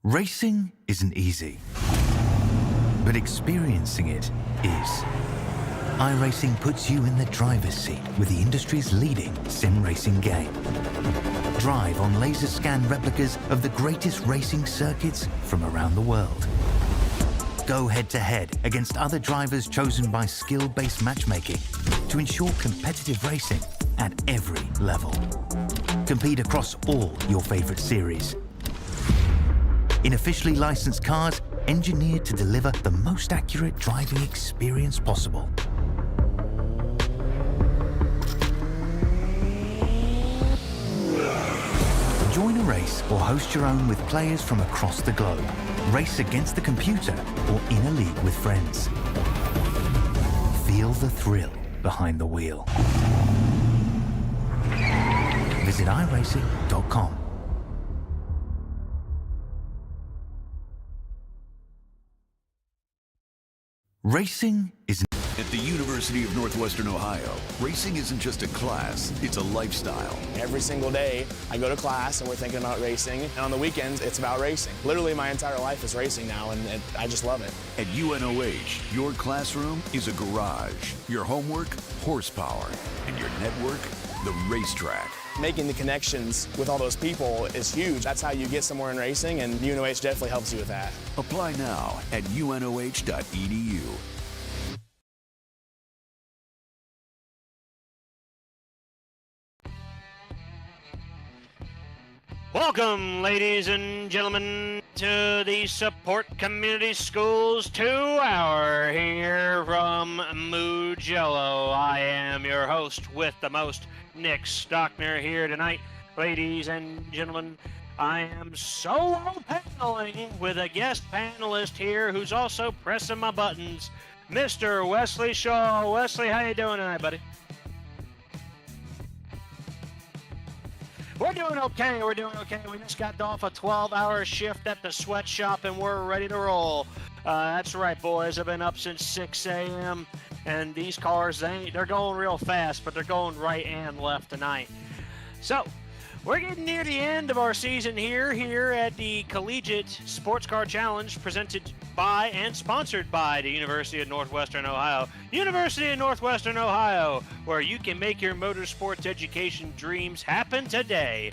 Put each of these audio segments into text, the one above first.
Racing isn't easy, but experiencing it is. iRacing puts you in the driver's seat with the industry's leading sim racing game. Drive on laser scan replicas of the greatest racing circuits from around the world. Go head-to-head against other drivers chosen by skill-based matchmaking to ensure competitive racing at every level. Compete across all your favorite series. In officially licensed cars, engineered to deliver the most accurate driving experience possible. Join a race or host your own with players from across the globe. Race against the computer or in a league with friends. Feel the thrill behind the wheel. Visit iRacing.com. Racing is at the University of Northwestern Ohio. Racing isn't just a class, it's a lifestyle. Every single day, I go to class and we're thinking about racing. And on the weekends, it's about racing. Literally, my entire life is racing now, and I just love it. At UNOH, your classroom is a garage. Your homework, horsepower. And your network, the racetrack. Making the connections with all those people is huge. That's how you get somewhere in racing, and UNOH definitely helps you with that. Apply now at unoh.edu. Welcome, ladies and gentlemen, to the Support Community Schools 2-hour here from Mugello. I am your host with the most, Nick Stockner, here tonight. Ladies and gentlemen, I am solo paneling with a guest panelist here who's also pressing my buttons, Mr. Wesley Shaw. Wesley, how you doing tonight, buddy? We're doing okay. We just got off a 12-hour shift at the sweatshop, and we're ready to roll. That's right, boys. I've been up since 6 a.m., and these cars, they're going real fast, but they're going right and left tonight. So, we're getting near the end of our season here at the Collegiate Sportscar Challenge, presented by and sponsored by the University of Northwestern Ohio. University of Northwestern Ohio, where you can make your motorsports education dreams happen today.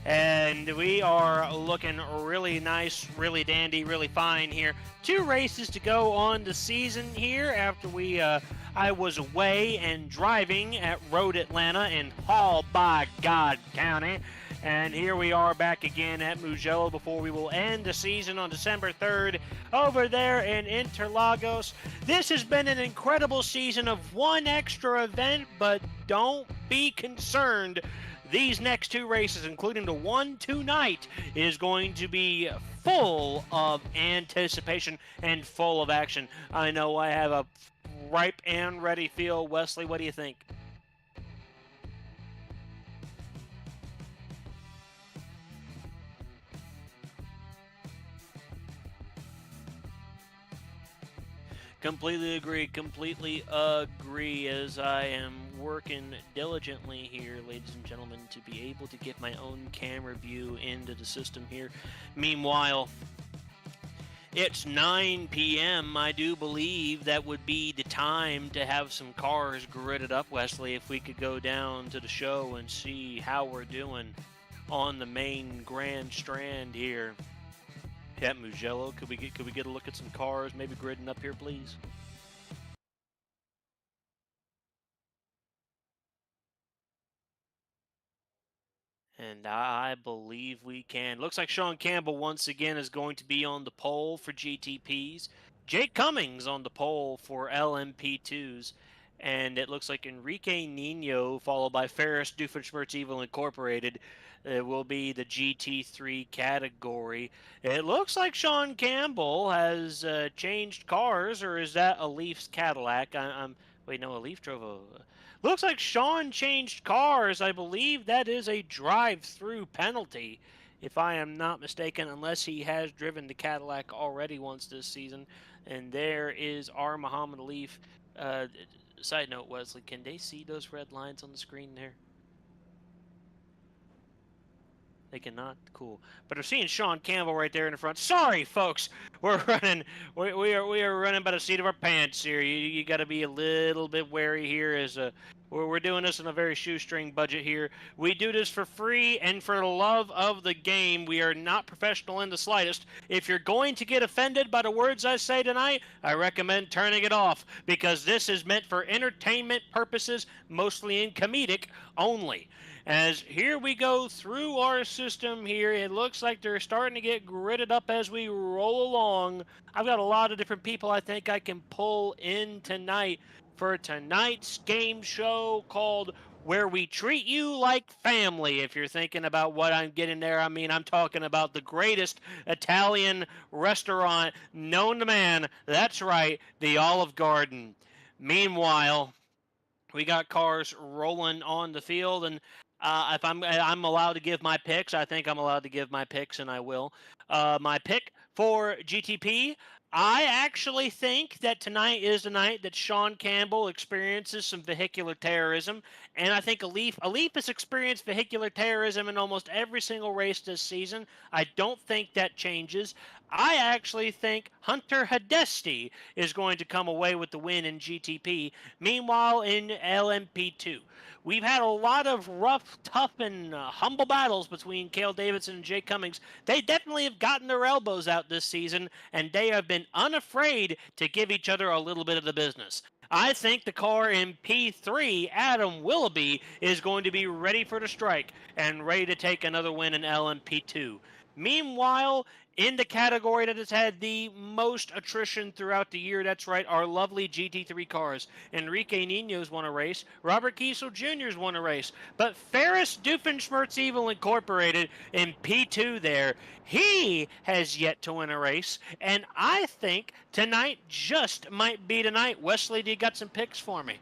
And we are looking really nice, really dandy, really fine here. 2 races to go on the season here after I was away and driving at Road Atlanta in Hall by God County. And here we are back again at Mugello before we will end the season on December 3rd over there in Interlagos. This has been an incredible season of one extra event, but don't be concerned. These next 2 races, including the one tonight, is going to be full of anticipation and full of action. I know I have a ripe and ready feel. Wesley, what do you think? Completely agree, as I am working diligently here, ladies and gentlemen, to be able to get my own camera view into the system here. Meanwhile, it's 9 p.m. I do believe that would be the time to have some cars gridded up, Wesley, if we could go down to the show and see how we're doing on the main Grand Strand here at Mugello. Could we get a look at some cars, maybe gridding up here, please? And I believe we can. Looks like Sean Campbell once again is going to be on the pole for GTPs. Jake Cummings on the pole for LMP2s. And it looks like Enrique Nino, followed by Ferris Doofenshmirtz Evil Incorporated, will be the GT3 category. It looks like Sean Campbell has changed cars, or is that a Leaf's Cadillac? Wait, no, a Leaf drove a... Looks like Sean changed cars. I believe that is a drive-through penalty, if I am not mistaken, unless he has driven the Cadillac already once this season. And there is our Muhammad Leaf. Side note, Wesley, can they see those red lines on the screen there? They cannot. Cool. But I'm seeing Sean Campbell right there in the front. Sorry, folks. We're running. We are running by the seat of our pants here. You got to be a little bit wary here. As we're doing this on a very shoestring budget here. We do this for free and for the love of the game. We are not professional in the slightest. If you're going to get offended by the words I say tonight, I recommend turning it off, because this is meant for entertainment purposes, mostly in comedic only. As here we go through our system here, it looks like they're starting to get gridded up as we roll along. I've got a lot of different people I think I can pull in tonight for tonight's game show called Where We Treat You Like Family. If you're thinking about what I'm getting there, I mean, I'm talking about the greatest Italian restaurant known to man. That's right, the Olive Garden. Meanwhile, we got cars rolling on the field, and if I'm allowed to give my picks, I think I'm allowed to give my picks, and I will. My pick for GTP, I actually think that tonight is the night that Sean Campbell experiences some vehicular terrorism, and I think Alif has experienced vehicular terrorism in almost every single race this season. I don't think that changes. I actually think Hunter Hadesti is going to come away with the win in GTP. Meanwhile, in LMP2, we've had a lot of rough, tough, and humble battles between Cale Davidson and Jay Cummings. They definitely have gotten their elbows out this season, and they have been unafraid to give each other a little bit of the business. I think the car in P3, Adam Willoughby, is going to be ready for the strike and ready to take another win in LMP2. Meanwhile, in the category that has had the most attrition throughout the year, that's right, our lovely GT3 cars. Enrique Nino's won a race. Robert Kiesel Jr.'s won a race. But Ferris Doofenshmirtz Evil Incorporated in P2 there, he has yet to win a race. And I think tonight just might be tonight. Wesley, do you got some picks for me?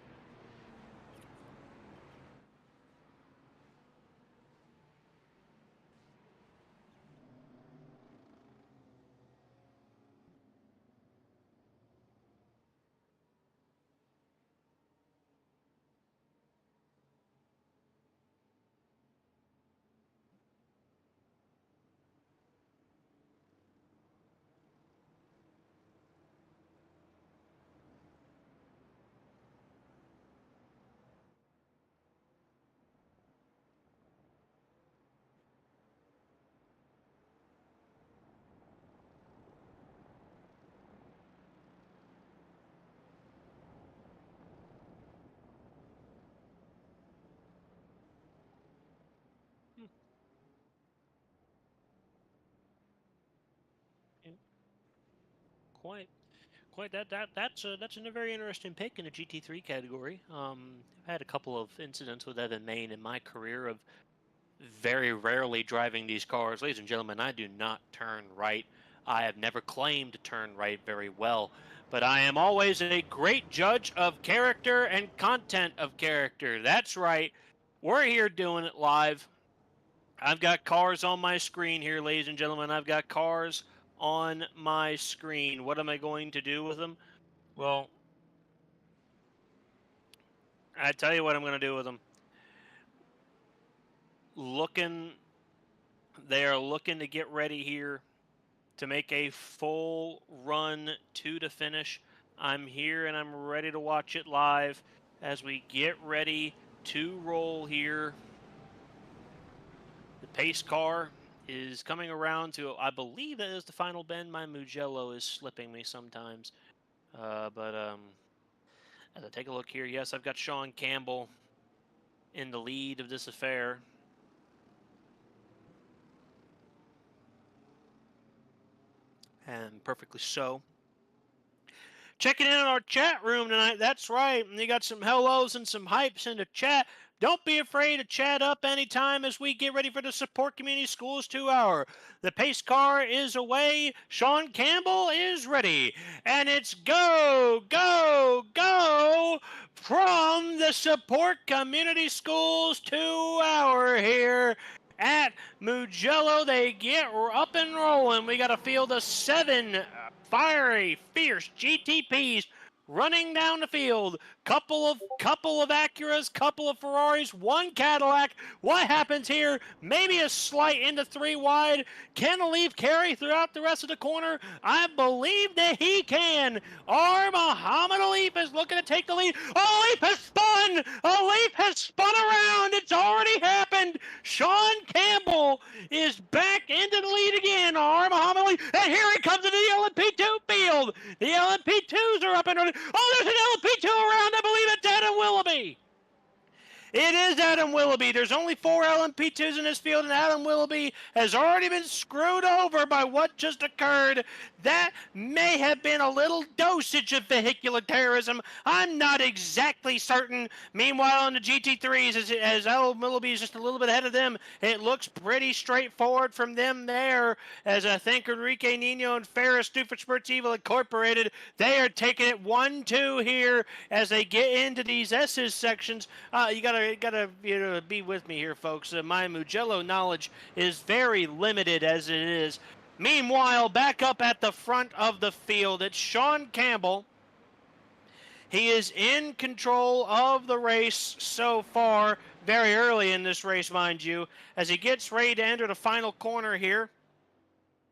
Quite. That's a very interesting pick in the GT3 category. I've had a couple of incidents with Evan Main in my career of very rarely driving these cars. Ladies and gentlemen, I do not turn right. I have never claimed to turn right very well, but I am always a great judge of character and content of character. That's right. We're here doing it live. I've got cars on my screen here, ladies and gentlemen. I've got cars on my screen. What am I going to do with them? Well, I tell you what I'm going to do with them. They are looking to get ready here to make a full run to the finish. I'm here and I'm ready to watch it live as we get ready to roll here. The pace car is coming around to, I believe that is the final bend. My Mugello is slipping me sometimes. But as I take a look here, yes, I've got Sean Campbell in the lead of this affair. And perfectly so. Checking in on our chat room tonight. That's right. You got some hellos and some hypes in the chat. Don't be afraid to chat up anytime as we get ready for the Support Community Schools 2 hour. The pace car is away. Sean Campbell is ready. And it's go, go, go from the Support Community Schools 2 hour here at Mugello. They get up and rolling. We got a field of 7 fiery, fierce GTPs running down the field. Couple of Acuras, couple of Ferraris, one Cadillac. What happens here? Maybe a slight into 3 wide. Can Alif carry throughout the rest of the corner? I believe that he can. Muhammad Alif is looking to take the lead. Alif has spun! Alif has spun around! It's already happened! Sean Campbell is back into the lead again. Muhammad Alif, and here he comes into the LMP2 field. The LMP2s are up and running. Oh, there's an LMP2 around. I believe it's Adam Willoughby. It is Adam Willoughby. There's only 4 LMP2s in this field, and Adam Willoughby has already been screwed over by what just occurred. That may have been a little dosage of vehicular terrorism. I'm not exactly certain. Meanwhile, on the GT3s, as Adam Willoughby is just a little bit ahead of them, it looks pretty straightforward from them there. As I think Enrique Nino and Ferris do for Sportivo Incorporated, they are taking it 1-2 here as they get into these S's sections. You gotta be with me here, folks. My Mugello knowledge is very limited as it is. Meanwhile, back up at the front of the field, it's Sean Campbell. He is in control of the race so far, very early in this race, mind you, as he gets ready to enter the final corner here,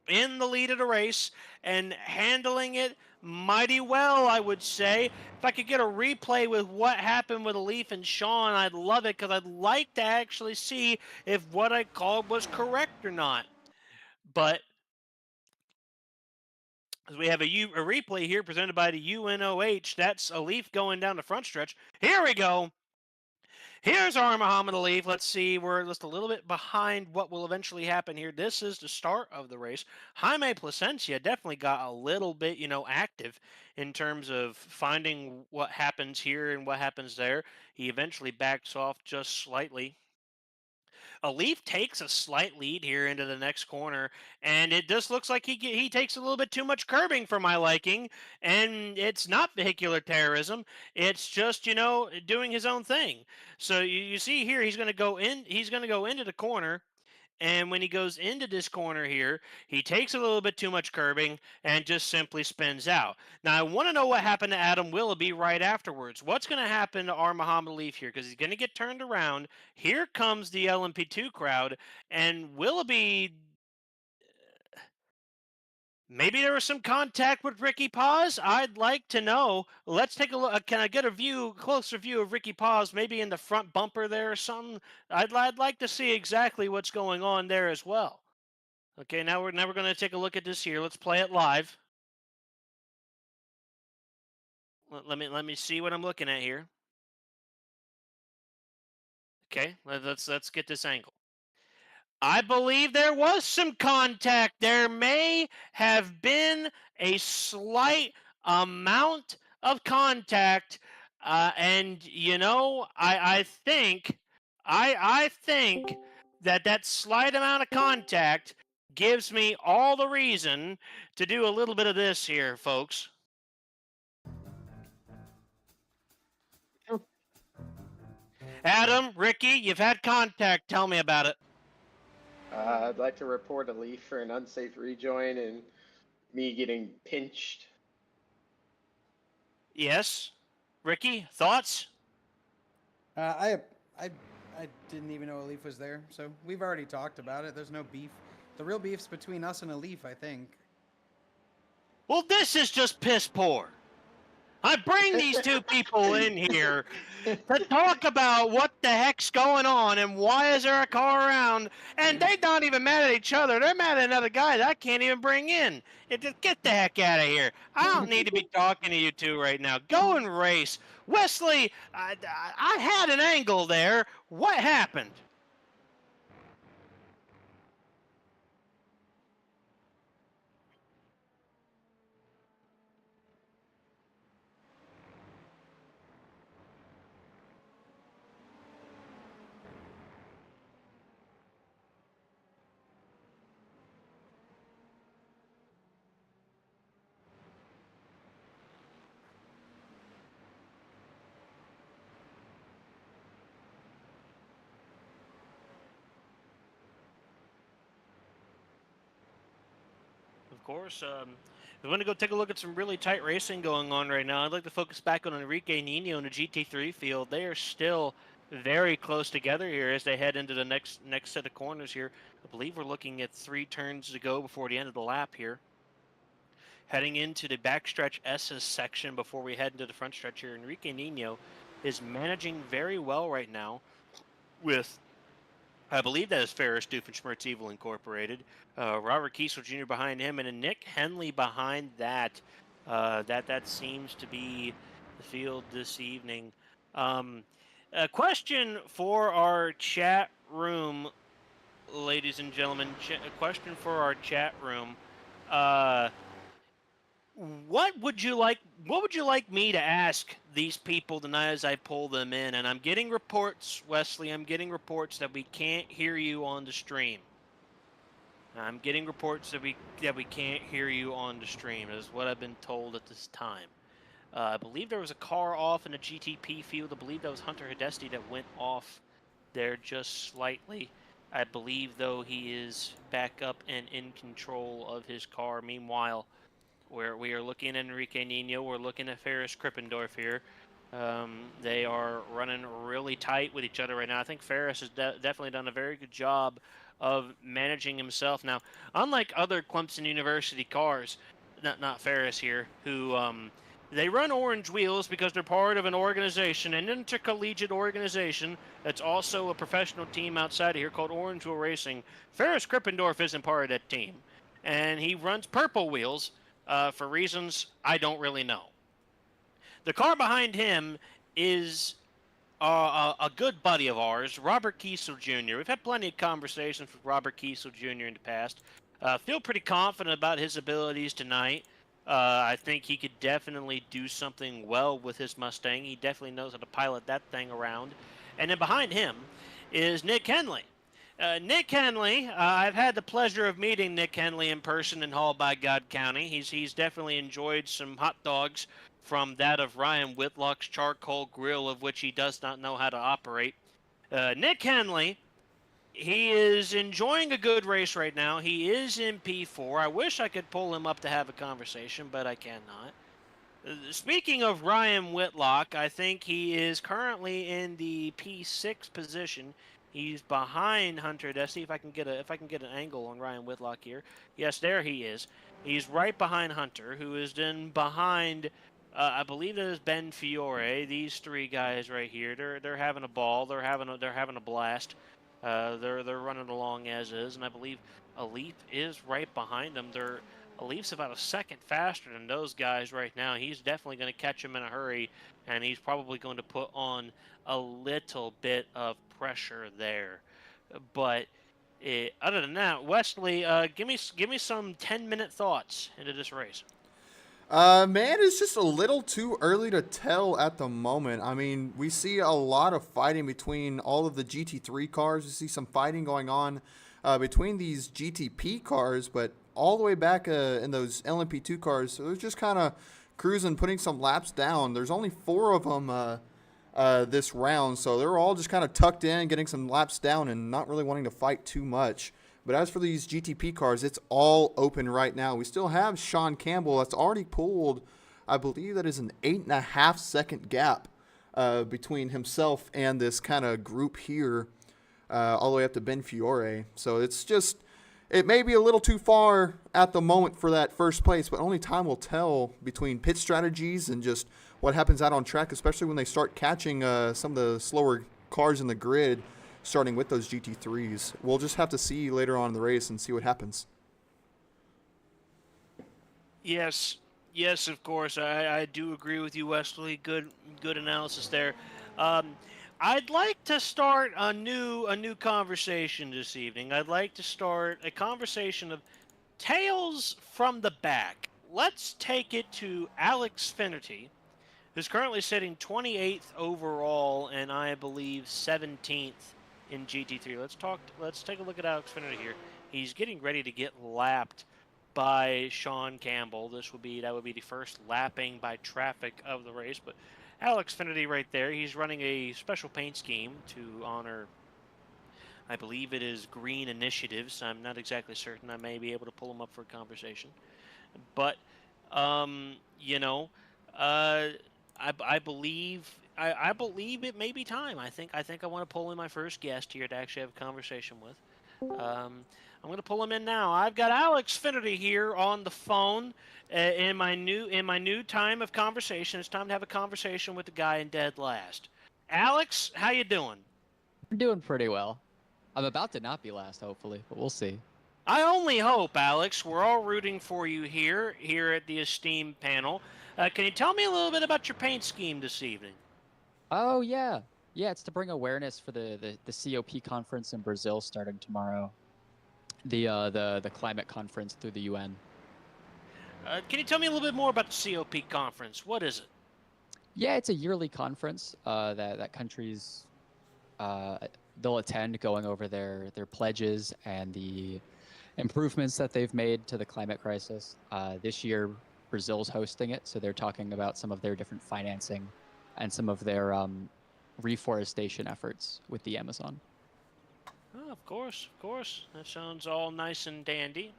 in the lead of the race and handling it mighty well, I would say. If I could get a replay with what happened with Alif and Sean, I'd love it, because I'd like to actually see if what I called was correct or not. But as we have a replay here presented by the UNOH, that's Alif going down the front stretch. Here we go. Here's Muhammad Alif. Let's see, we're just a little bit behind what will eventually happen here. This is the start of the race. Jaime Plasencia definitely got a little bit, active in terms of finding what happens here and what happens there. He eventually backs off just slightly. Alif takes a slight lead here into the next corner, and it just looks like he takes a little bit too much curbing for my liking, and it's not vehicular terrorism. It's just, doing his own thing. So you see here, he's going to go into the corner. And when he goes into this corner here, he takes a little bit too much curbing and just simply spins out. Now, I want to know what happened to Adam Willoughby right afterwards. What's going to happen to Muhammad Alif here? Because he's going to get turned around. Here comes the LMP2 crowd, and Willoughby... Maybe there was some contact with Ricky Paz. I'd like to know. Let's take a look. Can I get a closer view of Ricky Paz, maybe in the front bumper there or something? I'd like to see exactly what's going on there as well. Okay, now we're going to take a look at this here. Let's play it live. Let me see what I'm looking at here. Okay, let's get this angle. I believe there was some contact. There may have been a slight amount of contact, and I think that slight amount of contact gives me all the reason to do a little bit of this here, folks. Adam, Ricky, you've had contact. Tell me about it. I'd like to report Alif for an unsafe rejoin and me getting pinched. Yes. Ricky, thoughts? I didn't even know Alif was there, so we've already talked about it. There's no beef. The real beef's between us and Alif, I think. Well, this is just piss poor. I bring these two people in here to talk about what the heck's going on and why is there a car around, and they're not even mad at each other. They're mad at another guy that I can't even bring in. Just get the heck out of here. I don't need to be talking to you two right now. Go and race. Wesley, I had an angle there. What happened? Of course, We're going to go take a look at some really tight racing going on right now. I'd like to focus back on Enrique Nino in the GT3 field. They are still very close together here as they head into the next set of corners here. I believe we're looking at 3 turns to go before the end of the lap here. Heading into the backstretch S's section before we head into the front stretch here, Enrique Nino is managing very well right now with, I believe that is Ferris Doofenshmirtz Evil Incorporated. Robert Kiesel Jr. behind him, and a Nick Henley behind that. That seems to be the field this evening. A question for our chat room, ladies and gentlemen. A question for our chat room. What would you like me to ask these people tonight as I pull them in? And I'm getting reports, Wesley, that we can't hear you on the stream. I'm getting reports that we can't hear you on the stream, is what I've been told at this time. I believe there was a car off in the GTP field. I believe that was Hunter Hidesti that went off there just slightly. I believe, though, he is back up and in control of his car. Meanwhile, where we are looking at Enrique Nino, we're looking at Ferris Krippendorf here. They are running really tight with each other right now. I think Ferris has definitely done a very good job of managing himself. Now, unlike other Clemson University cars, not Ferris here, who they run orange wheels because they're part of an organization, an intercollegiate organization that's also a professional team outside of here called Orange Wheel Racing. Ferris Krippendorf isn't part of that team, and he runs purple wheels for reasons I don't really know. The car behind him is a good buddy of ours, Robert Kiesel Jr. We've had plenty of conversations with Robert Kiesel Jr. in the past. Feel pretty confident about his abilities tonight. I think he could definitely do something well with his Mustang. He definitely knows how to pilot that thing around. And then behind him is Nick Henley. Nick Henley, I've had the pleasure of meeting Nick Henley in person in Hall by God County. He's definitely enjoyed some hot dogs from that of Ryan Whitlock's charcoal grill, of which he does not know how to operate. Nick Henley, he is enjoying a good race right now. He is in P4. I wish I could pull him up to have a conversation, but I cannot. Speaking of Ryan Whitlock, I think he is currently in the P6 position. He's behind Hunter Hidesti. If I can get an angle on Ryan Whitlock here. Yes, there he is. He's right behind Hunter, who is then behind, I believe that is Ben Fiore. These 3 guys right here, they're having a ball. They're having a blast. They're running along as is, and I believe Alif is right behind them. Alif's about a second faster than those guys right now. He's definitely going to catch him in a hurry, and he's probably going to put on a little bit of pressure there. But other than that, Wesley, give me some 10-minute thoughts into this race. Man, it's just a little too early to tell at the moment. I mean, we see a lot of fighting between all of the GT3 cars. We see some fighting going on between these GTP cars, but all the way back in those LMP2 cars, so they're just kind of cruising, putting some laps down. There's only 4 of them this round, so they're all just kind of tucked in, getting some laps down and not really wanting to fight too much. But as for these GTP cars, it's all open right now. We still have Sean Campbell that's already pulled, I believe that is an 8.5 second gap between himself and this kind of group here, all the way up to Ben Fiore. So it may be a little too far at the moment for that first place, but only time will tell between pit strategies and just what happens out on track, especially when they start catching some of the slower cars in the grid, starting with those GT3s. We'll just have to see later on in the race and see what happens. Yes, of course. I do agree with you, Wesley. Good analysis there. I'd like to start a new conversation this evening. I'd like to start a conversation of tales from the back. Let's take it to Alex Finnerty, who's currently sitting 28th overall and I believe 17th in GT3. Let's take a look at Alex Finnerty here. He's getting ready to get lapped by Sean Campbell. That would be the first lapping by traffic of the race, but Alex Finnerty right there, he's running a special paint scheme to honor, I believe it is Green Initiatives. I'm not exactly certain. I may be able to pull him up for a conversation. But You know, uh, I believe I believe it may be time. I think I want to pull in my first guest here to actually have a conversation with. I'm going to pull him in now. I've got Alex Finnerty here on the phone in my new time of conversation. It's time to have a conversation with the guy in dead last. Alex, how you doing? I'm doing pretty well. I'm about to not be last, hopefully, but we'll see. I only hope, Alex. We're all rooting for you here at the esteemed panel. Can you tell me a little bit about your paint scheme this evening? Oh, yeah. Yeah, it's to bring awareness for the COP conference in Brazil starting tomorrow. The climate conference through the UN. Can you tell me a little bit more about the COP conference? What is it? Yeah, it's a yearly conference that countries they'll attend, going over their pledges and the improvements that they've made to the climate crisis. This year, Brazil's hosting it, so they're talking about some of their different financing and some of their reforestation efforts with the Amazon. Oh, of course, of course. That sounds all nice and dandy.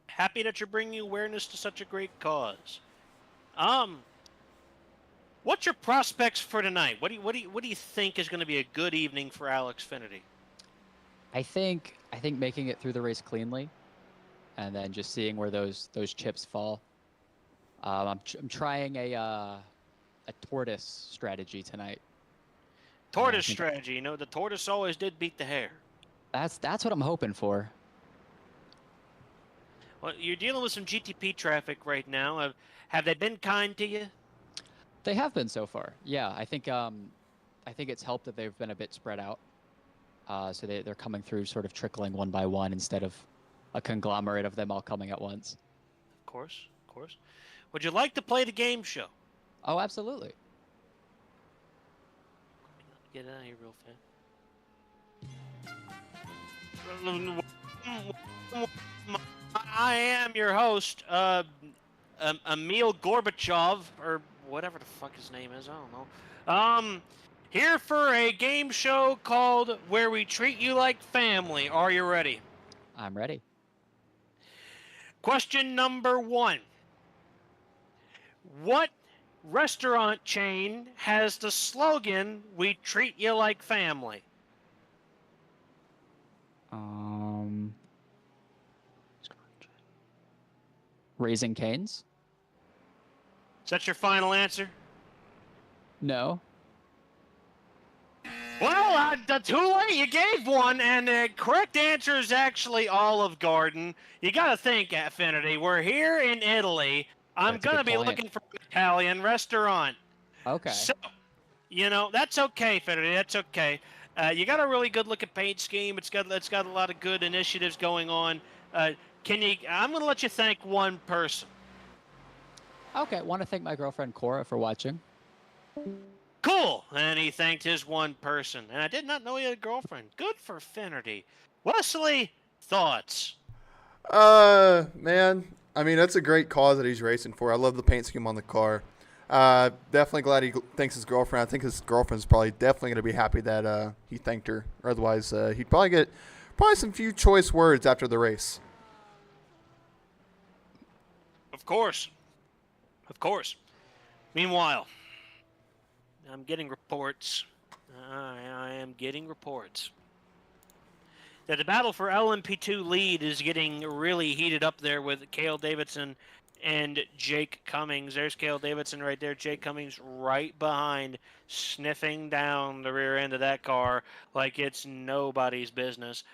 Happy that you're bringing awareness to such a great cause. What's your prospects for tonight? What do you think is going to be a good evening for Alex Finnerty? I think making it through the race cleanly, and then just seeing where those chips fall. I'm trying a tortoise strategy tonight. Tortoise strategy. You know, the tortoise always did beat the hare. That's what I'm hoping for. Well, you're dealing with some GTP traffic right now. Have they been kind to you? They have been so far. Yeah, I think it's helped that they've been a bit spread out. So they're coming through sort of trickling one by one instead of a conglomerate of them all coming at once. Of course, of course. Would you like to play the game show? Oh, absolutely. Get out of here real fast. I am your host, Emil Gorbachev, or whatever the fuck his name is. I don't know. Here for a game show called Where We Treat You Like Family. Are you ready? I'm ready. Question number 1. What restaurant chain has the slogan, "We treat you like family"? Raising Cane's? Is that your final answer? No. Well, too late. You gave one, and the correct answer is actually Olive Garden. You got to think, Affinity. We're here in Italy. I'm That's a going to good be point. looking for an Italian restaurant. Okay. So, that's okay, Affinity. That's okay. You got a really good looking paint scheme. It's got a lot of good initiatives going on. I'm going to let you thank one person. Okay. Want to thank my girlfriend Cora for watching. Cool. And he thanked his one person. And I did not know he had a girlfriend. Good for Finnerty. Wesley, thoughts? Man, I mean, that's a great cause that he's racing for. I love the paint scheme on the car. Definitely glad he thanks his girlfriend. I think his girlfriend's probably definitely going to be happy that he thanked her. Or otherwise, he'd probably get some few choice words after the race. Of course. Of course. Meanwhile, I'm getting reports. I am getting reports that the battle for LMP2 lead is getting really heated up there with Cale Davidson and Jake Cummings. There's Cale Davidson right there. Jake Cummings right behind, sniffing down the rear end of that car like it's nobody's business.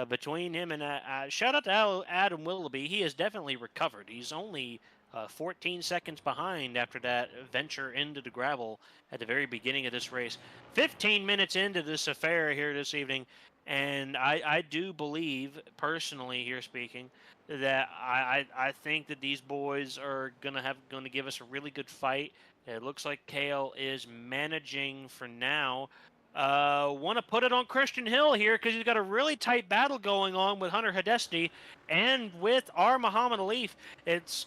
Between him and shout out to Adam Willoughby. He has definitely recovered. He's only 14 seconds behind after that venture into the gravel at the very beginning of this race. 15 minutes into this affair here this evening, and I do believe, personally here speaking, that I think that these boys are going to give us a really good fight. It looks like Cale is managing for now Want to put it on Christian Hill here because he's got a really tight battle going on with Hunter Hidesti and with R. Muhammad Alif.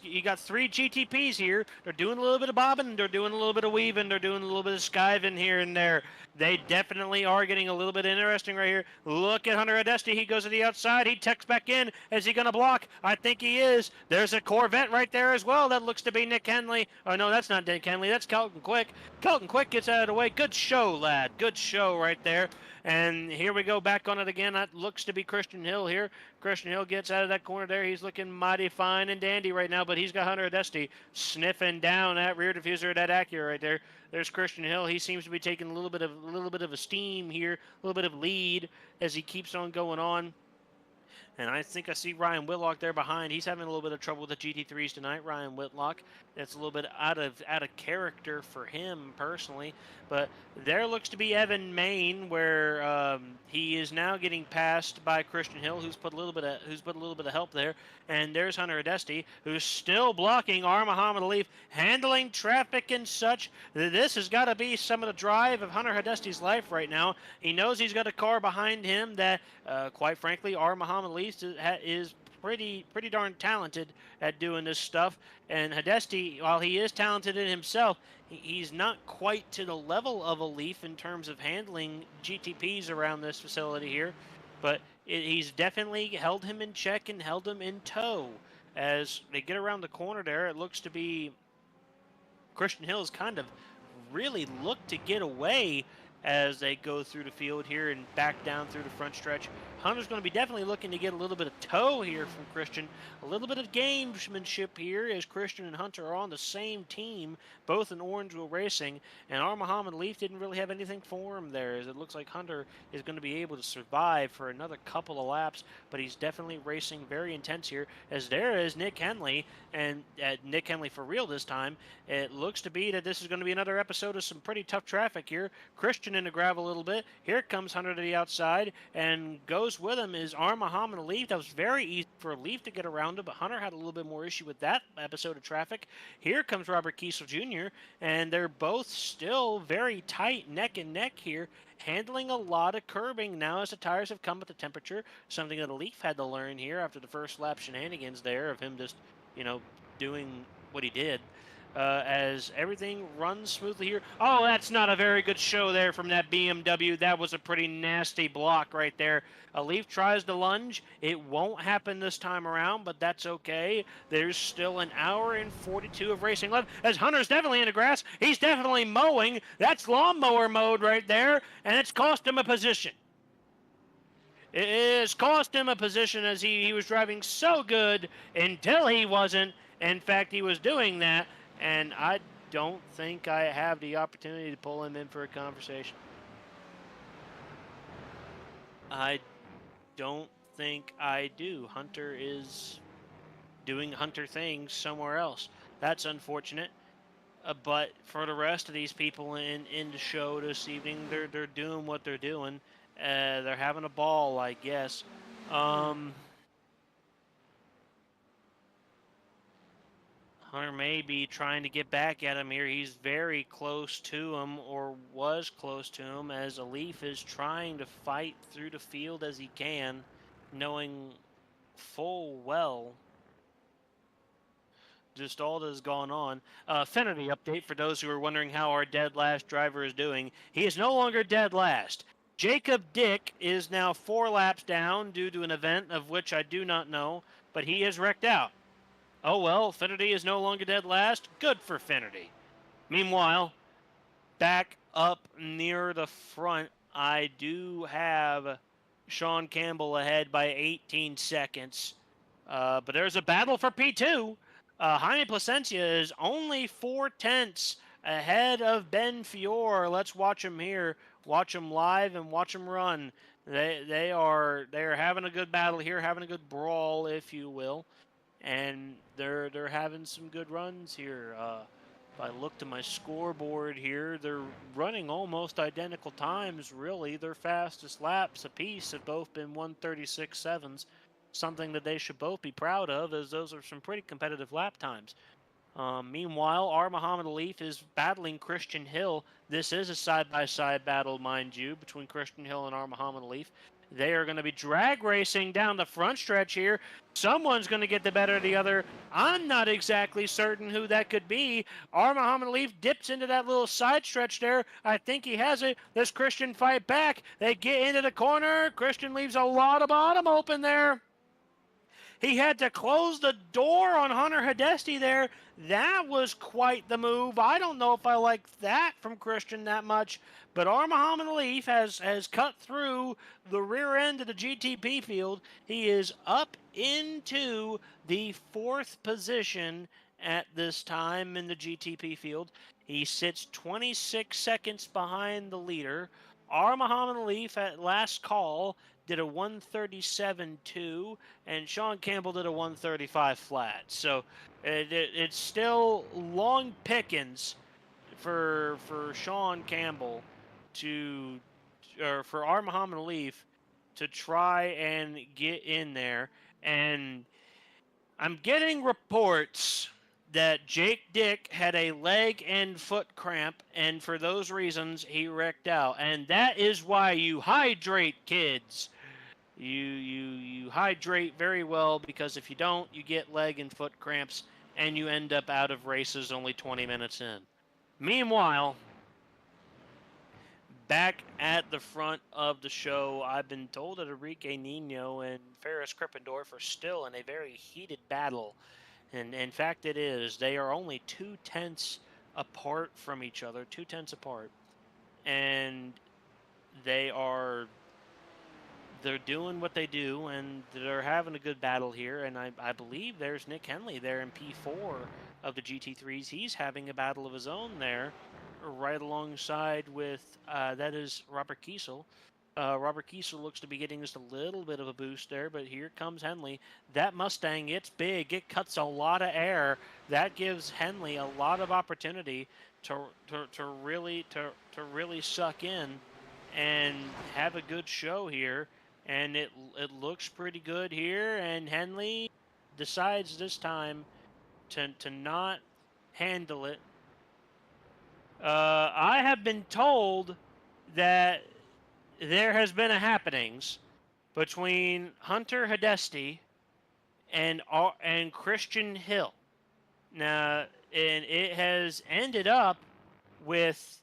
You got 3 GTPs here. They're doing a little bit of bobbing, they're doing a little bit of weaving, they're doing a little bit of skiving here and there. They definitely are getting a little bit interesting right here. Look at Hunter Hidesti. He goes to the outside. He tucks back in. Is he going to block? I think he is. There's a Corvette right there as well. That looks to be Nick Henley. Oh, no, that's not Nick Henley. That's Kelton Quick. Kelton Quick gets out of the way. Good show, lad. Good show right there. And here we go back on it again. That looks to be Christian Hill here. Christian Hill gets out of that corner there. He's looking mighty fine and dandy right now, but he's got Hunter Hidesti sniffing down that rear diffuser of that Acura right there. There's Christian Hill. He seems to be taking a little bit of a steam here, a little bit of lead as he keeps on going on. And I think I see Ryan Whitlock there behind. He's having a little bit of trouble with the GT3s tonight, Ryan Whitlock. That's a little bit out of character for him personally. But there looks to be Evan Main, where he is now getting passed by Christian Hill, who's put a little bit of help there. And there's Hunter Hidesti, who's still blocking R. Muhammad Alif, handling traffic and such. This has got to be some of the drive of Hunter Hidesti's life right now. He knows he's got a car behind him that, quite frankly, R. Muhammad Alif is pretty darn talented at doing this stuff. And Hidesti, while he is talented in himself, he's not quite to the level of Alif in terms of handling GTPs around this facility here. But he's definitely held him in check and held him in tow. As they get around the corner there, it looks to be Christian Hill's kind of really looked to get away as they go through the field here and back down through the front stretch. Hunter's going to be definitely looking to get a little bit of tow here from Christian. A little bit of gamesmanship here as Christian and Hunter are on the same team, both in Orangeville Racing. And R. Muhammad Alif didn't really have anything for him there, as it looks like Hunter is going to be able to survive for another couple of laps. But he's definitely racing very intense here, as there is Nick Henley, and Nick Henley for real this time. It looks to be that this is going to be another episode of some pretty tough traffic here. Christian in the gravel a little bit. Here comes Hunter to the outside, and goes with him is R. Muhammad Alif. That was very easy for Alif to get around him, but Hunter had a little bit more issue with that episode of traffic. Here comes Robert Kiesel Jr., and they're both still very tight, neck and neck here, handling a lot of curbing now as the tires have come with the temperature, something that Alif had to learn here after the first lap shenanigans there of him just, doing what he did. As everything runs smoothly here. Oh, that's not a very good show there from that BMW. That was a pretty nasty block right there. Alif tries to lunge. It won't happen this time around, but that's okay. There's still an hour and 42 of racing left, as Hunter's definitely in the grass. He's definitely mowing. That's lawnmower mode right there, and it's cost him a position. It has cost him a position, as he was driving so good until he wasn't. In fact, he was doing that. And I don't think I have the opportunity to pull him in for a conversation. I don't think I do. Hunter is doing Hunter things somewhere else. That's unfortunate. But for the rest of these people in the show this evening, they're doing what they're doing. They're having a ball, I guess. Hunter may be trying to get back at him here. He's very close to him, or was close to him, as Alif is trying to fight through the field as he can, knowing full well just all that has gone on. Finity update for those who are wondering how our dead last driver is doing. He is no longer dead last. Jacob Dick is now 4 laps down due to an event of which I do not know, but he is wrecked out. Oh well, Finity is no longer dead last. Good for Finity. Meanwhile, back up near the front, I do have Sean Campbell ahead by 18 seconds. But there's a battle for P2. Jaime Placencia is only 4/10 ahead of Ben Fior. Let's watch him here. Watch him live and watch him run. They are having a good battle here, having a good brawl, if you will. And they're having some good runs here. If I look to my scoreboard here, they're running almost identical times, really. Their fastest laps apiece have both been 1:36.7s, something that they should both be proud of, as those are some pretty competitive lap times. Meanwhile, our Muhammad Alif is battling Christian Hill. This is a side-by-side battle, mind you, between Christian Hill and our Muhammad Alif. They are going to be drag racing down the front stretch here. Someone's going to get the better of the other. I'm not exactly certain who that could be. Our Muhammad Alif dips into that little side stretch there. I think he has it. Does Christian fight back? They get into the corner. Christian leaves a lot of bottom open there. He had to close the door on Hunter Hidesti there. That was quite the move. I don't know if I like that from Christian that much, but our Muhammad Alif has cut through the rear end of the GTP field. He is up into the 4th position at this time in the GTP field. He sits 26 seconds behind the leader. Our Muhammad Alif at last call did a 137.2, and Sean Campbell did a 135 flat. So it's still long pickings for Sean Campbell or for our Muhammad Alif to try and get in there. And I'm getting reports that Jake Dick had a leg and foot cramp, and for those reasons he wrecked out. And that is why you hydrate, kids. You hydrate very well, because if you don't, you get leg and foot cramps, and you end up out of races only 20 minutes in. Meanwhile, back at the front of the show, I've been told that Enrique Nino and Ferris Krippendorf are still in a very heated battle. And in fact, it is. They are only 2/10 apart from each other, 2/10 apart. And they're doing what they do, and they're having a good battle here. And I believe there's Nick Henley there in P4 of the GT3s. He's having a battle of his own there, right alongside with, that is Robert Kiesel. Robert Kiesel looks to be getting just a little bit of a boost there, but here comes Henley. That Mustang, it's big. It cuts a lot of air. That gives Henley a lot of opportunity to really suck in and have a good show here. And it looks pretty good here, and Henley decides this time to not handle it. I have been told that there has been a happenings between Hunter Hidesti and Christian Hill. Now, and it has ended up with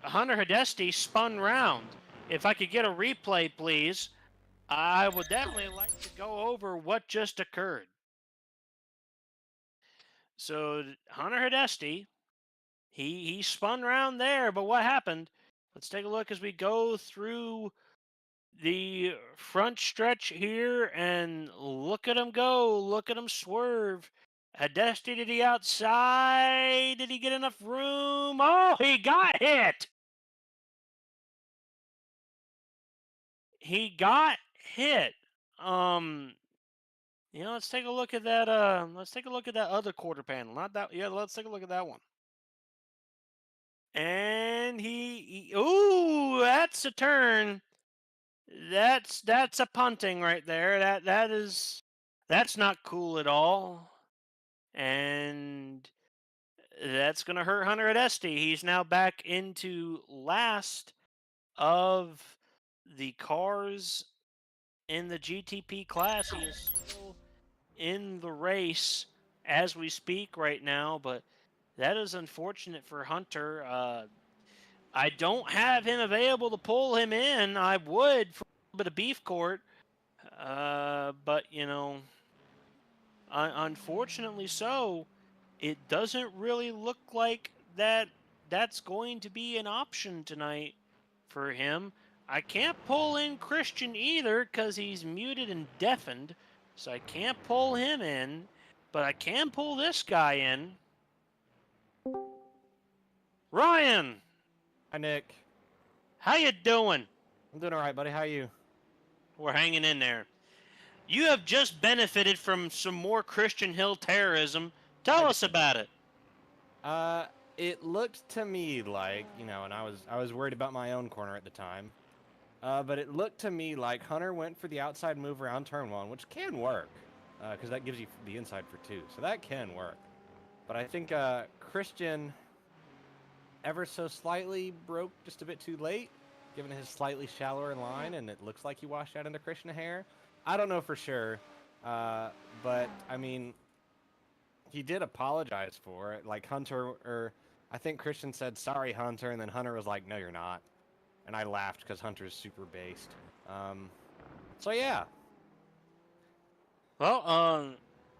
Hunter Hidesti spun round. If I could get a replay, please, I would definitely like to go over what just occurred. So Hunter Hidesti, he spun round there, but what happened? Let's take a look as we go through the front stretch here, and look at him go. Look at him swerve. Hidesti to the outside. Did he get enough room? Oh, he got hit. He got hit. Let's take a look at that. Let's take a look at that other quarter panel. Not that. Yeah, let's take a look at that one. And ooh, that's a turn. That's a punting right there. That's not cool at all. And that's gonna hurt Hunter Hidesti. He's now back into last of the cars in the GTP class. He is still in the race as we speak right now, but that is unfortunate for Hunter. I don't have him available to pull him in. I would for a little bit of beef court, but unfortunately so, it doesn't really look like that's going to be an option tonight for him. I can't pull in Christian either because he's muted and deafened, so I can't pull him in, but I can pull this guy in. Ryan! Hi, Nick. How you doing? I'm doing all right, buddy. How are you? We're hanging in there. You have just benefited from some more Christian Hill terrorism. Tell us about it. It looked to me like, and I was worried about my own corner at the time. But it looked to me like Hunter went for the outside move around turn 1, which can work, because that gives you the inside for 2, so that can work. But I think Christian ever so slightly broke just a bit too late, given his slightly shallower line, and it looks like he washed out into Christian a hair. I don't know for sure, but I mean, he did apologize for it. Like Hunter, or I think Christian said, "Sorry, Hunter," and then Hunter was like, "No, you're not." And I laughed because Hunter's super based. So yeah. Well,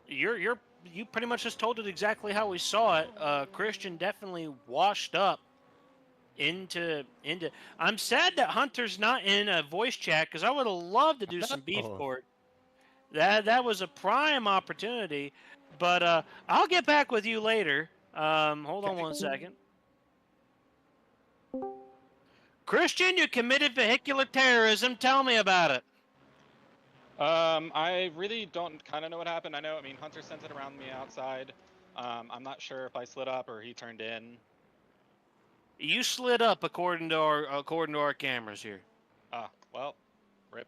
you pretty much just told it exactly how we saw it. Christian definitely washed up into. I'm sad that Hunter's not in a voice chat because I would have loved to do some beef court. That was a prime opportunity, but I'll get back with you later. Hold on one second. Christian, you committed vehicular terrorism. Tell me about it. I really don't kind of know what happened. I mean, Hunter sent it around me outside. I'm not sure if I slid up or he turned in. You slid up according to our cameras here. Well, rip.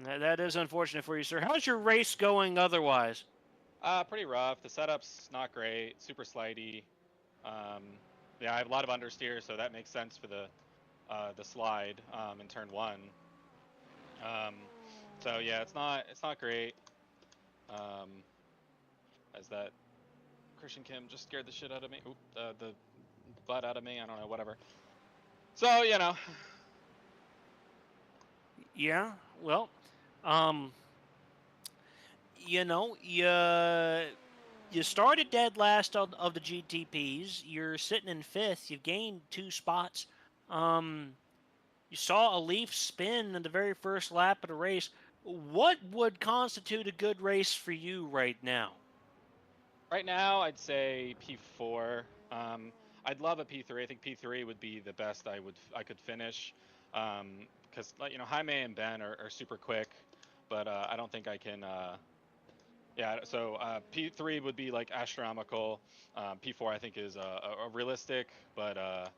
That is unfortunate for you, sir. How's your race going otherwise? Pretty rough. The setup's not great. Super slidey. Yeah, I have a lot of understeer, so that makes sense for the slide in turn 1. So yeah, it's not great. As that Christian Kim just scared the shit out of me. Oop, the butt out of me. I don't know, whatever. So Yeah. Well, you started dead last of the GTPs. You're sitting in 5th. You've gained 2 spots. You saw a Leaf spin in the very first lap of the race. What would constitute a good race for you right now? Right now, I'd say P4. I'd love a P3. I think P3 would be the best I could finish. Because Jaime and Ben are super quick, but I don't think I can. Yeah, so P3 would be like astronomical. P4 I think is a realistic, but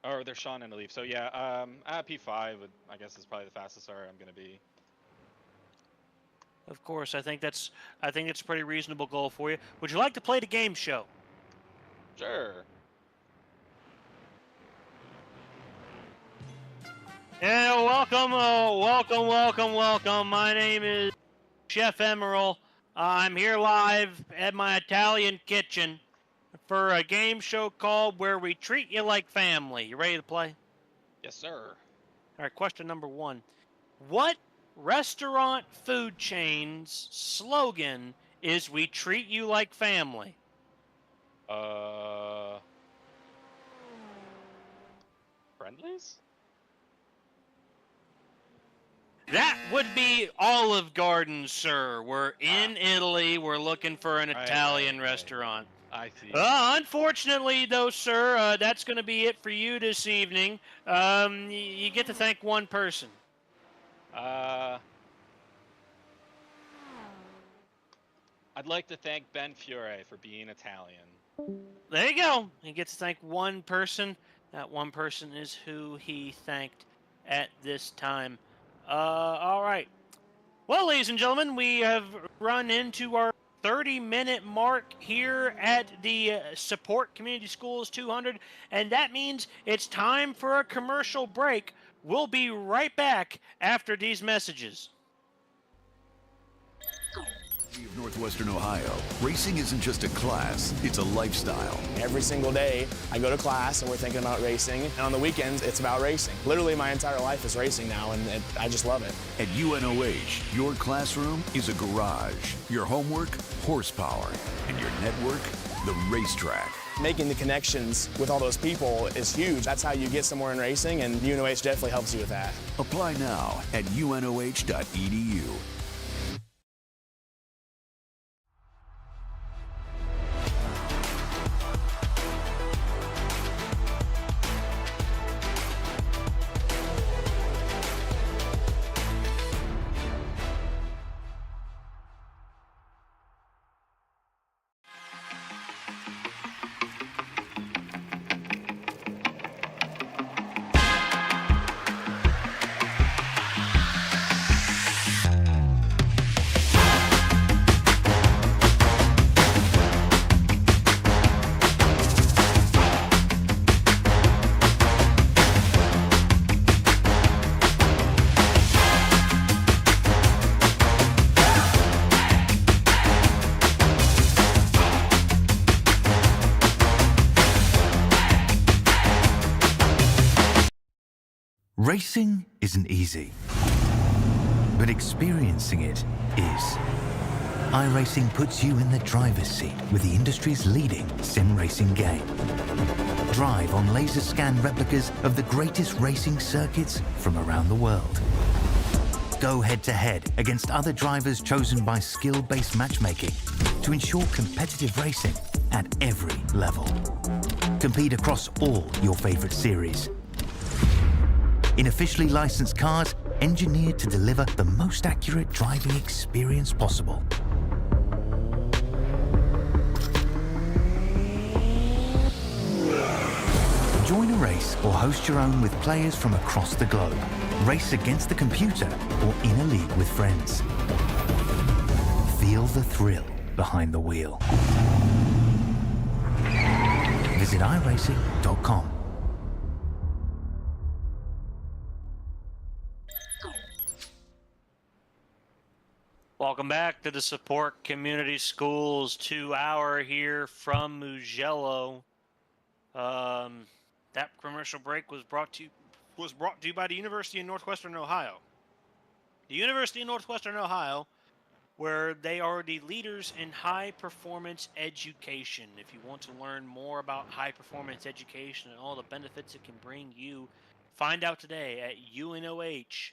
or there's Sean and a Leaf. So yeah, P5 I guess is probably the fastest I'm gonna be. Of course, I think it's a pretty reasonable goal for you. Would you like to play the game show? Sure. Yeah, welcome. My name is Chef Emerald. I'm here live at my Italian kitchen for a game show called Where We Treat You Like Family. You ready to play? Yes, sir. All right, question number 1. What restaurant food chain's slogan is "We treat you like family"? Friendlies? That would be Olive Garden, sir. We're in Italy. We're looking for an Italian restaurant. I see. Unfortunately, though, sir, that's going to be it for you this evening. You get to thank one person. I'd like to thank Ben Fiore for being Italian. There you go. He gets to thank one person. That one person is who he thanked at this time. All right. Well, ladies and gentlemen, we have run into our 30-minute mark here at the Support Community Schools 200, and that means it's time for a commercial break. We'll be right back after these messages. Of Northwestern Ohio, racing isn't just a class, it's a lifestyle. Every single day, I go to class and we're thinking about racing. And on the weekends, it's about racing. Literally, my entire life is racing now, and I just love it. At UNOH, your classroom is a garage. Your homework, horsepower. And your network, the racetrack. Making the connections with all those people is huge. That's how you get somewhere in racing, and UNOH definitely helps you with that. Apply now at unoh.edu. Racing isn't easy, but experiencing it is. iRacing puts you in the driver's seat with the industry's leading sim racing game. Drive on laser scan replicas of the greatest racing circuits from around the world. Go head-to-head against other drivers chosen by skill-based matchmaking to ensure competitive racing at every level. Compete across all your favorite series. In officially licensed cars, engineered to deliver the most accurate driving experience possible. Join a race or host your own with players from across the globe. Race against the computer or in a league with friends. Feel the thrill behind the wheel. Visit iRacing.com. Welcome back to the Support Community Schools 2-hour here from Mugello. That commercial break was brought to you by the University of Northwestern Ohio. The University of Northwestern Ohio, where they are the leaders in high-performance education. If you want to learn more about high-performance education and all the benefits it can bring you, find out today at unoh.edu.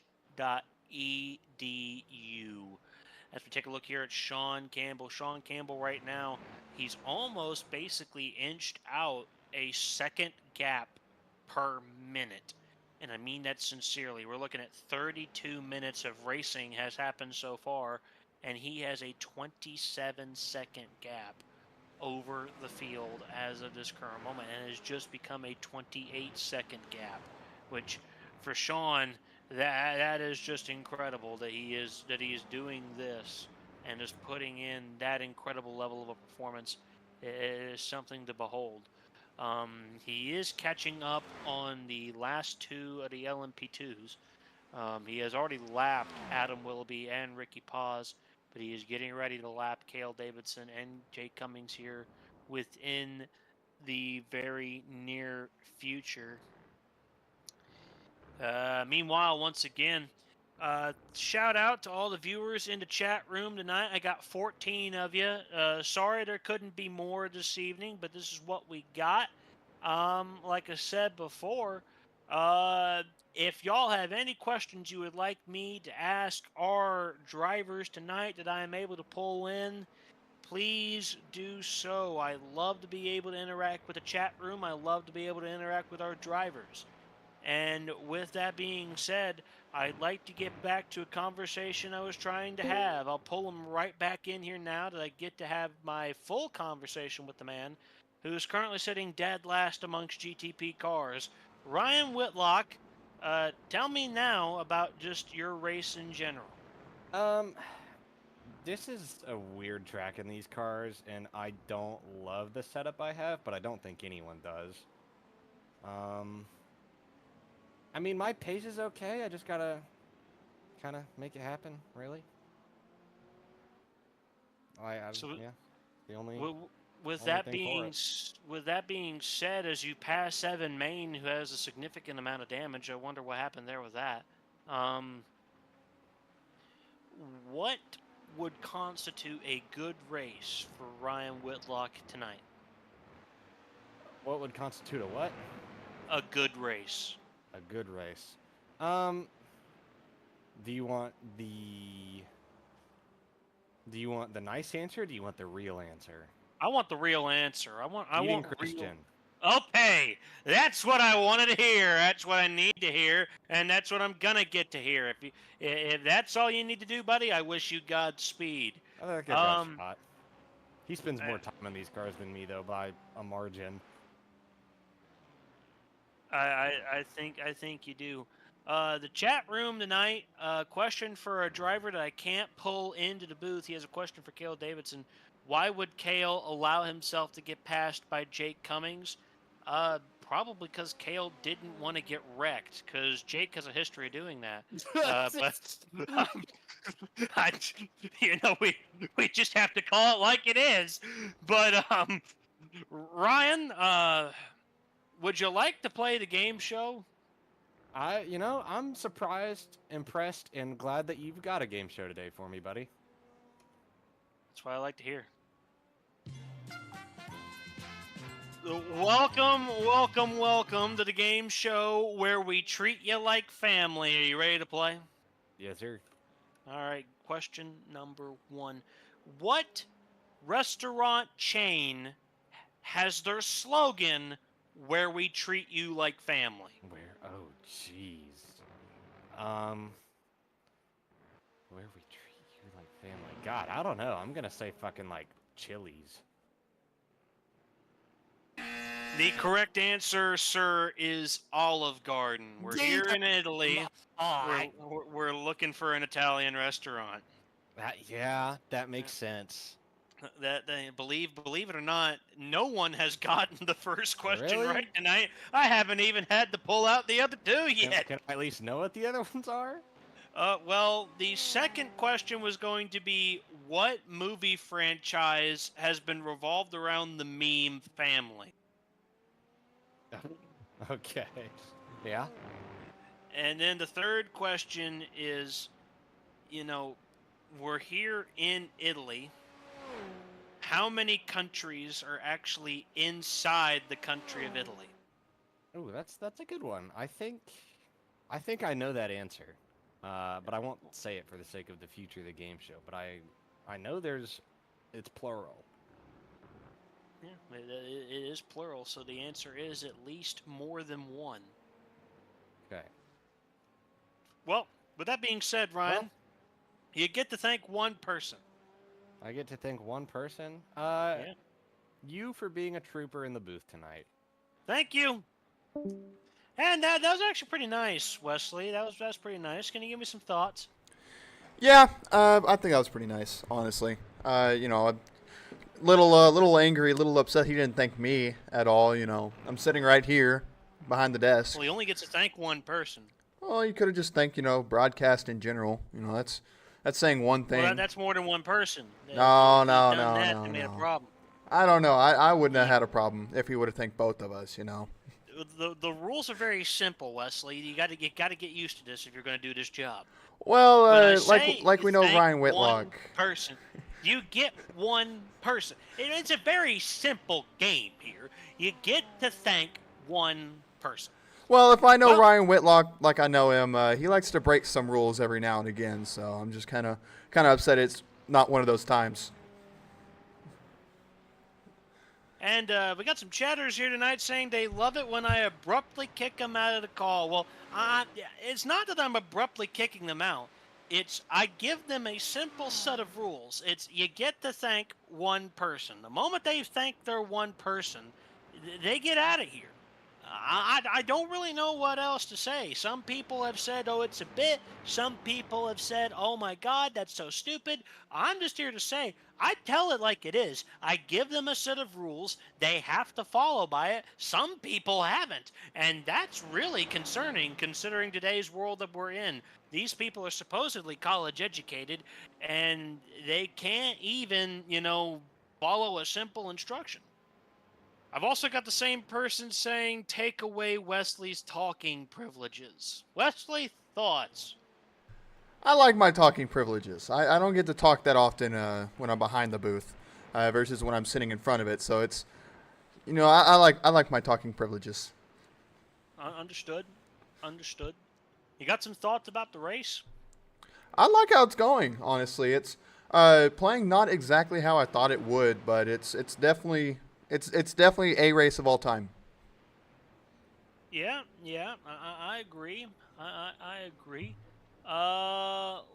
As we take a look here at Sean Campbell. Sean Campbell right now, he's almost basically inched out a second gap per minute. And I mean that sincerely. We're looking at 32 minutes of racing has happened so far, and he has a 27-second gap over the field as of this current moment, and has just become a 28-second gap, which for Sean, that is just incredible that he is doing this and is putting in that incredible level of a performance. It is something to behold. He is catching up on the last two of the LMP2s. He has already lapped Adam Willoughby and Ricky Paz, but he is getting ready to lap Cale Davidson and Jake Cummings here within the very near future. Meanwhile, once again, shout out to all the viewers in the chat room tonight. I got 14 of you. Sorry there couldn't be more this evening, but this is what we got. Like I said before, if y'all have any questions you would like me to ask our drivers tonight that I am able to pull in, please do so. I love to be able to interact with the chat room. I love to be able to interact with our drivers. And with that being said, I'd like to get back to a conversation I was trying to have. I'll pull him right back in here now that I get to have my full conversation with the man who is currently sitting dead last amongst GTP cars. Ryan Whitlock, tell me now about just your race in general. This is a weird track in these cars, and I don't love the setup I have, but I don't think anyone does. I mean, my pace is okay. I just gotta kind of make it happen, really. Yeah, the only. With that being said, as you pass Evan Main, who has a significant amount of damage, I wonder what happened there with that. What would constitute a good race for Ryan Whitlock tonight? What would constitute a what? A good race. A good race. Do you want the nice answer, or do you want the real answer? I want the real answer. I want Christian. Okay, that's what I wanted to hear. That's what I need to hear, and that's what I'm gonna get to hear. If that's all you need to do, buddy, I wish you Godspeed. I think I got a shot. He spends more time on these cars than me, though, by a margin. I think you do. The chat room tonight, question for a driver that I can't pull into the booth. He has a question for Cale Davidson. Why would Cale allow himself to get passed by Jake Cummings? Probably because Cale didn't want to get wrecked, because Jake has a history of doing that. We just have to call it like it is. But Ryan, would you like to play the game show? I'm surprised, impressed, and glad that you've got a game show today for me, buddy. That's what I like to hear. Welcome, welcome, welcome to the game show where we treat you like family. Are you ready to play? Yes, sir. All right, question number 1. What restaurant chain has their slogan, where we treat you like family? Where? Oh, jeez. Where we treat you like family. God, I don't know. I'm gonna say fucking like Chili's. The correct answer, sir, is Olive Garden. We're here in Italy. We're looking for an Italian restaurant. That makes sense. That believe it or not, no one has gotten the first question Really? right tonight. I haven't even had to pull out the other 2 yet. Can I at least know what the other ones are? Well, the second question was going to be, what movie franchise has been revolved around the meme family? Okay. Yeah. And then the third question is, we're here in Italy. How many countries are actually inside the country of Italy? Oh, that's a good one. I think I know that answer, but I won't say it for the sake of the future of the game show. But I know it's plural. Yeah, it is plural, so the answer is at least more than one. Okay. Well, with that being said, Ryan, you get to thank one person. I get to thank one person? Yeah. You for being a trooper in the booth tonight. Thank you. And that was actually pretty nice, Wesley. That was pretty nice. Can you give me some thoughts? Yeah, I think that was pretty nice, honestly. Little angry, a little upset he didn't thank me at all. I'm sitting right here behind the desk. Well, he only gets to thank one person. Well, you could have just thanked, broadcast in general. That's saying one thing. Well, that's more than one person. No. A problem. I don't know. I wouldn't have had a problem if he would have thanked both of us. The rules are very simple, Wesley. You got to get used to this if you're going to do this job. Well, like we know Ryan Whitlock. One person. You get one person. It's a very simple game here. You get to thank one person. Well, if I know Ryan Whitlock like I know him, he likes to break some rules every now and again. So I'm just kind of upset it's not one of those times. And we got some chatters here tonight saying they love it when I abruptly kick them out of the call. Well, it's not that I'm abruptly kicking them out. It's I give them a simple set of rules. It's you get to thank one person. The moment they thank their one person, they get out of here. I don't really know what else to say. Some people have said, oh, it's a bit. Some people have said, oh, my God, that's so stupid. I'm just here to say, I tell it like it is. I give them a set of rules. They have to follow by it. Some people haven't. And that's really concerning considering today's world that we're in. These people are supposedly college educated, and they can't even, follow a simple instruction. I've also got the same person saying, take away Wesley's talking privileges. Wesley, thoughts? I like my talking privileges. I don't get to talk that often when I'm behind the booth versus when I'm sitting in front of it. So it's, I like my talking privileges. Understood. You got some thoughts about the race? I like how it's going, honestly. It's playing not exactly how I thought it would, but it's definitely a race of all time. Yeah, I agree. I agree.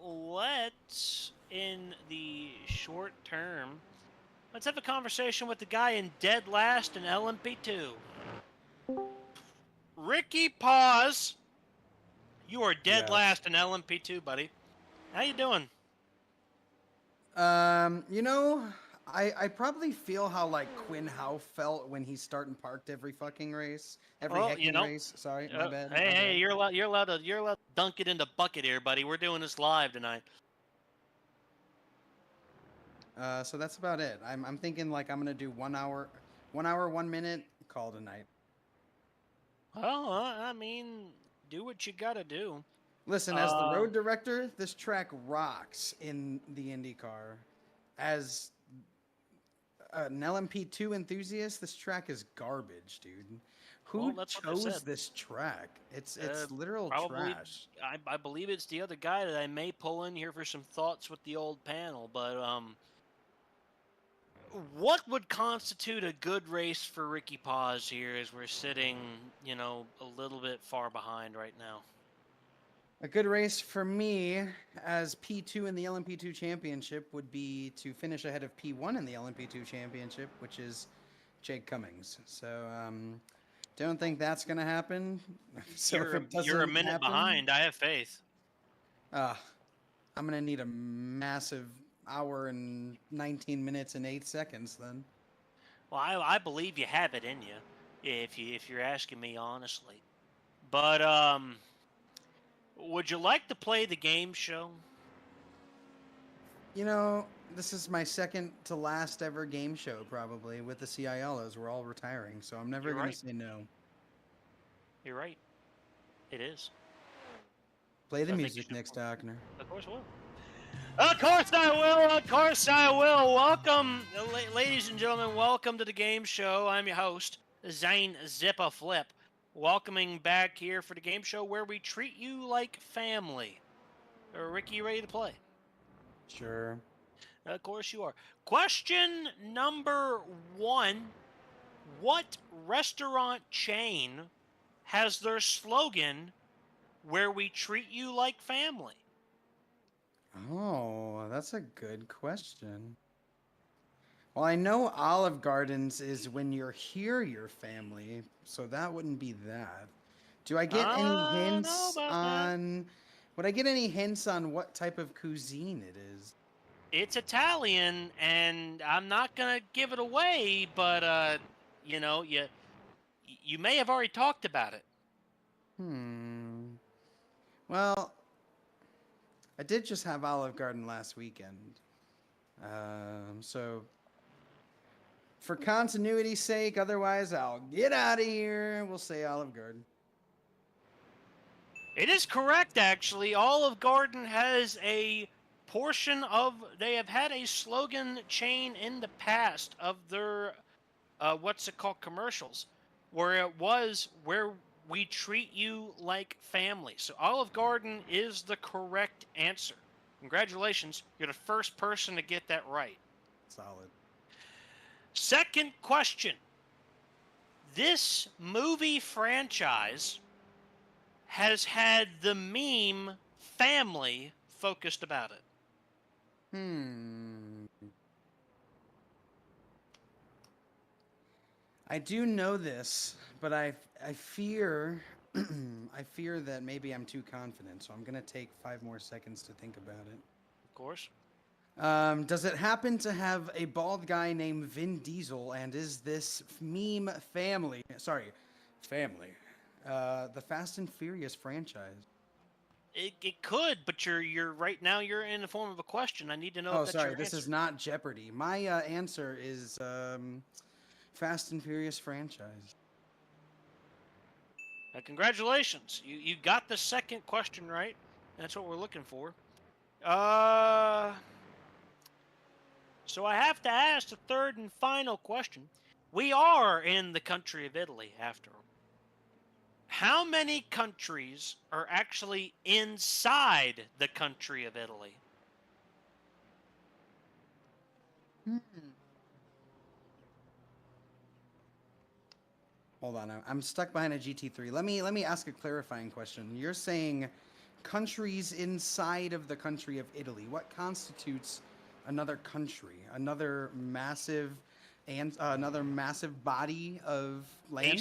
Let's, in the short term, let's have a conversation with the guy in dead last in LMP2. Ricky Paz, you are dead last in LMP2, buddy. How you doing? I probably feel how Quinn Howe felt when he's starting parked every fucking race, race. Sorry, my bad. Hey, you're allowed to dunk it in the bucket here, buddy. We're doing this live tonight. So that's about it. I'm thinking I'm gonna do 1 hour, 1 minute call tonight. Well, I mean, do what you gotta do. Listen, as the road director, this track rocks in the IndyCar. As an LMP2 enthusiast, this track is garbage, dude. Who Well, that's what I chose said. this track? It's literal Probably, trash. I believe it's the other guy that I may pull in here for some thoughts with the old panel. But what would constitute a good race for Ricky Paz here as we're sitting, a little bit far behind right now? A good race for me as P2 in the LMP2 championship would be to finish ahead of P1 in the LMP2 championship, which is Jake Cummings. So, don't think that's going to happen. So if it doesn't You're a minute happen, behind. I have faith. I'm going to need a massive hour and 19 minutes and 8 seconds then. Well, I believe you have it in you, if you're asking me honestly. But would you like to play the game show? This is my second to last ever game show probably with the CILs. We're all retiring, so I'm never going to say no. You're right. It is. Play the music, Nick Stockner. Of course I will. Of course I will. Of course I will. Welcome, ladies and gentlemen. Welcome to the game show. I'm your host, Zane Zippa Flip. Welcoming back here for the game show where we treat you like family. Ricky, you ready to play? Sure. Of course you are. Question number 1. What restaurant chain has their slogan, "Where we treat you like family"? Oh, that's a good question. Well, I know Olive Gardens is when you're here, your family, so that wouldn't be that. Do I get any hints on... Would I get any hints on what type of cuisine it is? It's Italian, and I'm not going to give it away, but, you may have already talked about it. Well, I did just have Olive Garden last weekend. So, for continuity's sake, otherwise I'll get out of here. We'll say Olive Garden. It is correct, actually. Olive Garden has a portion of... They have had a slogan chain in the past of their, commercials, where it was, "Where we treat you like family." So Olive Garden is the correct answer. Congratulations. You're the first person to get that right. Solid. Second question. This movie franchise has had the meme family focused about it. I do know this, but I fear I fear that maybe I'm too confident, so I'm gonna take 5 more seconds to think about it. Of course. Does it happen to have a bald guy named Vin Diesel, and is this meme family? The Fast and Furious franchise. It could, but you're right now. You're in the form of a question. I need to know. Oh, if that's sorry. your This answer. is not Jeopardy. My answer is Fast and Furious franchise. Congratulations. You got the second question right. That's what we're looking for. So I have to ask the third and final question. We are in the country of Italy, after all. How many countries are actually inside the country of Italy? Hold on, I'm stuck behind a GT3. Let me ask a clarifying question. You're saying countries inside of the country of Italy. What constitutes another country? Another massive body of land?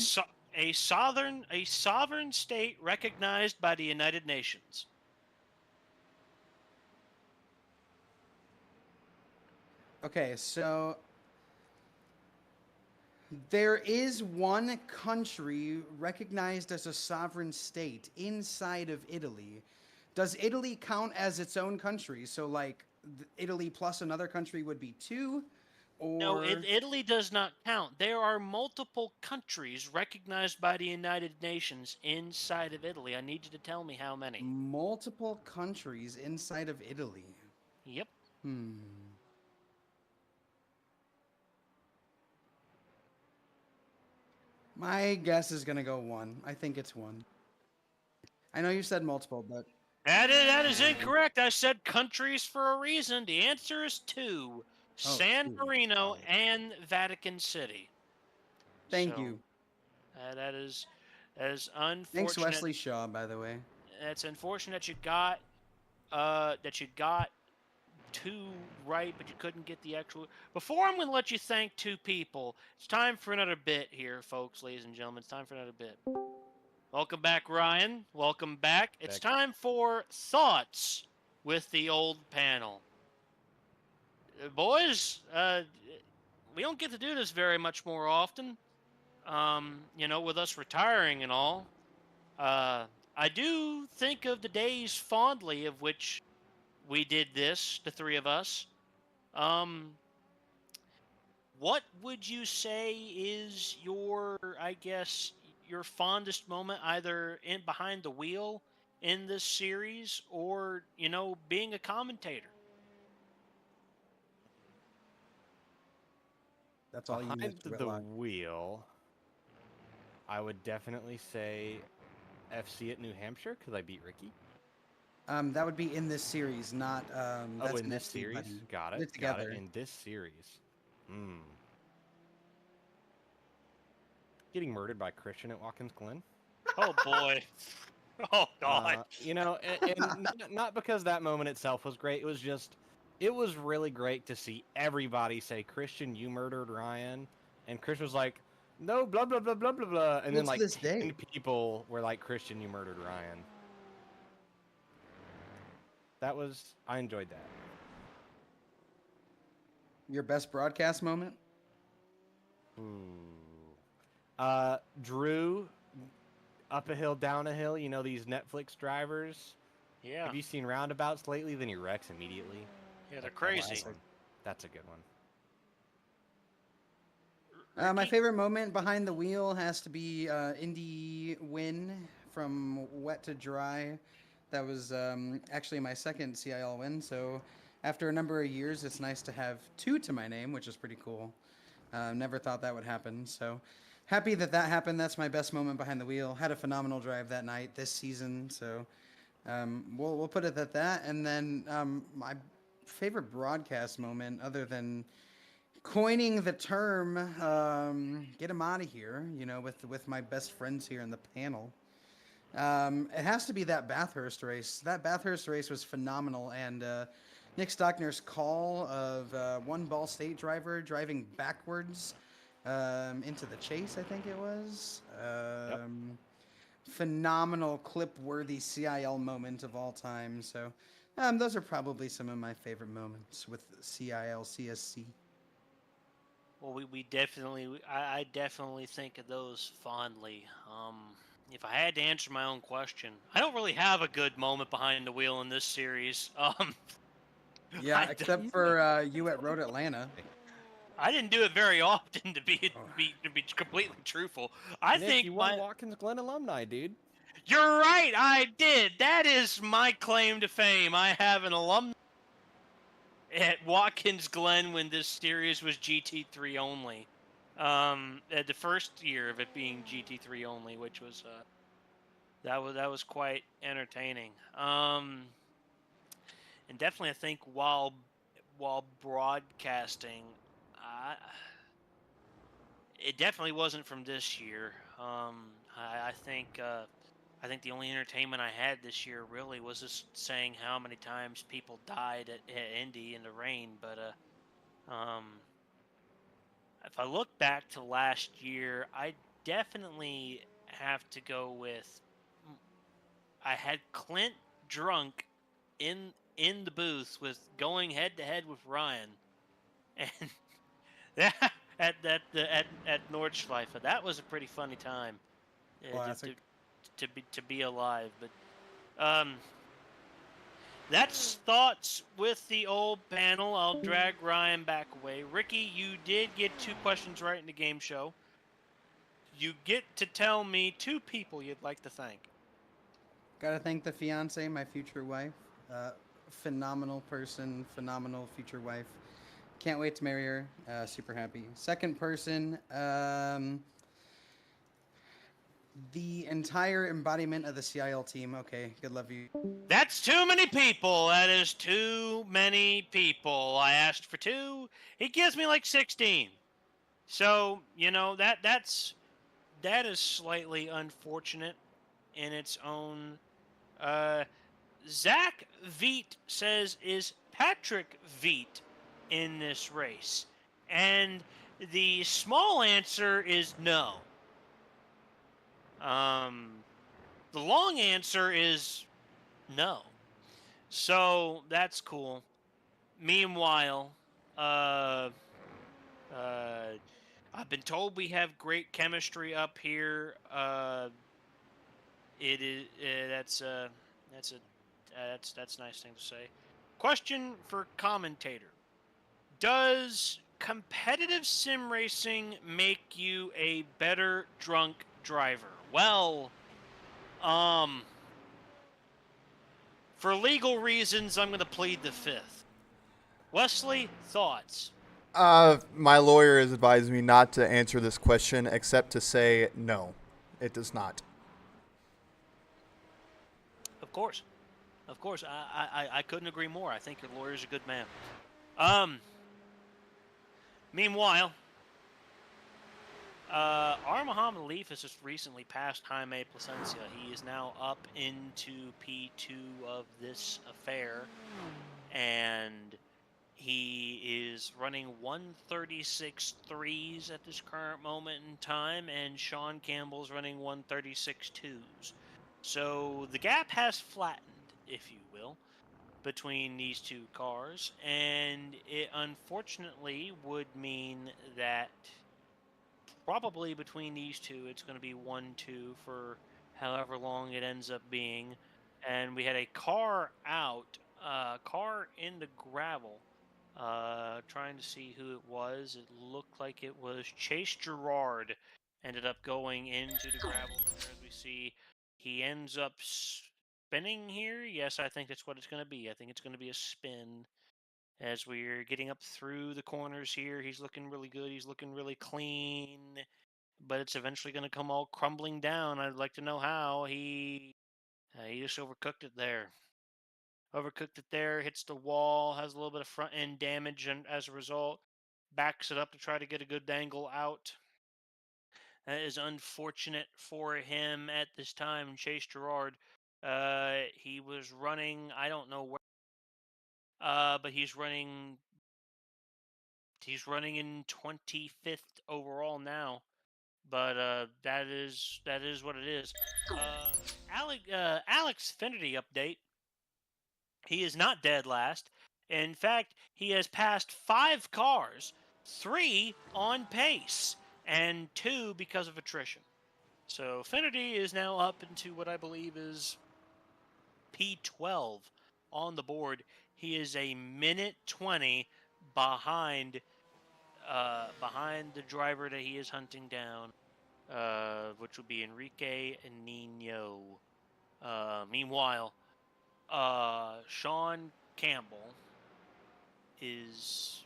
A sovereign state recognized by the United Nations. Okay, so there is one country recognized as a sovereign state inside of Italy. Does Italy count as its own country? So, like, Italy plus another country would be 2? No, or Italy does not count. There are multiple countries recognized by the United Nations inside of Italy. I need you to tell me how many. multiple countries inside of Italy? Yep. My guess is gonna go one. I think it's one. I know you said multiple, but That is incorrect. I said countries for a reason. The answer is two: San two. Marino and Vatican City. Thank So, you. that is Thanks, unfortunate. Wesley Shaw, by the way. It's unfortunate that you got two right, but you couldn't get the actual. Before I'm going to let you thank two people, it's time for another bit here, folks, ladies and gentlemen. It's time for another bit. Welcome back, Ryan. Welcome back. It's time for thoughts with the old panel. Boys, we don't get to do this very much more often. With us retiring and all. I do think of the days fondly of which we did this, the three of us. What would you say is your fondest moment, either in behind the wheel in this series, or being a commentator? That's all you Behind missed, the Whitlock. wheel, I would definitely say FC at New Hampshire because I beat Ricky. That would be in this series, not that's In an this FC series, buddy. got They're it. together. In this series, getting murdered by Christian at Watkins Glen. Oh boy. Oh God. And not because that moment itself was great. It was really great to see everybody say, "Christian, you murdered Ryan," and Christian was like, "No, blah blah blah blah blah blah," and then to like this 10 day. people were like, "Christian, you murdered Ryan." I enjoyed that. Your best broadcast moment? Drew, up a hill, down a hill. These Netflix drivers. Yeah. Have you seen roundabouts lately? Then he wrecks immediately. Yeah, they're crazy. That's a good one. My favorite moment behind the wheel has to be Indy win from wet to dry. That was actually my second CIL win. So after a number of years, it's nice to have two to my name, which is pretty cool. Never thought that would happen. So happy that happened. That's my best moment behind the wheel. Had a phenomenal drive that night this season. So we'll put it at that. And then my favorite broadcast moment, other than coining the term "get him out of here," with my best friends here in the panel. It has to be that Bathurst race. That Bathurst race was phenomenal, and Nick Stockner's call of one Ball State driver driving backwards into the chase, I think it was. Phenomenal, clip-worthy CIL moment of all time. So those are probably some of my favorite moments with CIL CSC. Well, I definitely think of those fondly. If I had to answer my own question, I don't really have a good moment behind the wheel in this series. Yeah, except for you at Road Atlanta. I didn't do it very often, to be completely truthful. Nick, you won Watkins Glen alumni, dude. You're right, I did. That is my claim to fame. I have an alumni at Watkins Glen when this series was GT3 only. At the first year of it being GT3 only, which was that was quite entertaining. And definitely, I think while broadcasting, it definitely wasn't from this year. I think the only entertainment I had this year really was just saying how many times people died at Indy in the rain. But if I look back to last year, I definitely have to go with. I had Clint drunk in the booth with going head to head with Ryan, and at Nordschleife. That was a pretty funny time. To be alive, but That's thoughts with the old panel. I'll drag Ryan back away. Ricky, you did get 2 questions right in the game show. You get to tell me 2 people you'd like to thank. Gotta thank the fiance, my future wife. Phenomenal person, phenomenal future wife. Can't wait to marry her. Super happy. Second person, the entire embodiment of the CIL team. Okay, good love you. That's too many people. That is too many people. I asked for 2. He gives me like 16. So, that is slightly unfortunate in its own. Zach Veet says, is Patrick Veet in this race? And the small answer is no. The long answer is no. So that's cool. Meanwhile, I've been told we have great chemistry up here. It is that's a nice thing to say. Question for commentator: does competitive sim racing make you a better drunk driver? Well, for legal reasons, I'm going to plead the 5th. Wesley, thoughts? My lawyer has advised me not to answer this question, except to say no, it does not. Of course. I couldn't agree more. I think your lawyer's a good man. Meanwhile, our Muhammad Alif has just recently passed Jaime Plasencia. He is now up into P2 of this affair, and he is running 136.3s at this current moment in time, and Sean Campbell's running 136.2s. So the gap has flattened, if you will, between these 2 cars, and it unfortunately would mean that probably between these 2 it's going to be 1-2 for however long it ends up being. And we had a car out, car in the gravel, trying to see who it was. It looked like it was Chase Gerard. Ended up going into the gravel there, as we see. He ends up spinning here. Yes, I think that's what it's going to be. I think it's going to be a spin. As we're getting up through the corners here, he's looking really good. He's looking really clean. But it's eventually going to come all crumbling down. I'd like to know how. He just overcooked it there. Hits the wall, has a little bit of front end damage, and as a result, backs it up to try to get a good angle out. That is unfortunate for him at this time. Chase Gerard, he was running, I don't know where, but he's running in 25th overall now. But that is what it is. Alex Finity update. He is not dead last. In fact, he has passed 5 cars, 3 on pace, and 2 because of attrition. So Finity is now up into what I believe is P12 on the board. He is a minute 20 behind the driver that he is hunting down, which would be Enrique Nino. Meanwhile, Sean Campbell is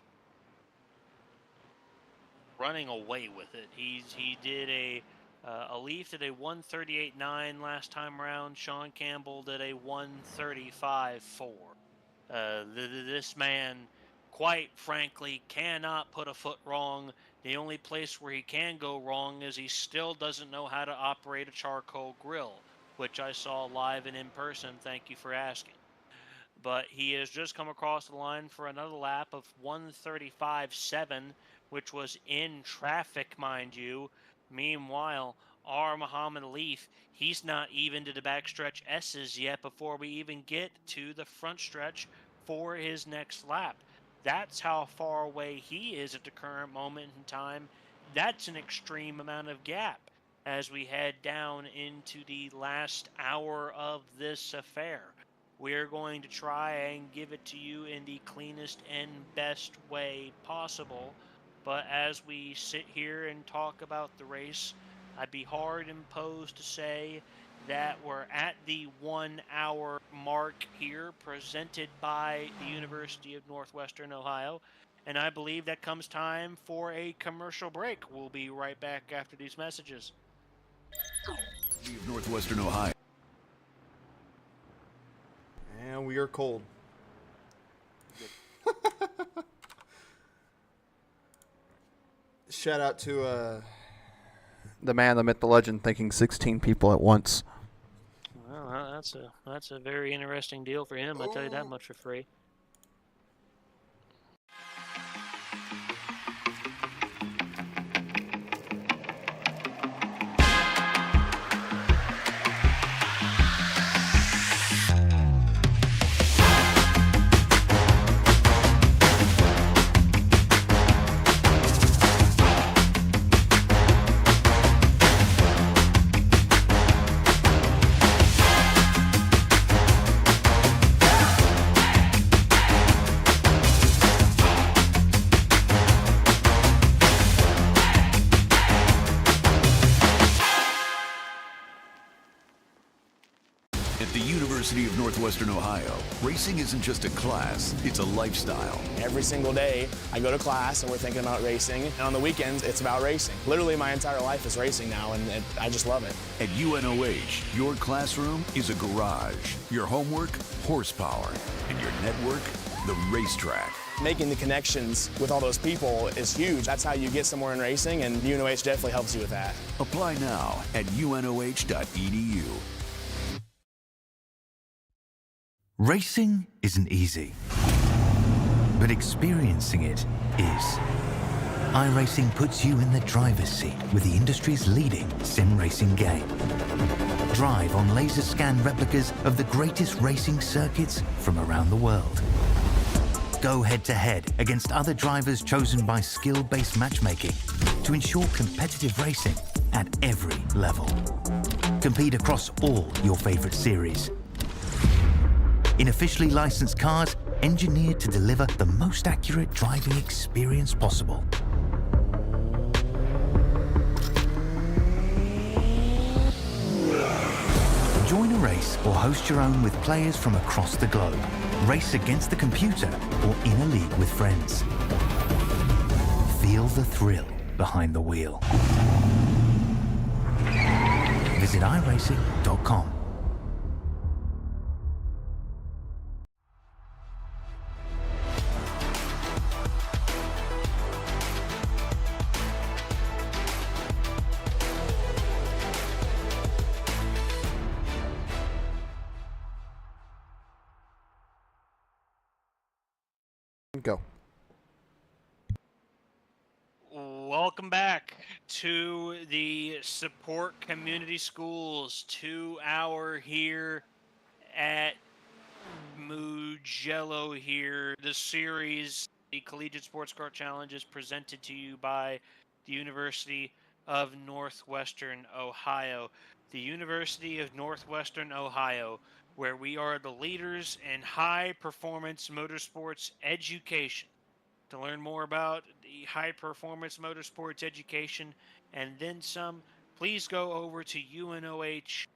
running away with it. He did a Leaf did a 138.9 last time around. Sean Campbell did a 135.4. This man, quite frankly, cannot put a foot wrong. The only place where he can go wrong is he still doesn't know how to operate a charcoal grill, which I saw live and in person. Thank you for asking. But he has just come across the line for another lap of 135.7, which was in traffic, mind you. Meanwhile, our Muhammad Alif, he's not even to the backstretch S's yet before we even get to the front stretch for his next lap. That's how far away he is at the current moment in time. That's an extreme amount of gap as we head down into the last hour of this affair. we're going to try and give it to you in the cleanest and best way possible. But as we sit here and talk about the race, I'd be hard imposed to say that we're at the 1 hour mark here, presented by the University of Northwestern Ohio. And I believe that comes time for a commercial break. We'll be right back after these messages. Of Northwestern Ohio. And we are cold. Shout out to the man, the myth, the legend, thinking 16 people at once. Well, that's a very interesting deal for him. I tell you that much for free. At the University of Northwestern Ohio, racing isn't just a class, it's a lifestyle. Every single day, I go to class and we're thinking about racing. And on the weekends, it's about racing. Literally, my entire life is racing now, and I just love it. At UNOH, your classroom is a garage. Your homework, horsepower. And your network, the racetrack. Making the connections with all those people is huge. That's how you get somewhere in racing, and UNOH definitely helps you with that. Apply now at unoh.edu. Racing isn't easy, but experiencing it is. iRacing puts you in the driver's seat with the industry's leading sim racing game. Drive on laser scan replicas of the greatest racing circuits from around the world. Go head-to-head against other drivers chosen by skill-based matchmaking to ensure competitive racing at every level. Compete across all your favorite series. In officially licensed cars, engineered to deliver the most accurate driving experience possible. Join a race or host your own with players from across the globe. Race against the computer or in a league with friends. Feel the thrill behind the wheel. Visit iRacing.com. Go. Welcome back to the Support Community Schools 2 hour here at Mugello here. The series, the Collegiate Sportscar Challenge, is presented to you by the University of Northwestern Ohio. The University of Northwestern Ohio, where we are the leaders in high-performance motorsports education. To learn more about the high-performance motorsports education and then some, please go over to unoh.edu.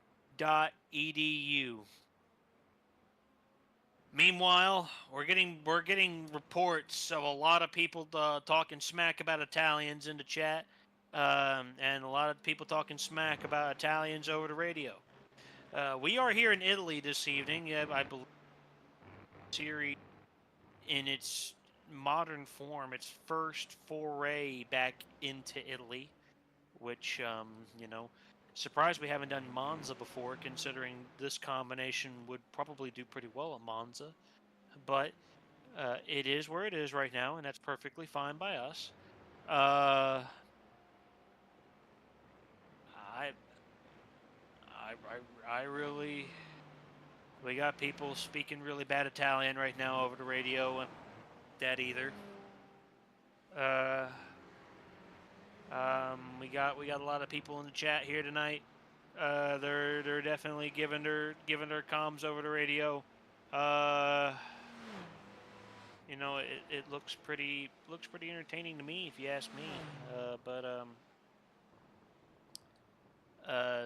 Meanwhile, we're getting reports of a lot of people talking smack about Italians in the chat, and a lot of people talking smack about Italians over the radio. We are here in Italy this evening. I believe series in its modern form, its first foray back into Italy, which surprised we haven't done Monza before, considering this combination would probably do pretty well at Monza. But it is where it is right now, and that's perfectly fine by us. I really, we got people speaking really bad Italian right now over the radio, and that either. We got a lot of people in the chat here tonight. They're definitely giving their comms over the radio. You know, it looks pretty entertaining to me, if you ask me.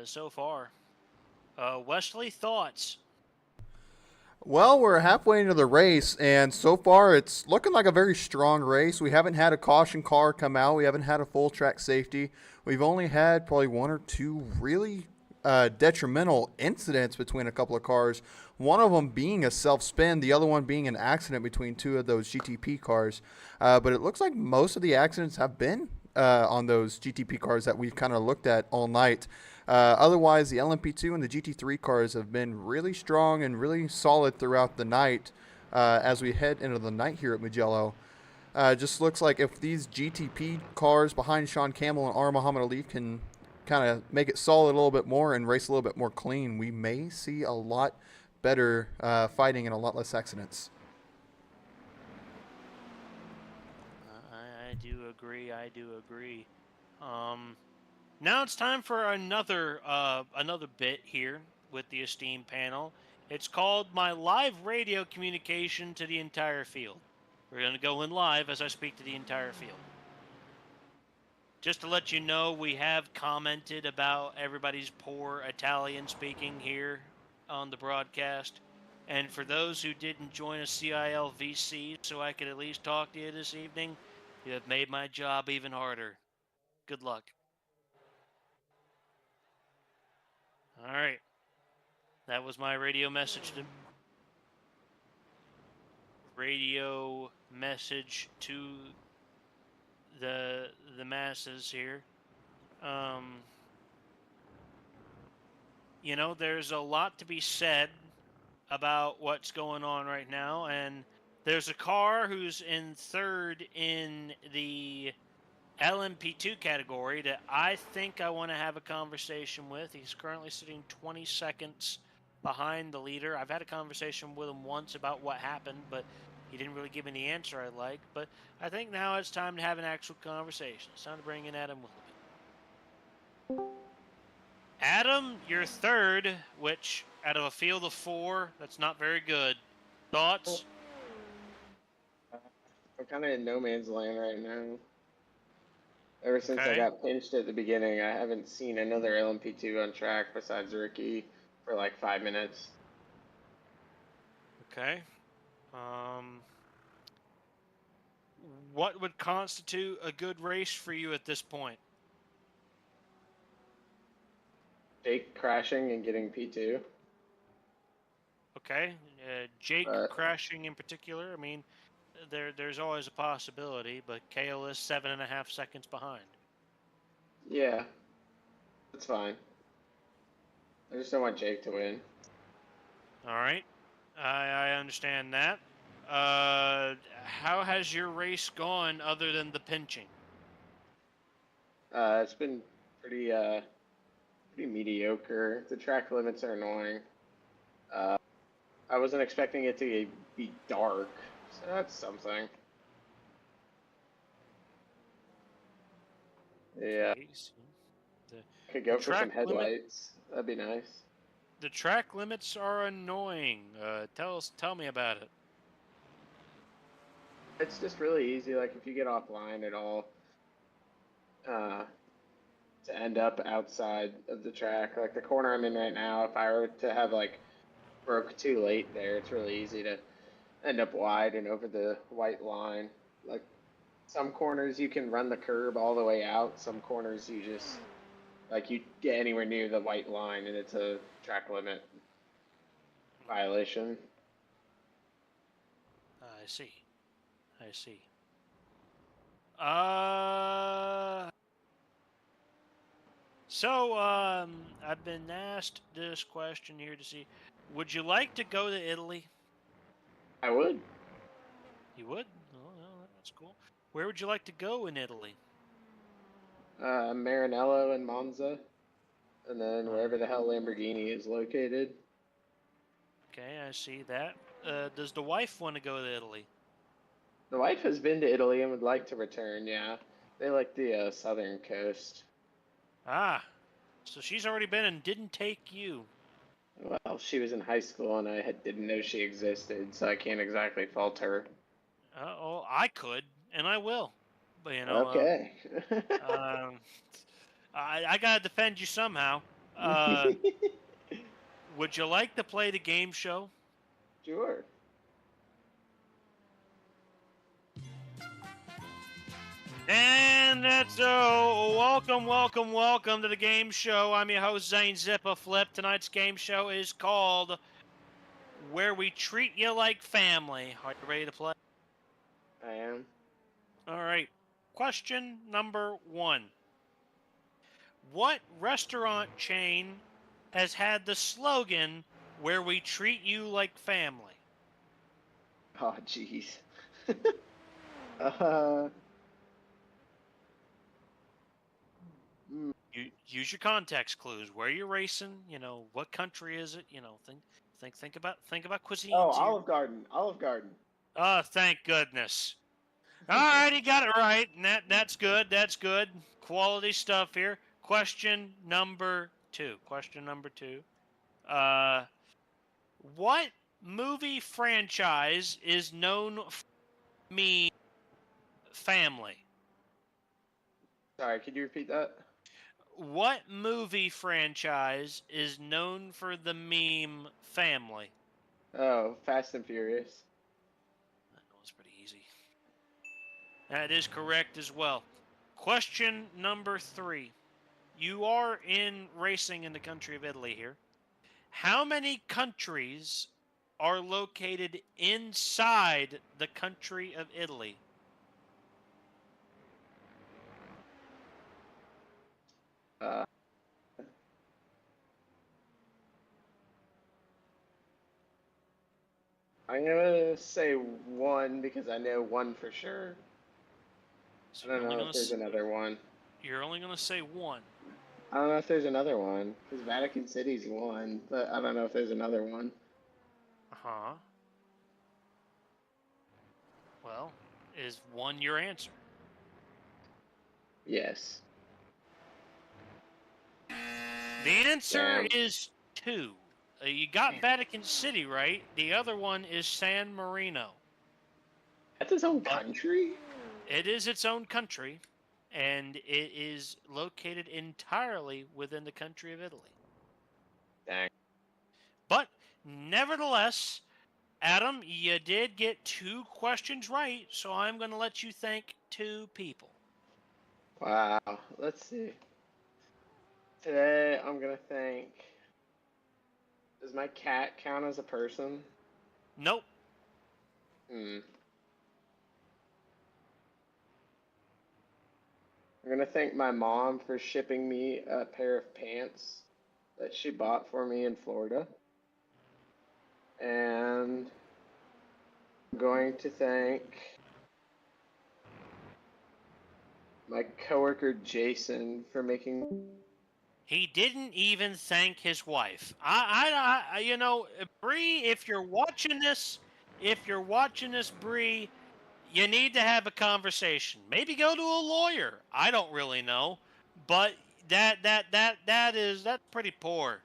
So far, Wesley, thoughts? Well, we're halfway into the race, and so far it's looking like a very strong race. We haven't had a caution car come out. We haven't had a full track safety. We've only had probably one or two really detrimental incidents between a couple of cars. One of them being a self-spin, the other one being an accident between two of those GTP cars. But it looks like most of the accidents have been on those GTP cars that we've kind of looked at all night. Otherwise, the LMP2 and the GT3 cars have been really strong and really solid throughout the night as we head into the night here at Mugello. Just looks like if these GTP cars behind Sean Campbell and R. Muhammad Ali can kind of make it solid a little bit more and race a little bit more clean, we may see a lot better fighting and a lot less accidents. I do agree. Now it's time for another bit here with the esteemed panel. It's called my live radio communication to the entire field. We're going to go in live as I speak to the entire field. Just to let you know, we have commented about everybody's poor Italian speaking here on the broadcast. And for those who didn't join a CILVC so I could at least talk to you this evening, you have made my job even harder. Good luck. All right. That was my radio message to the masses here. You know, there's a lot to be said about what's going on right now, and there's a car who's in third in the LMP2 category that I think I want to have a conversation with. He's currently sitting 20 seconds behind the leader. I've had a conversation with him once about what happened, but he didn't really give me the answer I like. But I think now it's time to have an actual conversation. It's time to bring in Adam Willoughby. Adam, you're third, which out of a field of 4, that's not very good. Thoughts? I'm kind of in no man's land right now. Ever since I Okay. got pinched at the beginning, I haven't seen another LMP2 on track besides Ricky for like 5 minutes. Okay. What would constitute a good race for you at this point? Jake crashing and getting P2. Okay. Jake Uh, crashing in particular, I mean, there's always a possibility, but Kale is 7.5 seconds behind. Yeah, that's fine. I just don't want Jake to win. All right. I understand that. How has your race gone other than the pinching? It's been pretty mediocre. The track limits are annoying. I wasn't expecting it to be dark, so that's something. Yeah, could go for some headlights. That'd be nice. The track limits are annoying. Tell me about it. It's just really easy. Like if you get offline at all, to end up outside of the track. Like the corner I'm in right now, if I were to have like broke too late there, it's really easy to end up wide and over the white line. Like some corners you can run the curb all the way out. Some corners you just like you get anywhere near the white line and it's a track limit violation. I see. So, I've been asked this question here to see, would you like to go to Italy? I would. You would? Oh, that's cool. Where would you like to go in Italy? Maranello and Monza, and then wherever the hell Lamborghini is located. Okay, I see that. Does the wife want to go to Italy? The wife has been to Italy and would like to return, yeah. They like the southern coast. Ah, so she's already been and didn't take you. Well, she was in high school and didn't know she existed, so I can't exactly fault her. Oh, I could, and I will. But, Okay. I got to defend you somehow. Would you like to play the game show? Sure. And that's welcome to the game show. I'm your host, Zane Zippa Flip. Tonight's game show is called Where We Treat You Like Family. Are you ready to play? I am. All right. Question number 1. What restaurant chain has had the slogan, Where We Treat You Like Family? Oh, jeez. Use your context clues. Where you're racing, what country is it? Think about cuisine. Oh, Olive Garden. Olive Garden. Oh, thank goodness. All right, he got it right. And that's good. That's good. Quality stuff here. Question number 2. What movie franchise is known for me family? Sorry, could you repeat that? What movie franchise is known for the meme family? Oh, Fast and Furious. That was pretty easy. That is correct as well. Question number 3. You are in racing in the country of Italy here. How many countries are located inside the country of Italy? I'm gonna say 1 because I know 1 for sure. So I don't know if there's another one. You're only going to say 1. I don't know if there's another one. Because Vatican City's 1, but I don't know if there's another one. Uh-huh. Well, is 1 your answer? Yes. The answer is 2. You got Vatican City right. The other one is San Marino. That's its own country? It is its own country, and it is located entirely within the country of Italy. Dang. But nevertheless, Adam, you did get 2 questions right, so I'm going to let you thank 2 people. Wow. Let's see. Today, I'm going to thank... Does my cat count as a person? Nope. I'm going to thank my mom for shipping me a pair of pants that she bought for me in Florida. And I'm going to thank my coworker Jason for making... He didn't even thank his wife. Bree, if you're watching this, Bree, you need to have a conversation. Maybe go to a lawyer. I don't really know, but that's pretty poor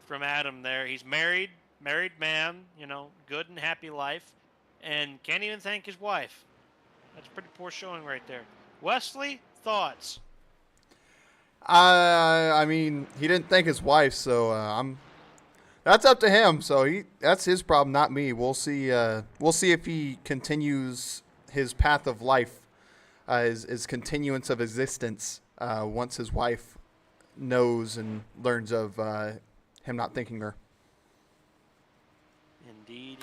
from Adam there. He's married man, good and happy life, and can't even thank his wife. That's pretty poor showing right there. Wesley, thoughts? I mean, he didn't thank his wife, so that's up to him. So that's his problem, not me. We'll see. We'll see if he continues his path of life, his continuance of existence, once his wife knows and learns of him not thanking her. Indeed.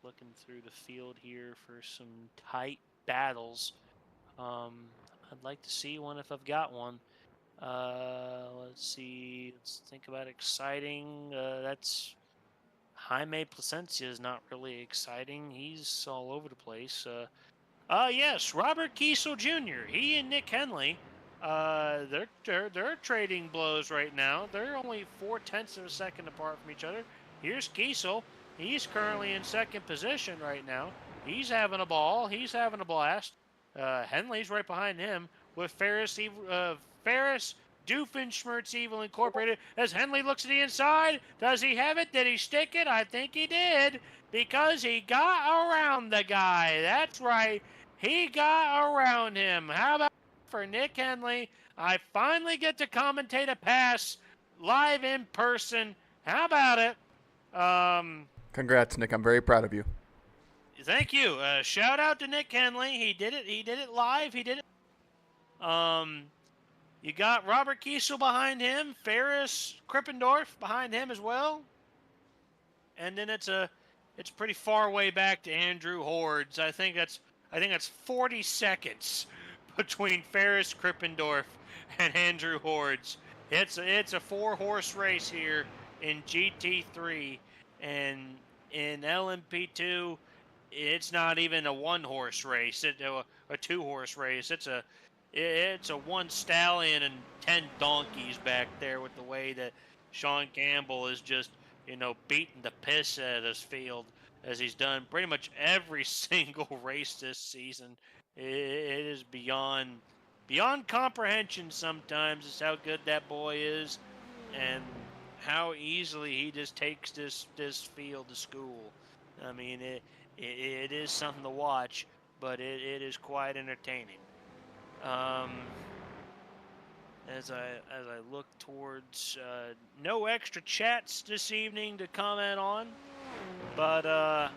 Looking through the field here for some tight battles. I'd like to see one if I've got one. Let's see. Let's think about exciting. That's Jaime Placencia is not really exciting. He's all over the place. Yes, Robert Kiesel Jr. He and Nick Henley. They're trading blows right now. They're only 0.4 of a second apart from each other. Here's Kiesel. He's currently in second position right now. He's having a ball. He's having a blast. Henley's right behind him with Ferris Doofenshmirtz Evil Incorporated. As Henley looks to the inside, does he have it? Did he stick it? I think he did, because he got around the guy. That's right. He got around him. How about for Nick Henley? I finally get to commentate a pass live in person. How about it? Congrats, Nick. I'm very proud of you. Thank you. Shout out to Nick Henley. He did it. He did it live. He did it. You got Robert Kiesel behind him, Ferris Krippendorf behind him as well, and then it's pretty far way back to Andrew Hordes. I think that's 40 seconds between Ferris Krippendorf and Andrew Hordes. It's a 4-horse race here in GT3, and in LMP2, it's not even a 1-horse race. It's a 2-horse race. It's a 1 stallion and 10 donkeys back there, with the way that Sean Campbell is just, beating the piss out of this field, as he's done pretty much every single race this season. It is beyond comprehension sometimes, is how good that boy is, and how easily he just takes this field to school. I mean, it is something to watch, but it is quite entertaining. As I look towards no extra chats this evening to comment on, but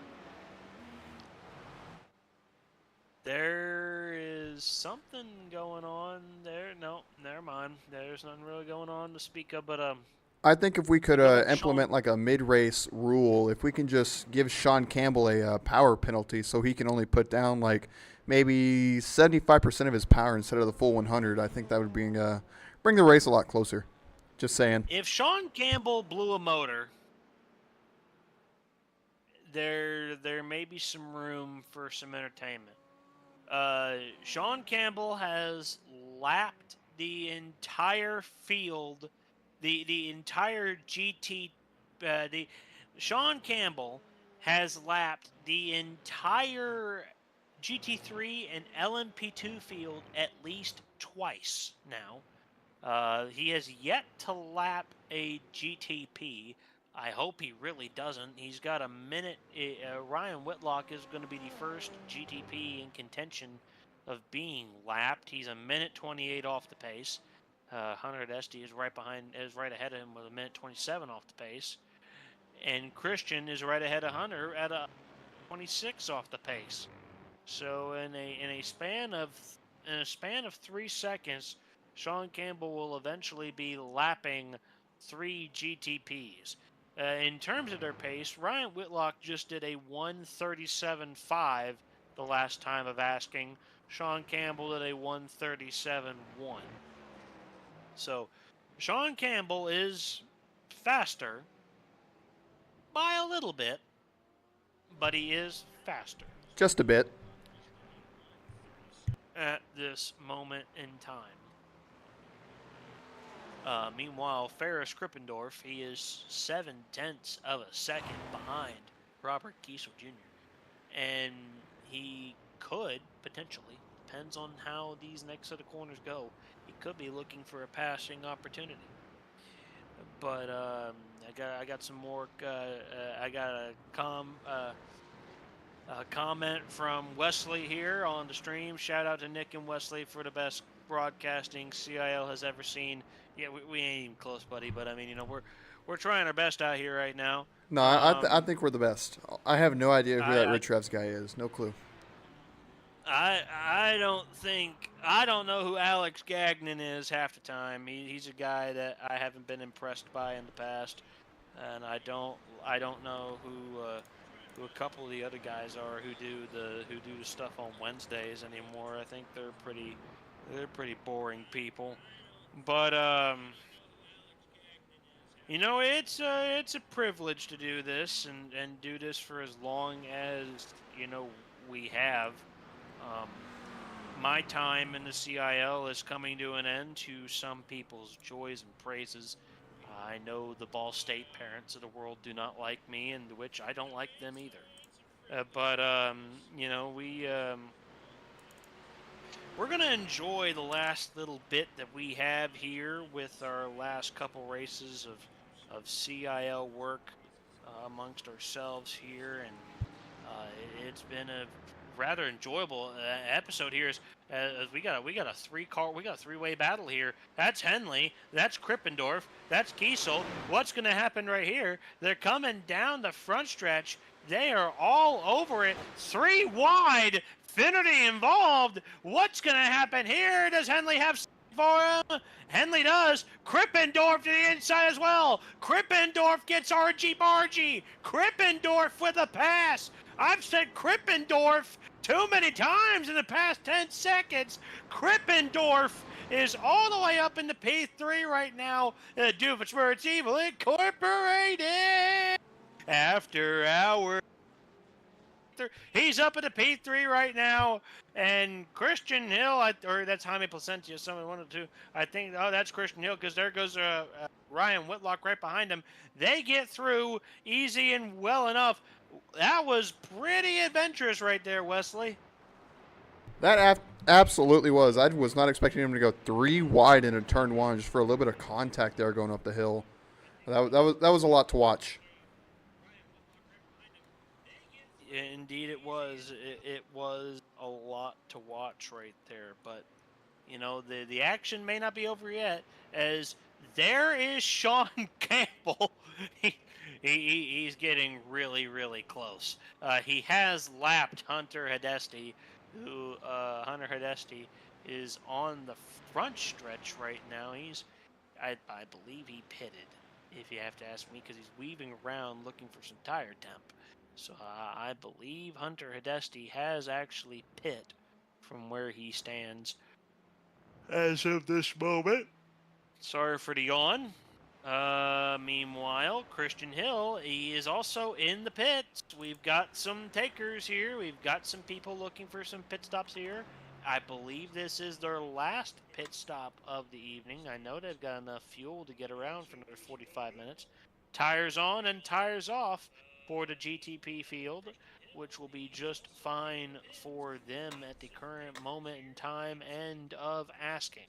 there is something going on there. No, never mind. There's nothing really going on to speak of, but I think if we could implement like a mid-race rule, if we can just give Sean Campbell a power penalty so he can only put down like maybe 75% of his power instead of the full 100, I think that would bring the race a lot closer. Just saying. If Sean Campbell blew a motor, there may be some room for some entertainment. Sean Campbell has lapped the entire field, the entire GT. Sean Campbell has lapped the entire GT3 and LMP2 field at least twice now. He has yet to lap a GTP. I hope he really doesn't. He's got a minute. Ryan Whitlock is going to be the first GTP in contention of being lapped. He's a minute 28 off the pace. Hunter Desti is right ahead of him with a minute 27 off the pace, and Christian is right ahead of Hunter at a 26 off the pace. So in a span of 3 seconds, Sean Campbell will eventually be lapping 3 GTPs. In terms of their pace, Ryan Whitlock just did a 1:37.5 the last time of asking. Sean Campbell did a 1:37.1. So Sean Campbell is faster by a little bit, but he is faster. Just a bit. At this moment in time. Meanwhile, Ferris Krippendorf, he is 0.7 of a second behind Robert Kiesel Jr. And he could potentially, depends on how these next set of corners go, he could be looking for a passing opportunity. But I got some more. I got a comment from Wesley here on the stream. Shout out to Nick and Wesley for the best broadcasting CIL has ever seen. Yeah, we ain't even close, buddy. But I mean, we're trying our best out here right now. No, I think we're the best. I have no idea who that Rich Revs guy is. No clue. I don't know who Alex Gagnon is half the time. He's a guy that I haven't been impressed by in the past, and I don't know who a couple of the other guys are who do the stuff on Wednesdays anymore. I think they're pretty boring people. But it's a privilege to do this and do this for as long as we have. My time in the CIL is coming to an end, to some people's joys and praises. I know the Ball State parents of the world do not like me, and which I don't like them either. But we're going to enjoy the last little bit that we have here with our last couple races of CIL work amongst ourselves here. And it's been a rather enjoyable episode here. As we got a three-way battle here. That's Henley, that's Krippendorf, that's Kiesel. What's going to happen right here? They're coming down the front stretch. They are all over it. 3 wide. Finnerty involved. What's going to happen here? Does Henley have for him? Henley does. Krippendorf to the inside as well. Krippendorf gets argy-bargy. Krippendorf with a pass. I've said Krippendorf too many times in the past 10 seconds. Krippendorf is all the way up in the P3 right now. Doofenshmirtz Evil Incorporated. After hours. He's up at the P3 right now, and Christian Hill, or that's Jaime Placentia, someone one of the two. I think, that's Christian Hill, because there goes Ryan Whitlock right behind him. They get through easy and well enough. That was pretty adventurous right there, Wesley. That absolutely was. I was not expecting him to go 3 wide into turn 1 just for a little bit of contact there going up the hill. That was a lot to watch. Indeed, it was. It was a lot to watch right there. But, the action may not be over yet, as there is Sean Campbell. He's getting really, really close. He has lapped Hunter Hedesti, who Hunter Hedesti is on the front stretch right now. I believe he pitted, if you have to ask me, because he's weaving around looking for some tire temp. So I believe Hunter Hedesti has actually pit from where he stands as of this moment. Sorry for the yawn. Meanwhile, Christian Hill, he is also in the pits. We've got some takers here. We've got some people looking for some pit stops here. I believe this is their last pit stop of the evening. I know they've got enough fuel to get around for another 45 minutes. Tires on and tires off for the GTP field, which will be just fine for them at the current moment in time and of asking.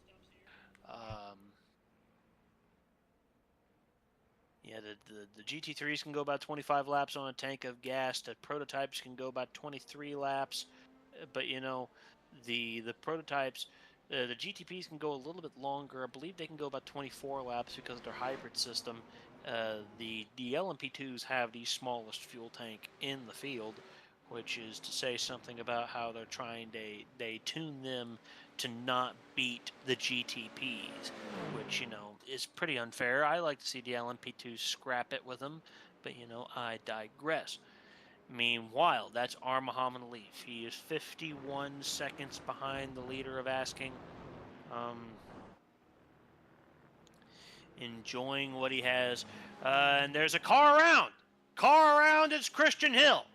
The GT3s can go about 25 laps on a tank of gas. The prototypes can go about 23 laps. But, the prototypes, the GTPs can go a little bit longer. I believe they can go about 24 laps because of their hybrid system. The LMP2s have the smallest fuel tank in the field, which is to say something about how they're trying, they tune them to not beat the GTPs, which, is pretty unfair. I like to see the LMP2s scrap it with them, but, I digress. Meanwhile, that's R. Muhammad Alif. He is 51 seconds behind the leader of asking. Enjoying what he has. And there's a car around. It's Christian Hill.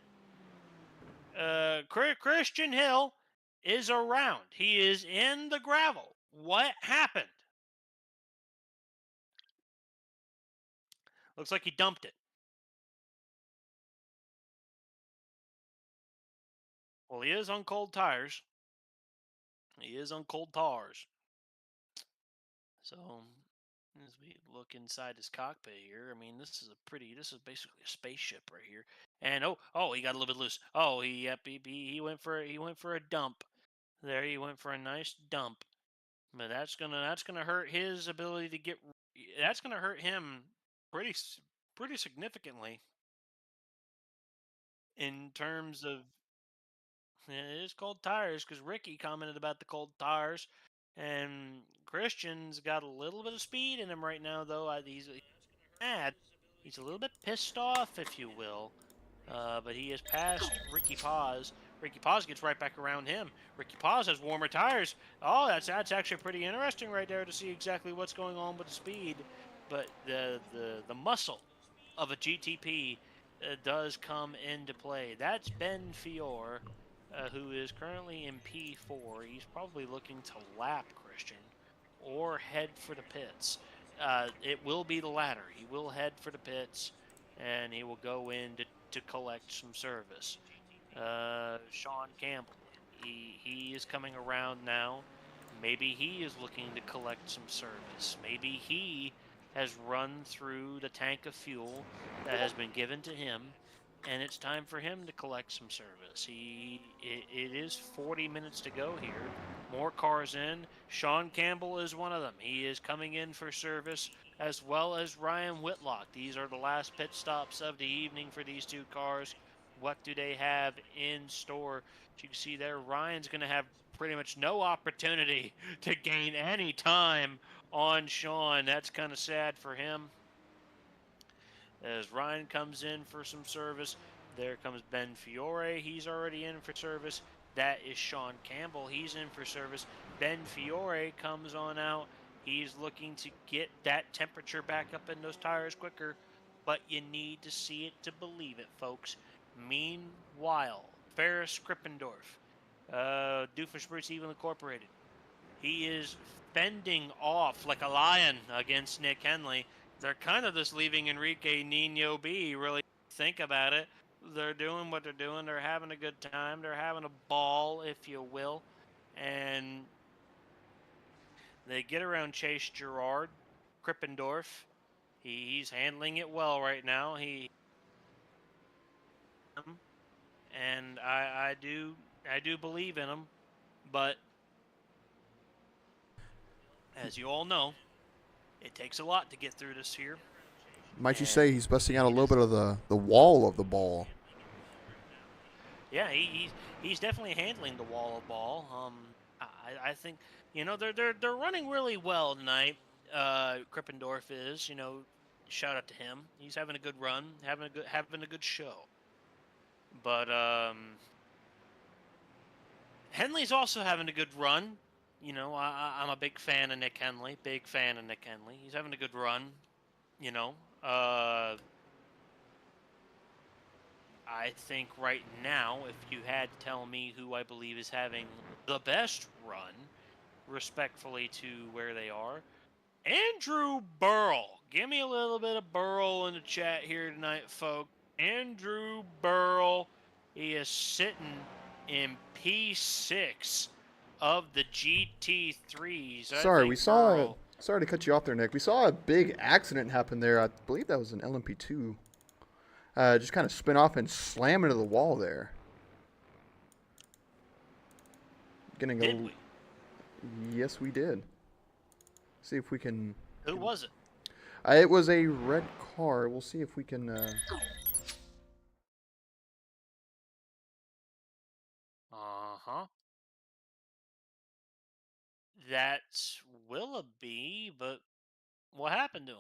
Christian Hill is around. He is in the gravel. What happened? Looks like he dumped it. Well, he is on cold tires. He is on cold tars. So, as we look inside his cockpit here, I mean, this is basically a spaceship right here. And he got a little bit loose. Oh, he went for a dump. There, he went for a nice dump. But that's gonna hurt his ability to get. That's gonna hurt him pretty significantly in terms of. It is cold tires, because Ricky commented about the cold tires, and Christian's got a little bit of speed in him right now. Though he's mad, he's a little bit pissed off, if you will. But he has passed Ricky Paz. Ricky Paz gets right back around him. Ricky Paz has warmer tires. Oh, that's actually pretty interesting right there to see exactly what's going on with the speed. But the muscle of a GTP does come into play. That's Ben Fior, who is currently in P4. He's probably looking to lap Christian or head for the pits. It will be the latter. He will head for the pits, and he will go in to collect some service. Sean Campbell, He is coming around now. Maybe he is looking to collect some service. Maybe he has run through the tank of fuel that has been given to him, and it's time for him to collect some service. It is 40 minutes to go here. More cars in. Sean Campbell is one of them. He is coming in for service, as well as Ryan Whitlock. These are the last pit stops of the evening for these two cars. What do they have in store? As you can see there, Ryan's going to have pretty much no opportunity to gain any time on Sean. That's kind of sad for him. As Ryan comes in for some service, there comes Ben Fiore. He's already in for service. That is Sean Campbell. He's in for service. Ben Fiore comes on out. He's looking to get that temperature back up in those tires quicker, but you need to see it to believe it, folks. Meanwhile, Ferris Krippendorf, Doofenshmirtz Evil Incorporated, he is fending off like a lion against Nick Henley. They're kind of just leaving Enrique Nino be, really think about it. They're doing what they're doing. They're having a good time. They're having a ball, if you will. And they get around Chase Gerard, Krippendorf. He's handling it well right now. And I do believe in him, but as you all know, it takes a lot to get through this here. Might you say he's busting out a little bit of the wall of the ball? Yeah, he's definitely handling the wall of ball. I think they're running really well tonight. Krippendorf is, shout out to him. He's having a good run, having a good show. But Henley's also having a good run. I'm a big fan of Nick Henley. Big fan of Nick Henley. He's having a good run. I think right now, if you had to tell me who I believe is having the best run, respectfully to where they are, Andrew Burrell. Give me a little bit of Burrell in the chat here tonight, folks. Andrew Burrell, he is sitting in P6 of the GT3s. Sorry to cut you off there, Nick. We saw a big accident happen there. I believe that was an LMP2. Just kind of spin off and slam into the wall there. Did we? Yes, we did. See if we can. Who was it? It was a red car. We'll see if we can. That's Willoughby, but what happened to him?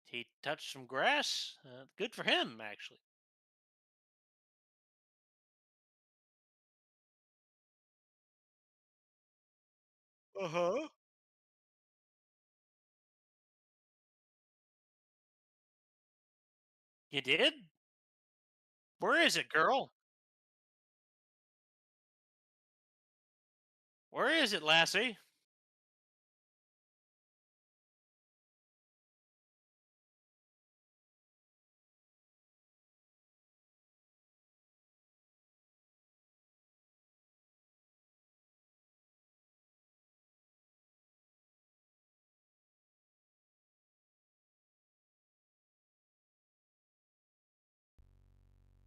He touched some grass. Good for him, actually. Uh-huh. You did? Where is it, girl? Where is it, Lassie?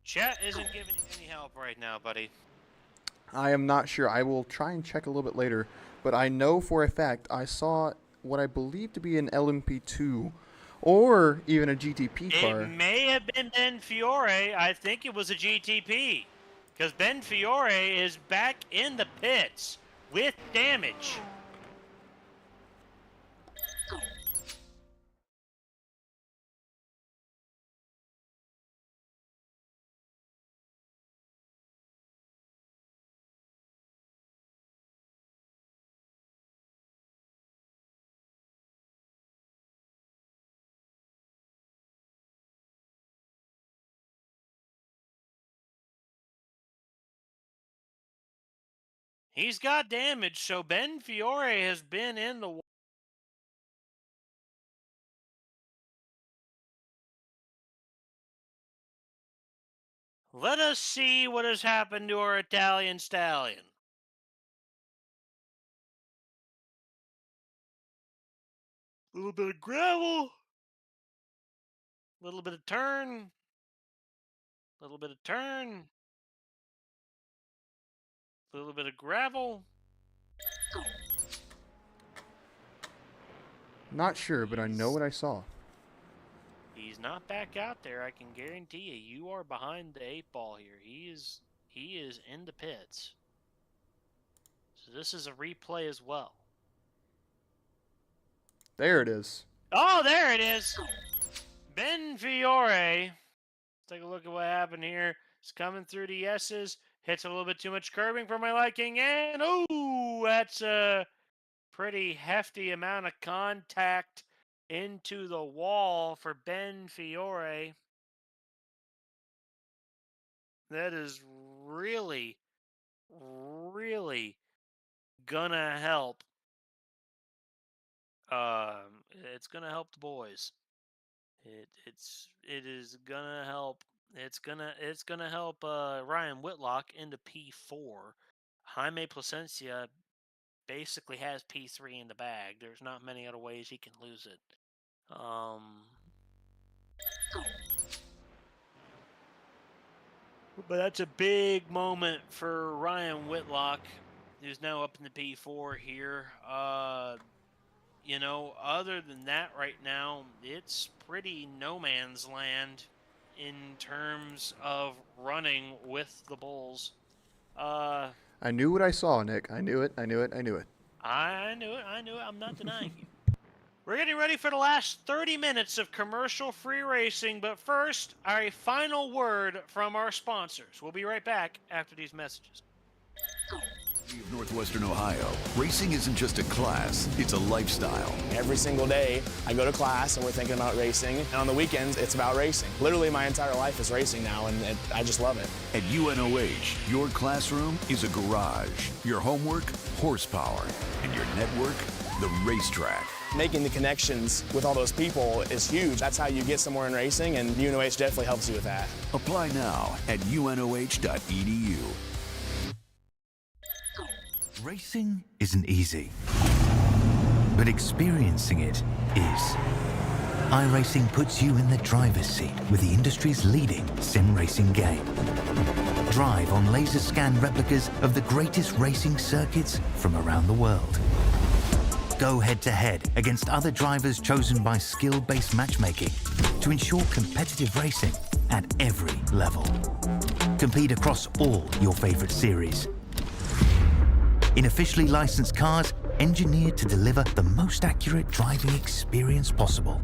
Chat isn't giving you any help right now, buddy. I am not sure. I will try and check a little bit later. But I know for a fact I saw what I believe to be an LMP2 or even a GTP car. It may have been Ben Fiore. I think it was a GTP. Because Ben Fiore is back in the pits with damage. He's got damage, so Ben Fiore has been in the Let us see what has happened to our Italian stallion. A little bit of gravel, a little bit of turn, a little bit of turn, a little bit of gravel. Not sure, but I know what I saw. He's not back out there. I can guarantee you. You are behind the 8 ball here. He is in the pits. So this is a replay as well. There it is. Oh, there it is. Ben Fiore. Take a look at what happened here. It's coming through the yeses. Hits a little bit too much curbing for my liking. And, oh, that's a pretty hefty amount of contact into the wall for Ben Fiore. That is really, really gonna help. It's gonna help the boys. It is gonna help. It's gonna help Ryan Whitlock into P4. Jaime Placencia basically has P3 in the bag. There's not many other ways he can lose it. But that's a big moment for Ryan Whitlock, who's now up in the P4 here. Other than that, right now, it's pretty no man's land in terms of running with the Bulls. I knew what I saw, Nick. I knew it. I knew it. I'm not denying you. We're getting ready for the last 30 minutes of commercial-free racing, but first, our final word from our sponsors. We'll be right back after these messages. Of Northwestern Ohio, racing isn't just a class, it's a lifestyle. Every single day, I go to class and we're thinking about racing. And on the weekends, it's about racing. Literally, my entire life is racing now, and I just love it. At UNOH, your classroom is a garage. Your homework, horsepower. And your network, the racetrack. Making the connections with all those people is huge. That's how you get somewhere in racing, and UNOH definitely helps you with that. Apply now at unoh.edu. Racing isn't easy, but experiencing it is. iRacing puts you in the driver's seat with the industry's leading sim racing game. Drive on laser scan replicas of the greatest racing circuits from around the world. Go head-to-head against other drivers chosen by skill-based matchmaking to ensure competitive racing at every level. Compete across all your favorite series. In officially licensed cars, engineered to deliver the most accurate driving experience possible.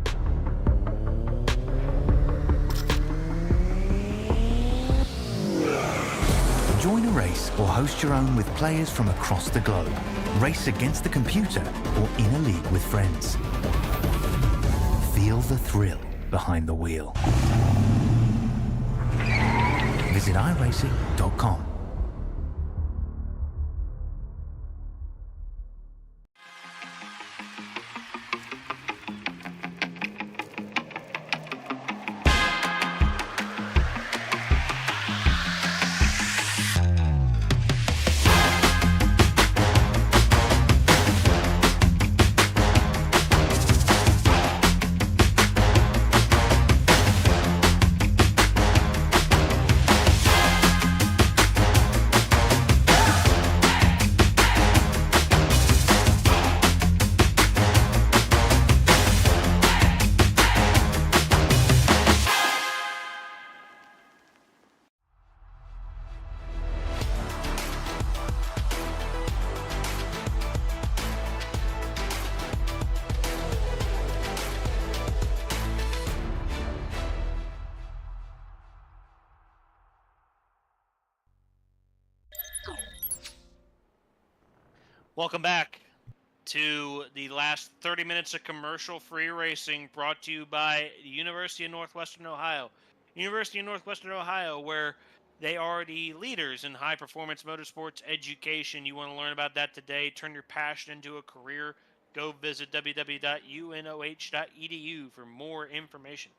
Join a race or host your own with players from across the globe. Race against the computer or in a league with friends. Feel the thrill behind the wheel. Visit iRacing.com. Welcome back to the last 30 minutes of commercial-free racing brought to you by the University of Northwestern Ohio. University of Northwestern Ohio, where they are the leaders in high-performance motorsports education. You want to learn about that today, turn your passion into a career, go visit www.unoh.edu for more information.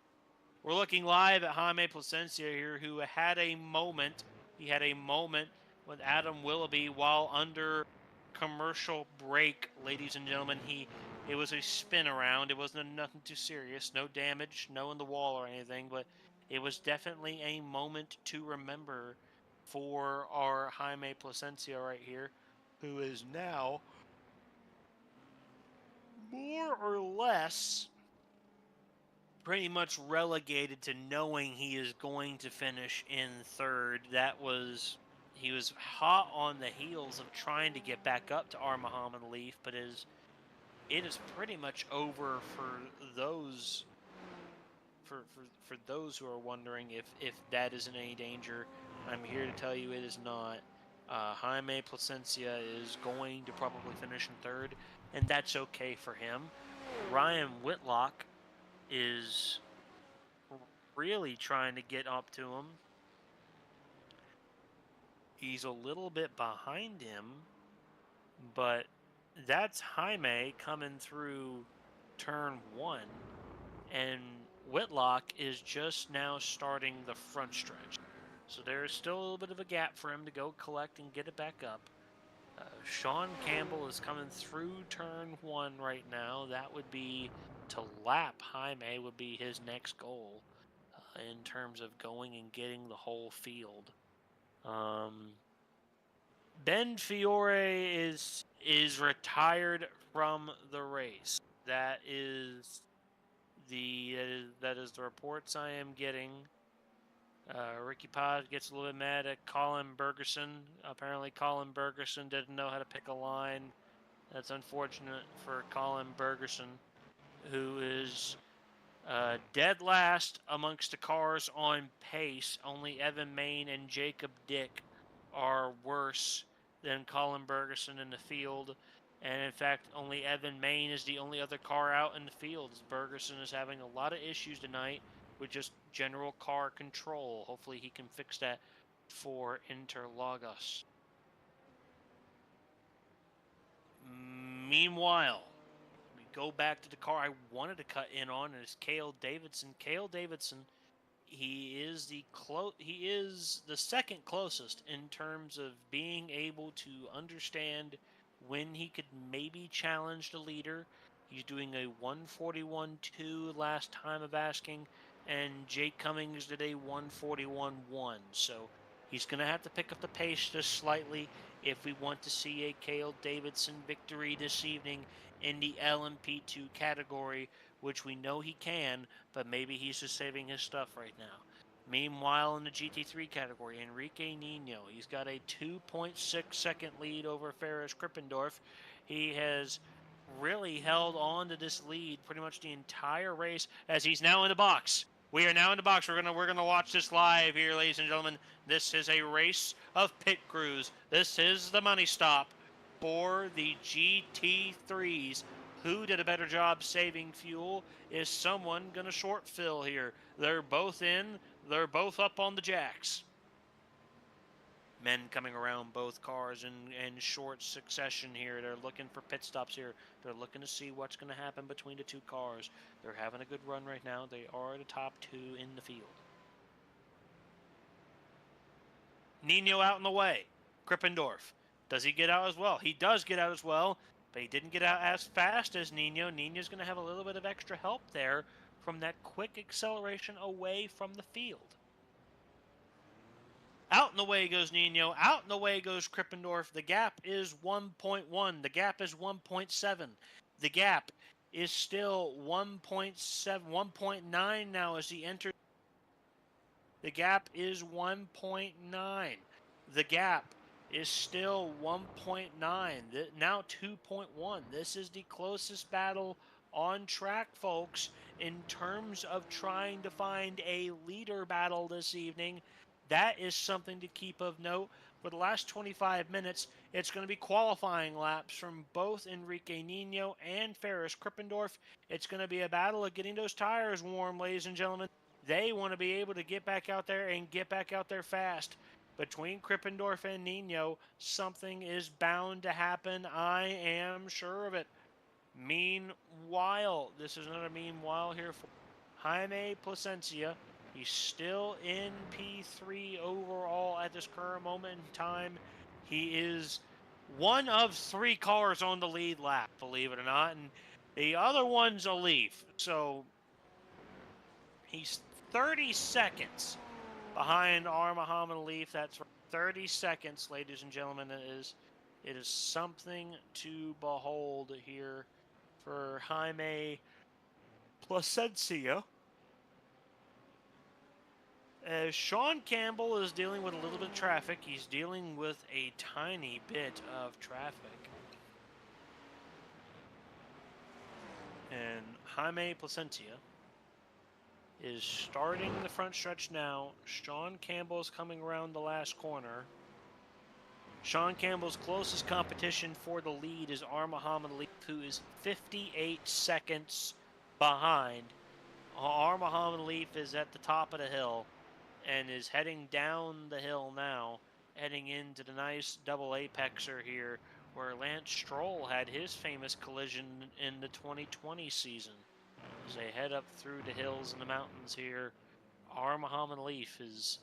We're looking live at Jaime Plasencia here, who had a moment. He had a moment with Adam Willoughby while under commercial break, ladies and gentlemen. It was a spin around. It wasn't nothing too serious. No damage, no in the wall or anything, but it was definitely a moment to remember for our Jaime Plasencia right here, who is now more or less pretty much relegated to knowing he is going to finish in third. He was hot on the heels of trying to get back up to our Muhammad Leaf, but it is pretty much over for those for those who are wondering if that is in any danger. I'm here to tell you it is not. Jaime Plasencia is going to probably finish in third, and that's okay for him. Ryan Whitlock is really trying to get up to him. He's a little bit behind him, but that's Jaime coming through turn 1, and Whitlock is just now starting the front stretch. So there's still a little bit of a gap for him to go collect and get it back up. Sean Campbell is coming through turn 1 right now. That would be to lap Jaime would be his next goal in terms of going and getting the whole field. Ben Fiore is retired from the race. That is the reports I am getting. Ricky Paz gets a little bit mad at Colin Bergerson. Apparently, Colin Bergerson didn't know how to pick a line. That's unfortunate for Colin Bergerson, who is dead last amongst the cars on pace. Only Evan Main and Jacob Dick are worse than Colin Bergerson in the field. And in fact, only Evan Main is the only other car out in the field. Bergerson is having a lot of issues tonight with just general car control. Hopefully he can fix that for Interlagos. Meanwhile, we go back to the car I wanted to cut in on, and it's Cale Davidson. Cale Davidson, he is the second closest in terms of being able to understand when he could maybe challenge the leader. He's doing a 141.2 last time of asking, and Jake Cummings did a 141.1. So he's going to have to pick up the pace just slightly if we want to see a Cale Davidson victory this evening in the LMP2 category, which we know he can, but maybe he's just saving his stuff right now. Meanwhile, in the GT3 category, Enrique Nino, he's got a 2.6 second lead over Ferris Krippendorf. He has really held on to this lead pretty much the entire race as he's now in the box. We are now in the box. We're gonna watch this live here, ladies and gentlemen. This is a race of pit crews. This is the money stop for the GT3s. Who did a better job saving fuel? Is someone going to short fill here? They're both in. They're both up on the jacks. Men coming around both cars in short succession here. They're looking for pit stops here. They're looking to see what's going to happen between the two cars. They're having a good run right now. They are the top two in the field. Nino out in the way. Krippendorf. Does he get out as well? He does get out as well, but he didn't get out as fast as Nino. Nino's going to have a little bit of extra help there from that quick acceleration away from the field. Out in the way goes Nino. Out in the way goes Krippendorf. The gap is 1.1. The gap is 1.7. The gap is still 1.7, 1.9 now as he enters. The gap is 1.9. The gap is still 1.9. Now 2.1. This is the closest battle on track, folks, in terms of trying to find a leader battle this evening. That is something to keep of note. For the last 25 minutes, it's going to be qualifying laps from both Enrique Nino and Ferris Krippendorf. It's going to be a battle of getting those tires warm, ladies and gentlemen. They want to be able to get back out there and get back out there fast. Between Krippendorf and Nino, something is bound to happen. I am sure of it. Meanwhile, this is another meanwhile here for Jaime Placencia. He's still in P3 overall at this current moment in time. He is one of 3 cars on the lead lap, believe it or not, and the other one's a Leaf. So he's 30 seconds behind Muhammad Leaf. That's 30 seconds, ladies and gentlemen. It is something to behold here for Jaime Placencia. As Sean Campbell is dealing with a little bit of traffic, he's dealing with a tiny bit of traffic. And Jaime Placencia is starting the front stretch now. Sean Campbell is coming around the last corner. Sean Campbell's closest competition for the lead is Muhammad Leaf, who is 58 seconds behind. Muhammad Leaf is at the top of the hill and is heading down the hill now, heading into the nice double apexer here, where Lance Stroll had his famous collision in the 2020 season. As they head up through the hills and the mountains here, Muhammad Leaf is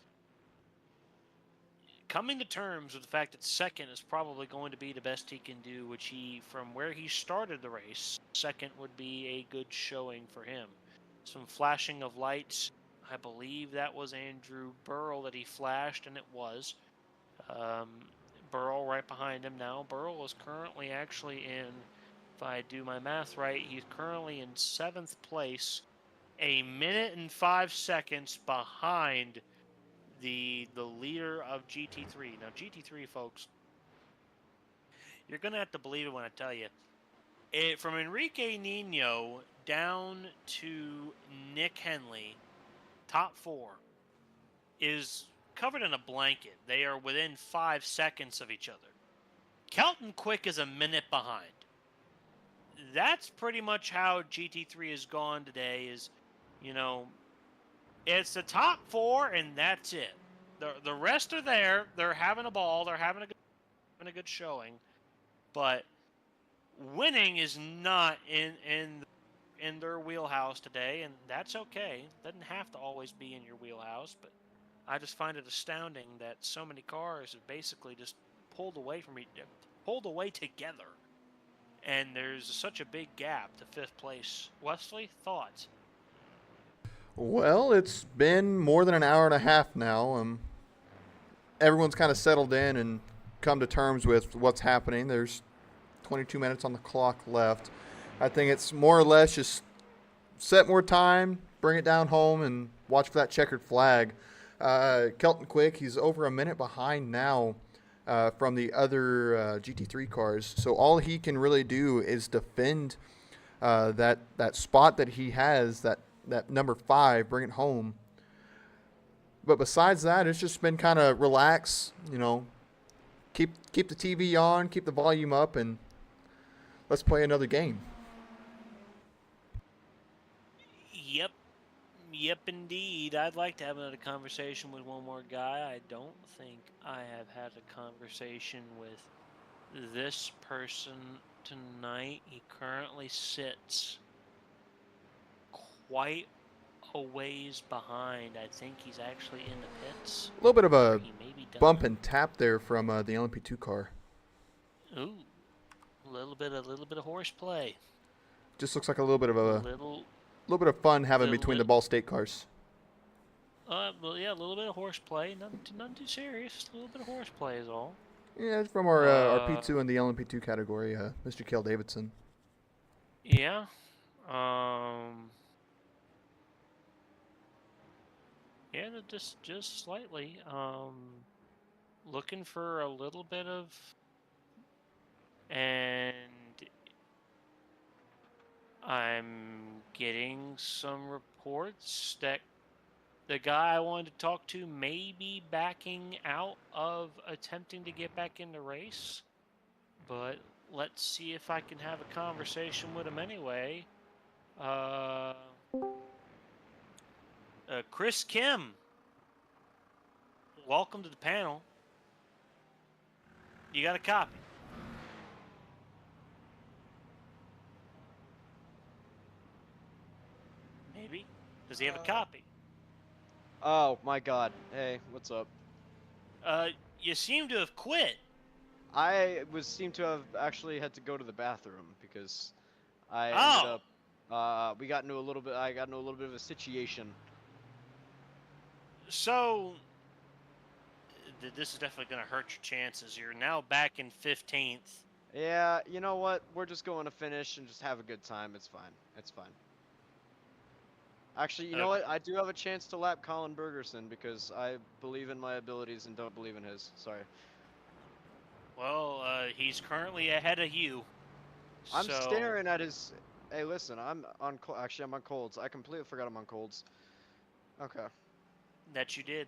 coming to terms with the fact that second is probably going to be the best he can do, which from where he started the race, second would be a good showing for him. Some flashing of lights. I believe that was Andrew Burrell that he flashed, and it was. Burrell right behind him now. Burrell is currently actually in, if I do my math right, he's currently in 7th place, a minute and 5 seconds behind the leader of GT3. Now, GT3, folks, you're going to have to believe it when I tell you. From Enrique Nino down to Nick Henley, top 4, is covered in a blanket. They are within 5 seconds of each other. Kelton Quick is a minute behind. That's pretty much how GT3 has gone today is, it's the top 4 and that's it. The rest are there. They're having a ball. They're having a good showing. But winning is not in their wheelhouse today, and that's okay. Doesn't have to always be in your wheelhouse, but I just find it astounding that so many cars have basically just pulled away together, and there's such a big gap to 5th place. Wesley, thoughts? Well, it's been more than an hour and a half now. Everyone's kind of settled in and come to terms with what's happening. There's 22 minutes on the clock left. I think it's more or less just set more time, bring it down home, and watch for that checkered flag. Kelton Quick, he's over a minute behind now from the other GT3 cars. So all he can really do is defend that spot that he has, that number 5, bring it home. But besides that, it's just been kind of relax, keep the TV on, keep the volume up, and let's play another game. Yep, indeed. I'd like to have another conversation with one more guy. I don't think I have had a conversation with this person tonight. He currently sits quite a ways behind. I think he's actually in the pits. A little bit of a bump and tap there from the LMP2 car. Ooh, a little bit of horseplay. Just looks like a little bit of a little bit of fun having between the Ball State cars. Well, yeah, a little bit of horseplay. Nothing too serious. A little bit of horseplay is all. Yeah, it's from our P2 in the LMP2 category, Mr. Cale Davidson. Yeah. Yeah, just slightly. Looking for a little bit of, and I'm getting some reports that the guy I wanted to talk to may be backing out of attempting to get back in the race. But let's see if I can have a conversation with him anyway. Chris Kim, welcome to the panel. You got a copy? Maybe. Does he have a copy? Oh my God. Hey, what's up? You seem to have quit. I seem to have actually had to go to the bathroom because I ended Oh. up. We got into a little bit. I got into a little bit of a situation. So, this is definitely going to hurt your chances. You're now back in 15th. Yeah, you know what? We're just going to finish and just have a good time. It's fine. It's fine. Actually, you know what? I do have a chance to lap Colin Bergerson because I believe in my abilities and don't believe in his. Sorry. Well, he's currently ahead of you. I'm so... staring at his. Hey, listen, I'm on. Actually, I'm on colds. I completely forgot I'm on colds. Okay. That you did.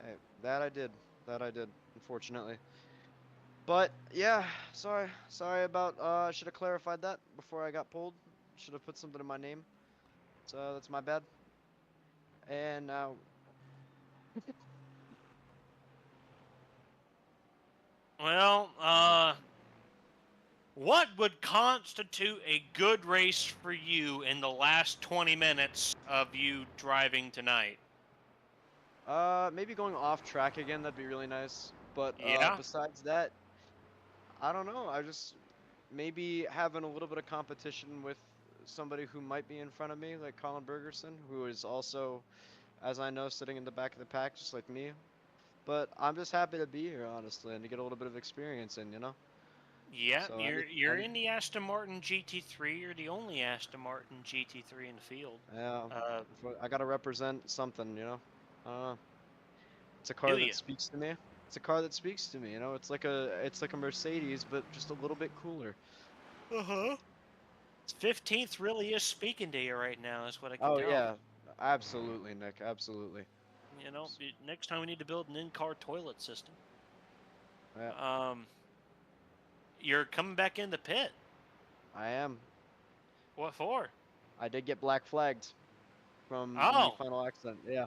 Hey, that I did. That I did. Unfortunately. But yeah, sorry about. I should have clarified that before I got pulled. Should have put something in my name. So that's my bad. And now. Well, what would constitute a good race for you in the last 20 minutes of you driving tonight? Maybe going off track again. That'd be really nice. But Yeah. besides that, I don't know. I just maybe having a little bit of competition with somebody who might be in front of me, like Colin Bergerson, who is also, as I know, sitting in the back of the pack, just like me. But I'm just happy to be here, honestly, and to get a little bit of experience in, you know? Yeah, So you're in the Aston Martin GT3. You're the only Aston Martin GT3 in the field. Yeah, I gotta represent something, you know? I don't know. It's a car Do that ya? speaks to me. It's a car that speaks to me, you know? It's like a Mercedes, but just a little bit cooler. Uh-huh. 15th really is speaking to you right now, is what I can Oh tell. yeah, absolutely, Nick, absolutely. You know, next time we need to build an in-car toilet system. Yeah. You're coming back in the pit. I am. What for? I did get black flagged from the Oh. final accident. Yeah.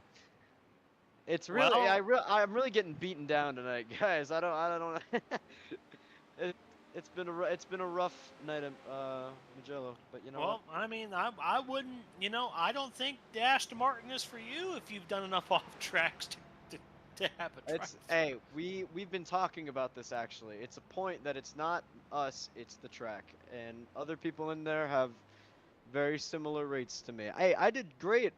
It's really I'm really getting beaten down tonight, guys. I don't it's been a rough night at Magello, but you know what? Well, I mean, I wouldn't, you know, I don't think the Aston Martin is for you if you've done enough off tracks to have a track. Hey, we've been talking about this actually. It's a point that it's not us, it's the track, and other people in there have very similar rates to me. I did great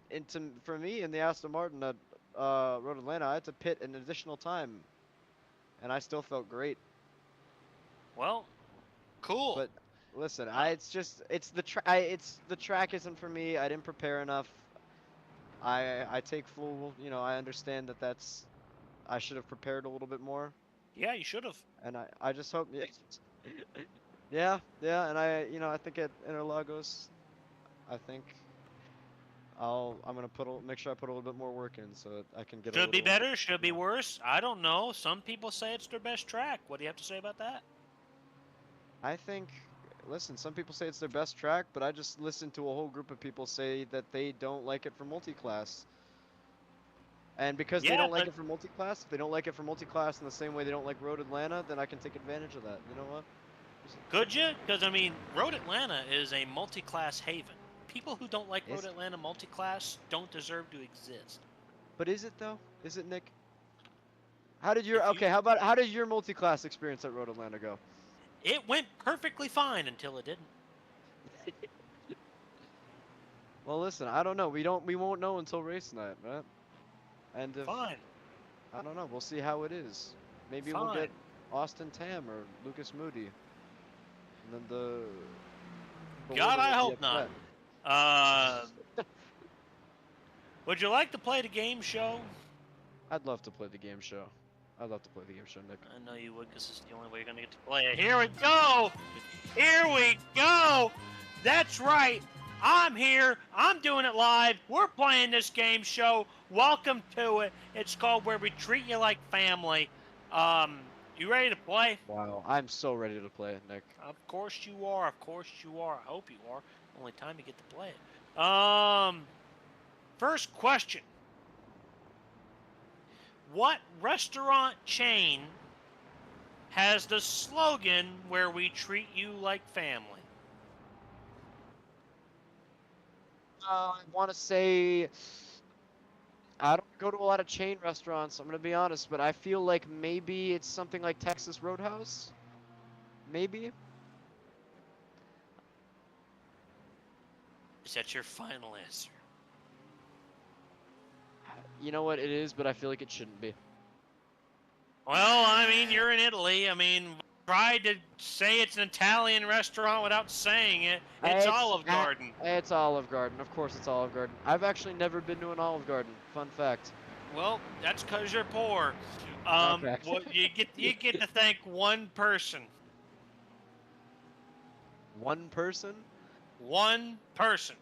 for me in the Aston Martin at Road Atlanta. I had to pit an additional time, and I still felt great. Well, cool. But listen, it's the track isn't for me. I didn't prepare enough. I take full, you know, I understand that I should have prepared a little bit more. Yeah, you should have. And I just hope, yeah, and I think at Interlagos, I think I'm gonna make sure I put a little bit more work in so that I can get. Should be better, should be worse. I don't know. Some people say it's their best track. What do you have to say about that? I think, listen, some people say it's their best track, but I just listened to a whole group of people say that they don't like it for multi-class. And because they don't like it for multi-class, if they don't like it for multi-class in the same way they don't like Road Atlanta, then I can take advantage of that. You know what? Could you? Because, I mean, Road Atlanta is a multi-class haven. People who don't like Road Atlanta multi-class don't deserve to exist. But is it, though? Is it, Nick? How did how did your multi-class experience at Road Atlanta go? It went perfectly fine until it didn't. Well, listen, I don't know. We won't know until race night, right? And Fine. I don't know. We'll see how it is. Maybe we'll get Austin Tam or Lucas Moody. And then God, I hope not. Would you like to play the game show? I'd love to play the game show. I'd love to play the game show, Nick. I know you would, because it's the only way you're going to get to play it. Here we go! Here we go! That's right! I'm here. I'm doing it live. We're playing this game show. Welcome to it. It's called Where We Treat You Like Family. You ready to play? Wow, I'm so ready to play it, Nick. Of course you are. Of course you are. I hope you are. Only time you get to play it. First question. What restaurant chain has the slogan Where We Treat You Like Family? I want to say I don't go to a lot of chain restaurants. I'm gonna be honest, but I feel like maybe it's something like Texas Roadhouse. Maybe. Is that your final answer? You know what it is, but I feel like it shouldn't be. Well, I mean, you're in Italy. I mean, try to say it's an Italian restaurant without saying it. It's Olive Garden. It's Olive Garden. Of course, it's Olive Garden. I've actually never been to an Olive Garden. Fun fact. Well, that's because you're poor. Okay. Well, you get to thank one person. One person? One person.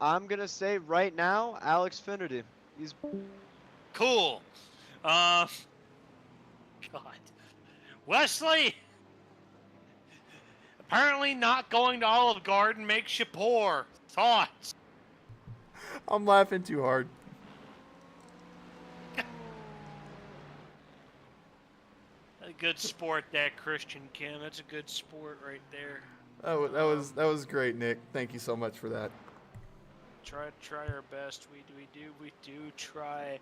I'm gonna say right now, Alex Finnerty. He's Cool. God. Wesley! Apparently not going to Olive Garden makes you poor. Thoughts? I'm laughing too hard. A good sport, that Christian Kim. That's a good sport right there. That was great, Nick. Thank you so much for that. Try our best. We do try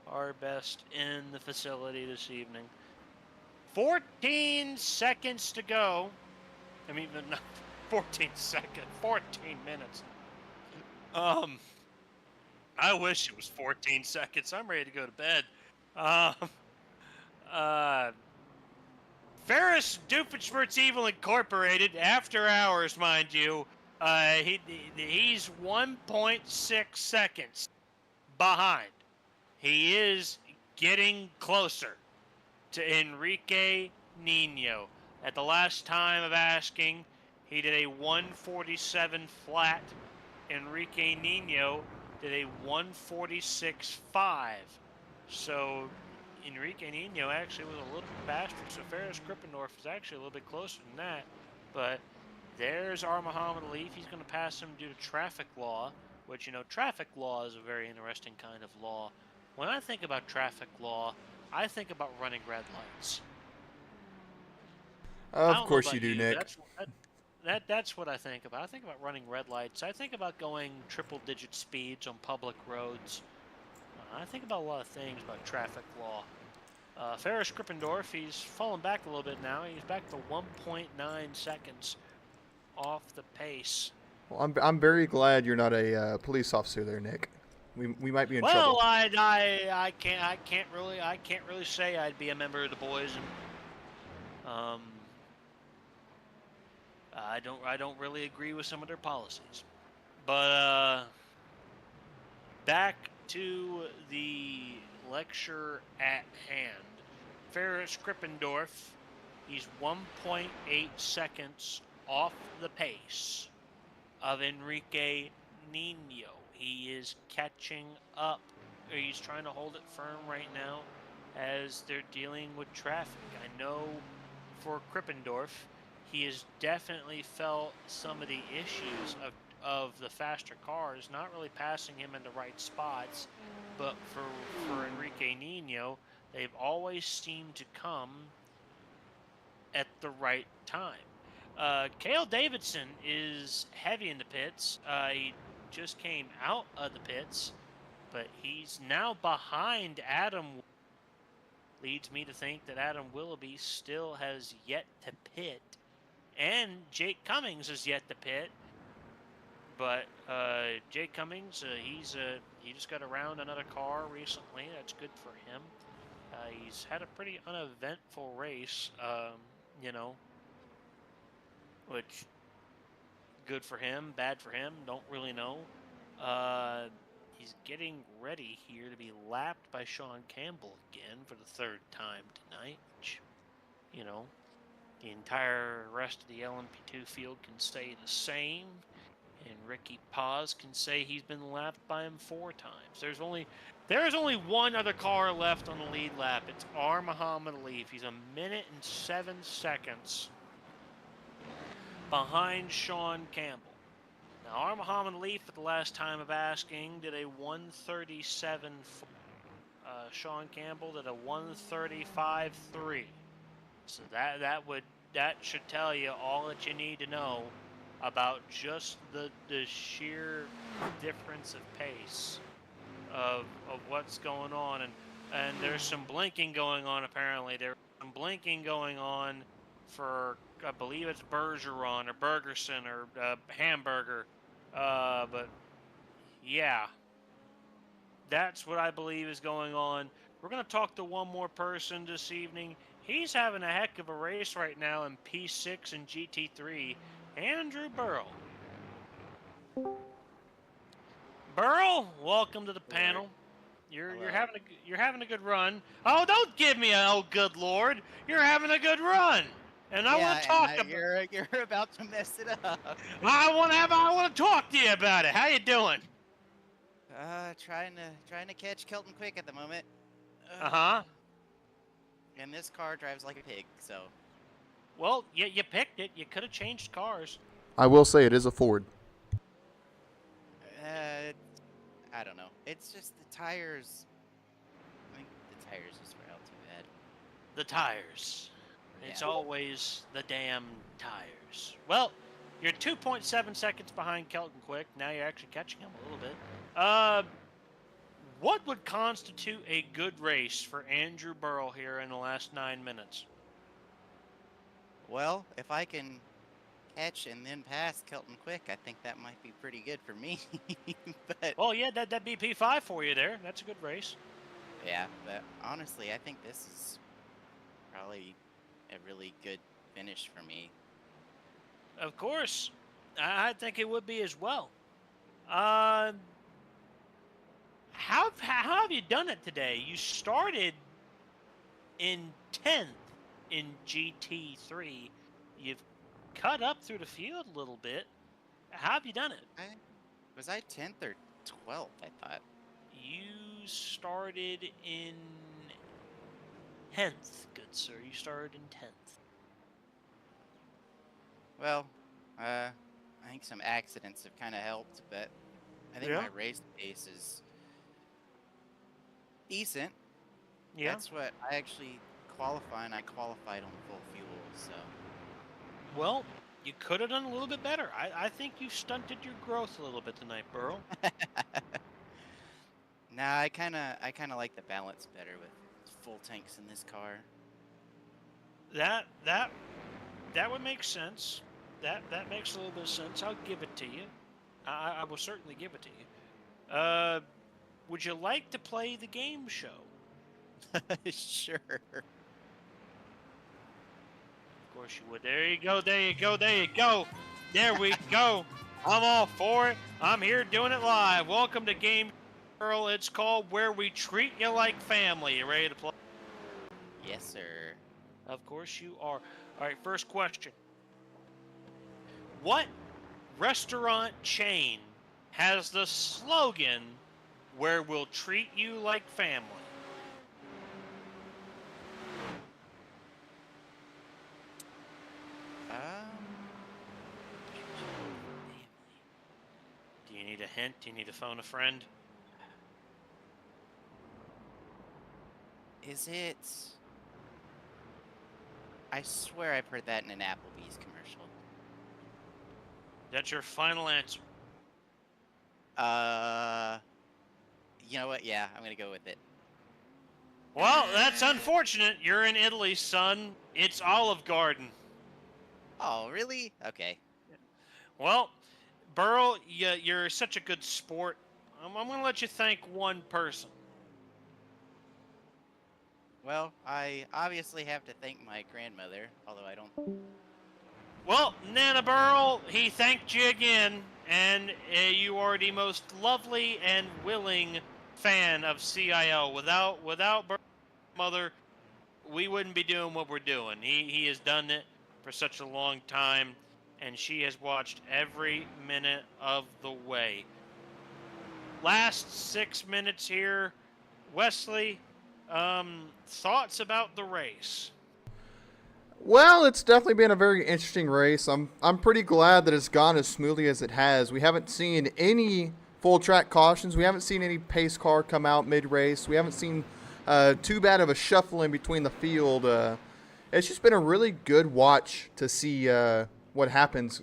our best in the facility this evening. 14 seconds to go. I mean, not 14 seconds. 14 minutes. I wish it was 14 seconds. I'm ready to go to bed. Ferris Doofenshmirtz Evil Incorporated, after hours, mind you, he's 1.6 seconds behind. He is getting closer to Enrique Nino. At the last time of asking, he did a 147 flat. Enrique Nino did a 146.5. So Enrique Nino actually was a little bit faster. So Ferris Krippendorf is actually a little bit closer than that. But there's our Muhammad Alif. He's going to pass him due to traffic law, which, you know, traffic law is a very interesting kind of law. When I think about traffic law, I think about running red lights. Of course you do, Nick. That's what I think about. I think about running red lights. I think about going triple-digit speeds on public roads. I think about a lot of things about traffic law. Ferris Krippendorf, he's fallen back a little bit now. He's back to 1.9 seconds off the pace. Well, I'm very glad you're not a police officer there, Nick. We might be in trouble. Well, I can't really say I'd be a member of the boys, and I don't really agree with some of their policies. But back to the lecture at hand. Ferris Krippendorf, he's 1.8 seconds off the pace of Enrique Nino. He is catching up. He's trying to hold it firm right now as they're dealing with traffic. I know for Krippendorf, he has definitely felt some of the issues of the faster cars not really passing him in the right spots, but for Enrique Nino, they've always seemed to come at the right time. Cale Davidson is heavy in the pits. He just came out of the pits, but he's now behind Adam. Leads me to think that Adam Willoughby still has yet to pit, and Jake Cummings is yet to pit. But Jake Cummings, he just got around another car recently. That's good for him. He's had a pretty uneventful race, which good for him, bad for him, don't really know. He's getting ready here to be lapped by Sean Campbell again for the third time tonight, which, the entire rest of the LMP2 field can say the same. And Ricky Paz can say he's been lapped by him 4 times. There's only one other car left on the lead lap. It's our Muhammad Alif. He's 1 minute and 7 seconds behind Sean Campbell. Now, our Muhammad Alif, at the last time of asking, did a 137. Sean Campbell did a 135.3. So that should tell you all that you need to know about just the sheer difference of pace of what's going on, and there's some blinking going on. Apparently there's some blinking going on for, I believe it's Bergeron or Bergerson or Hamburger, but yeah, that's what I believe is going on. We're going to talk to one more person this evening. He's having a heck of a race right now in P6 and GT3. Andrew Burrell. Burrell, welcome to the panel. You're having a good run. Oh, don't give me an oh good lord. You're having a good run. And I want to talk about You're about to mess it up. I want to talk to you about it. How you doing? Trying to catch Kelton Quick at the moment. Uh-huh. And this car drives like a pig, so. Well, you picked it. You could have changed cars. I will say it is a Ford. I don't know. It's just the tires. I think the tires just were out too bad. The tires. It's Yeah. always the damn tires. Well, you're 2.7 seconds behind Kelton Quick. Now you're actually catching him a little bit. What would constitute a good race for Andrew Burrell here in the last 9 minutes? Well, if I can catch and then pass Kelton Quick, I think that might be pretty good for me. But Well, yeah, that'd be P5 for you there. That's a good race. yeah, but honestly, I think this is probably a really good finish for me. Of course. I think it would be as well. How have you done it today? You started in 10th in GT3. You've cut up through the field a little bit. How have you done it? Was I 10th or 12th, I thought? You started in 10th, good sir. You started in 10th. Well, I think some accidents have kind of helped, but I think Yeah. my race pace is decent. Yeah. That's what I actually qualify, and I qualified on full fuel, so. Well, you could have done a little bit better. I think you stunted your growth a little bit tonight, Burrow. Nah, I kind of like the balance better with full tanks in this car. That would make sense. That makes a little bit of sense. I'll give it to you. I will certainly give it to you. Would you like to play the game show? Sure. Of course you would. There you go. There you go. There you go. There we go. I'm all for it. I'm here doing it live. Welcome to Game Girl. It's called Where We Treat You Like Family. You ready to play? Yes, sir. Of course you are. All right, first question. What restaurant chain has the slogan, Where We'll Treat You Like Family? Do you need a hint? Do you need to phone a friend? Is it? I swear I've heard that in an Applebee's commercial. That's your final answer. You know what? Yeah, I'm gonna go with it. Well, that's unfortunate. You're in Italy, son. It's Olive Garden. Oh, really? Okay. Well, Burl, you're such a good sport. I'm going to let you thank one person. Well, I obviously have to thank my grandmother, although I don't. Well, Nana Burl, he thanked you again, and you are the most lovely and willing fan of CIO. Without Burl's mother, we wouldn't be doing what we're doing. He has done it for such a long time, and she has watched every minute of the way. Last 6 minutes here, Wesley. Thoughts about the race? Well, it's definitely been a very interesting race. I'm pretty glad that it's gone as smoothly as it has. We haven't seen any full track cautions. We haven't seen any pace car come out mid-race. We haven't seen too bad of a shuffling between the field. It's just been a really good watch to see what happens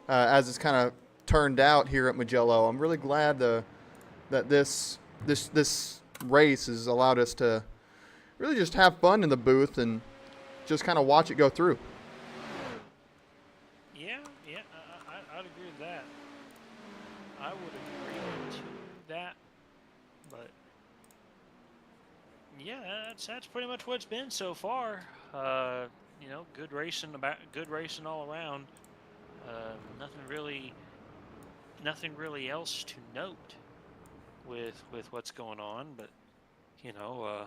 as it's kind of turned out here at Mugello. I'm really glad that this race has allowed us to really just have fun in the booth and just kind of watch it go through. Yeah, I'd agree with that. I would agree to that. But yeah, that's pretty much what it's been so far. You know, good racing all around. Nothing really else to note with what's going on. But you know,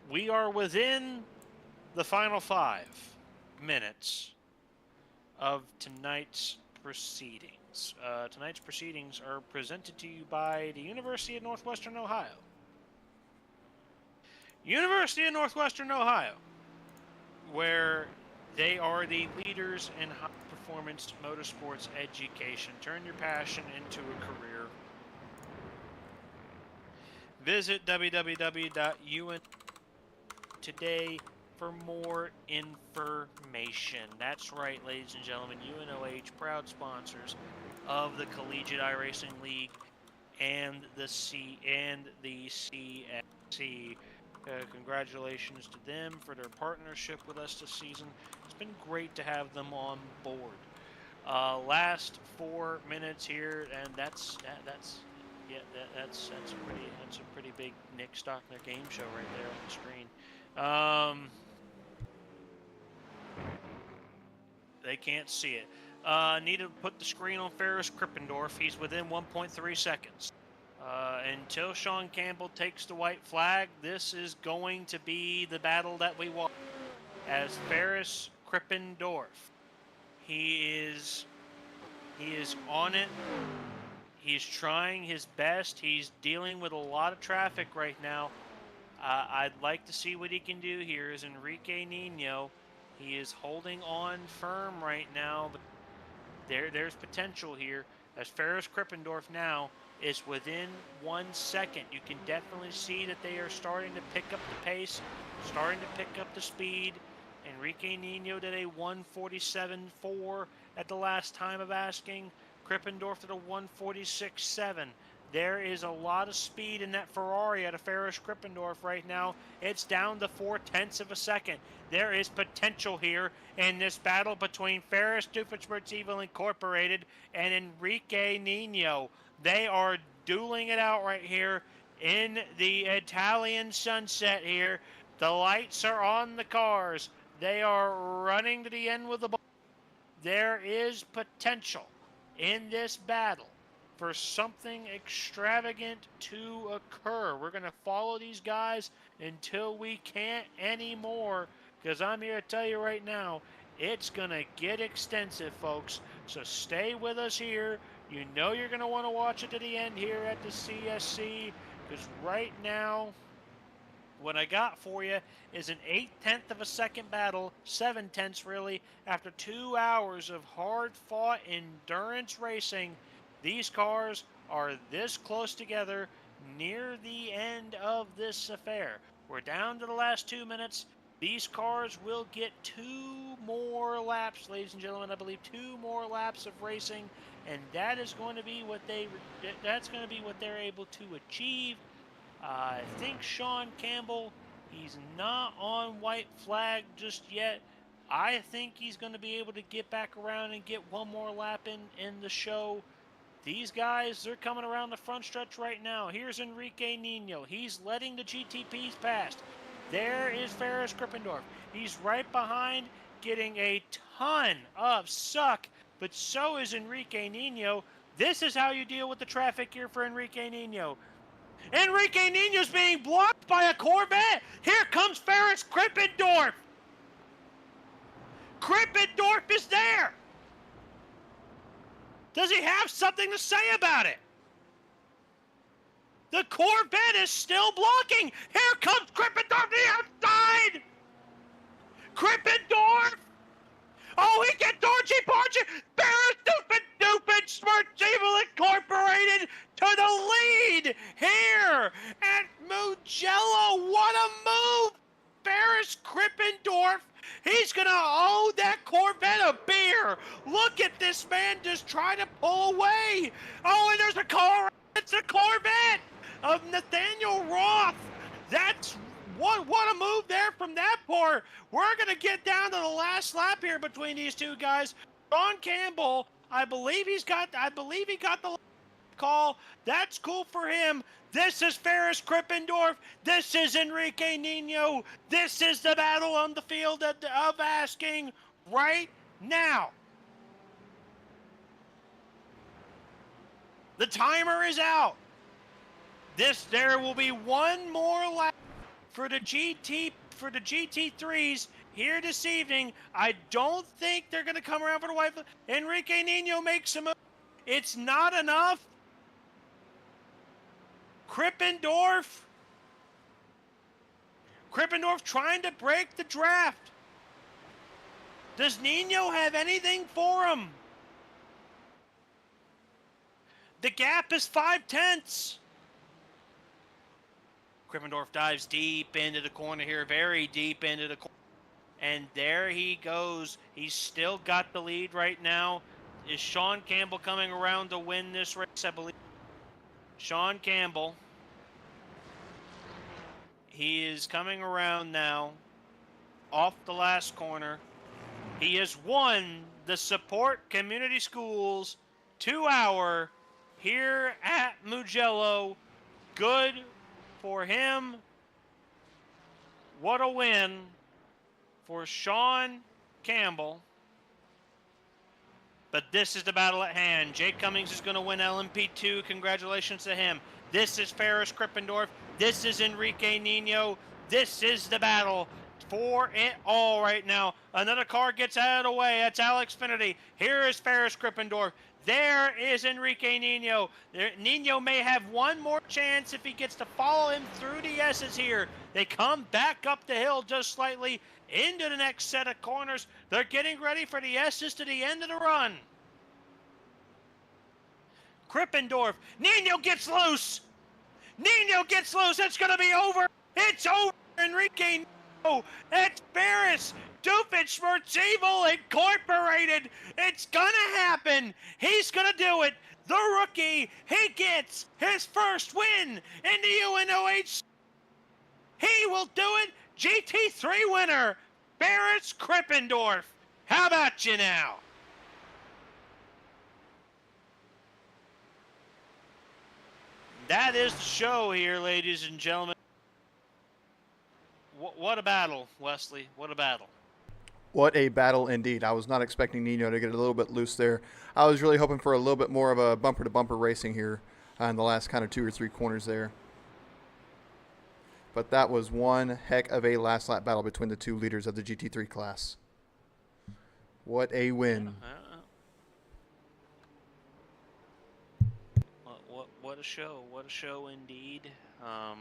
we are within the final 5 minutes of tonight's proceedings. Tonight's proceedings are presented to you by the University of Northwestern Ohio. University of Northwestern Ohio, where they are the leaders in high-performance motorsports education. Turn your passion into a career. Visit www.un today for more information. That's right, ladies and gentlemen. UNOH, proud sponsors of the Collegiate iRacing League and the CSC. Congratulations to them for their partnership with us this season. It's been great to have them on board. Last 4 minutes here, and that's a pretty big Nick Stockner game show right there on the screen. They can't see it. Need to put the screen on Ferris Krippendorf. He's within 1.3 seconds. Until Sean Campbell takes the white flag, this is going to be the battle that we watch. As Ferris Krippendorf, he is on it. He's trying his best. He's dealing with a lot of traffic right now. I'd like to see what he can do here. Is Enrique Nino. He is holding on firm right now, but there's potential here. As Ferris Krippendorf now is within 1 second. You can definitely see that they are starting to pick up the pace, starting to pick up the speed. Enrique Nino did a 1:47.4 at the last time of asking. Krippendorf did a 1:46.7. There is a lot of speed in that Ferrari out of Ferris Krippendorf right now. It's down to 0.4 of a second. There is potential here in this battle between Ferris Doofenshmirtz Incorporated and Enrique Nino. They are dueling it out right here in the Italian sunset here. The lights are on the cars. They are running to the end with the ball. There is potential in this battle for something extravagant to occur. We're going to follow these guys until we can't anymore, because I'm here to tell you right now, it's going to get extensive, folks. So stay with us here. You know you're going to want to watch it to the end here at the CSC, because right now, what I got for you is an 0.8 of a second battle, 0.7 really, after 2 hours of hard-fought endurance racing. These cars are this close together near the end of this affair. We're down to the last 2 minutes. These cars will get 2 more laps, ladies and gentlemen. I believe 2 more laps of racing, and that is going to be what they're able to achieve. I think Sean Campbell, he's not on white flag just yet. I think he's going to be able to get back around and get 1 more lap in the show. These guys, they're coming around the front stretch right now. Here's Enrique Nino. He's letting the GTPs pass. There is Ferris Krippendorf. He's right behind, getting a ton of suck, but so is Enrique Nino. This is how you deal with the traffic here for Enrique Nino. Enrique Nino's being blocked by a Corvette. Here comes Ferris Krippendorf. Krippendorf is there. Does he have something to say about it? The Corvette is still blocking. Here comes Krippendorf to the outside. Krippendorf. Oh, he gets Orgy-Bargy. Ferris Doofenshmirtz Incorporated to the lead here at Mugello. What a move Ferris Krippendorf. He's going to owe that Corvette a beer. Look at this man just trying to pull away. Oh, and there's a car. It's a Corvette of Nathaniel Roth. That's what a move there from that poor. We're going to get down to the last lap here between these two guys. Sean Campbell, I believe he got the call. That's cool for him. This is Ferris Krippendorf. This is Enrique Nino. This is the battle on the field of asking right now. The timer is out. There will be one more lap for the GT3s here this evening. I don't think they're going to come around for the white flag. Enrique Nino makes a move. It's not enough. Krippendorf trying to break the draft. Does Nino have anything for him? The gap is 0.5. Krippendorf dives deep into the corner here, very deep into the corner. And there he goes. He's still got the lead right now. Is Sean Campbell coming around to win this race, I believe? Sean Campbell. He is coming around now off the last corner. He has won the Support Community Schools 2-hour here at Mugello. Good for him. What a win for Sean Campbell. But this is the battle at hand. Jake Cummings is going to win LMP2. Congratulations to him. This is Ferris Krippendorf. This is Enrique Nino. This is the battle for it all right now. Another car gets out of the way. That's Alex Finity. Here is Ferris Krippendorf. There is Enrique Nino. Nino may have one more chance if he gets to follow him through the S's here. They come back up the hill just slightly into the next set of corners. They're getting ready for the S's to the end of the run. Krippendorf. Nino gets loose. Nino gets loose. It's going to be over. It's over. Enrique Nino. It's Ferris. Doofenshmirtz Incorporated. It's going to happen. He's going to do it. The rookie. He gets his first win in the UNOH. He will do it. GT3 winner, Ferris Krippendorf. How about you now? That is the show here, ladies and gentlemen. What a battle, Wesley. What a battle. What a battle indeed. I was not expecting Nino to get a little bit loose there. I was really hoping for a little bit more of a bumper-to-bumper racing here in the last kind of 2 or 3 corners there. But that was one heck of a last lap battle between the two leaders of the GT3 class. What a win. What a show. What a show indeed. I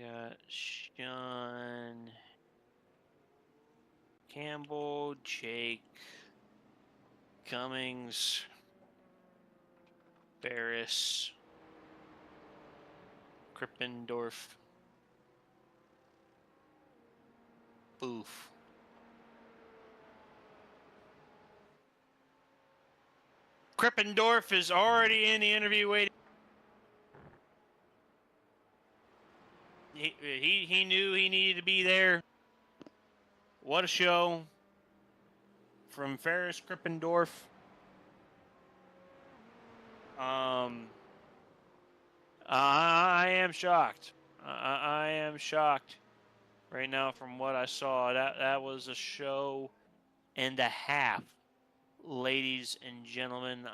got Sean Campbell, Jake Cummings, Ferris Krippendorf. Oof. Krippendorf is already in the interview waiting. He knew he needed to be there. What a show from Ferris Krippendorf. I am shocked. I am shocked right now from what I saw. That was a show and a half, ladies and gentlemen.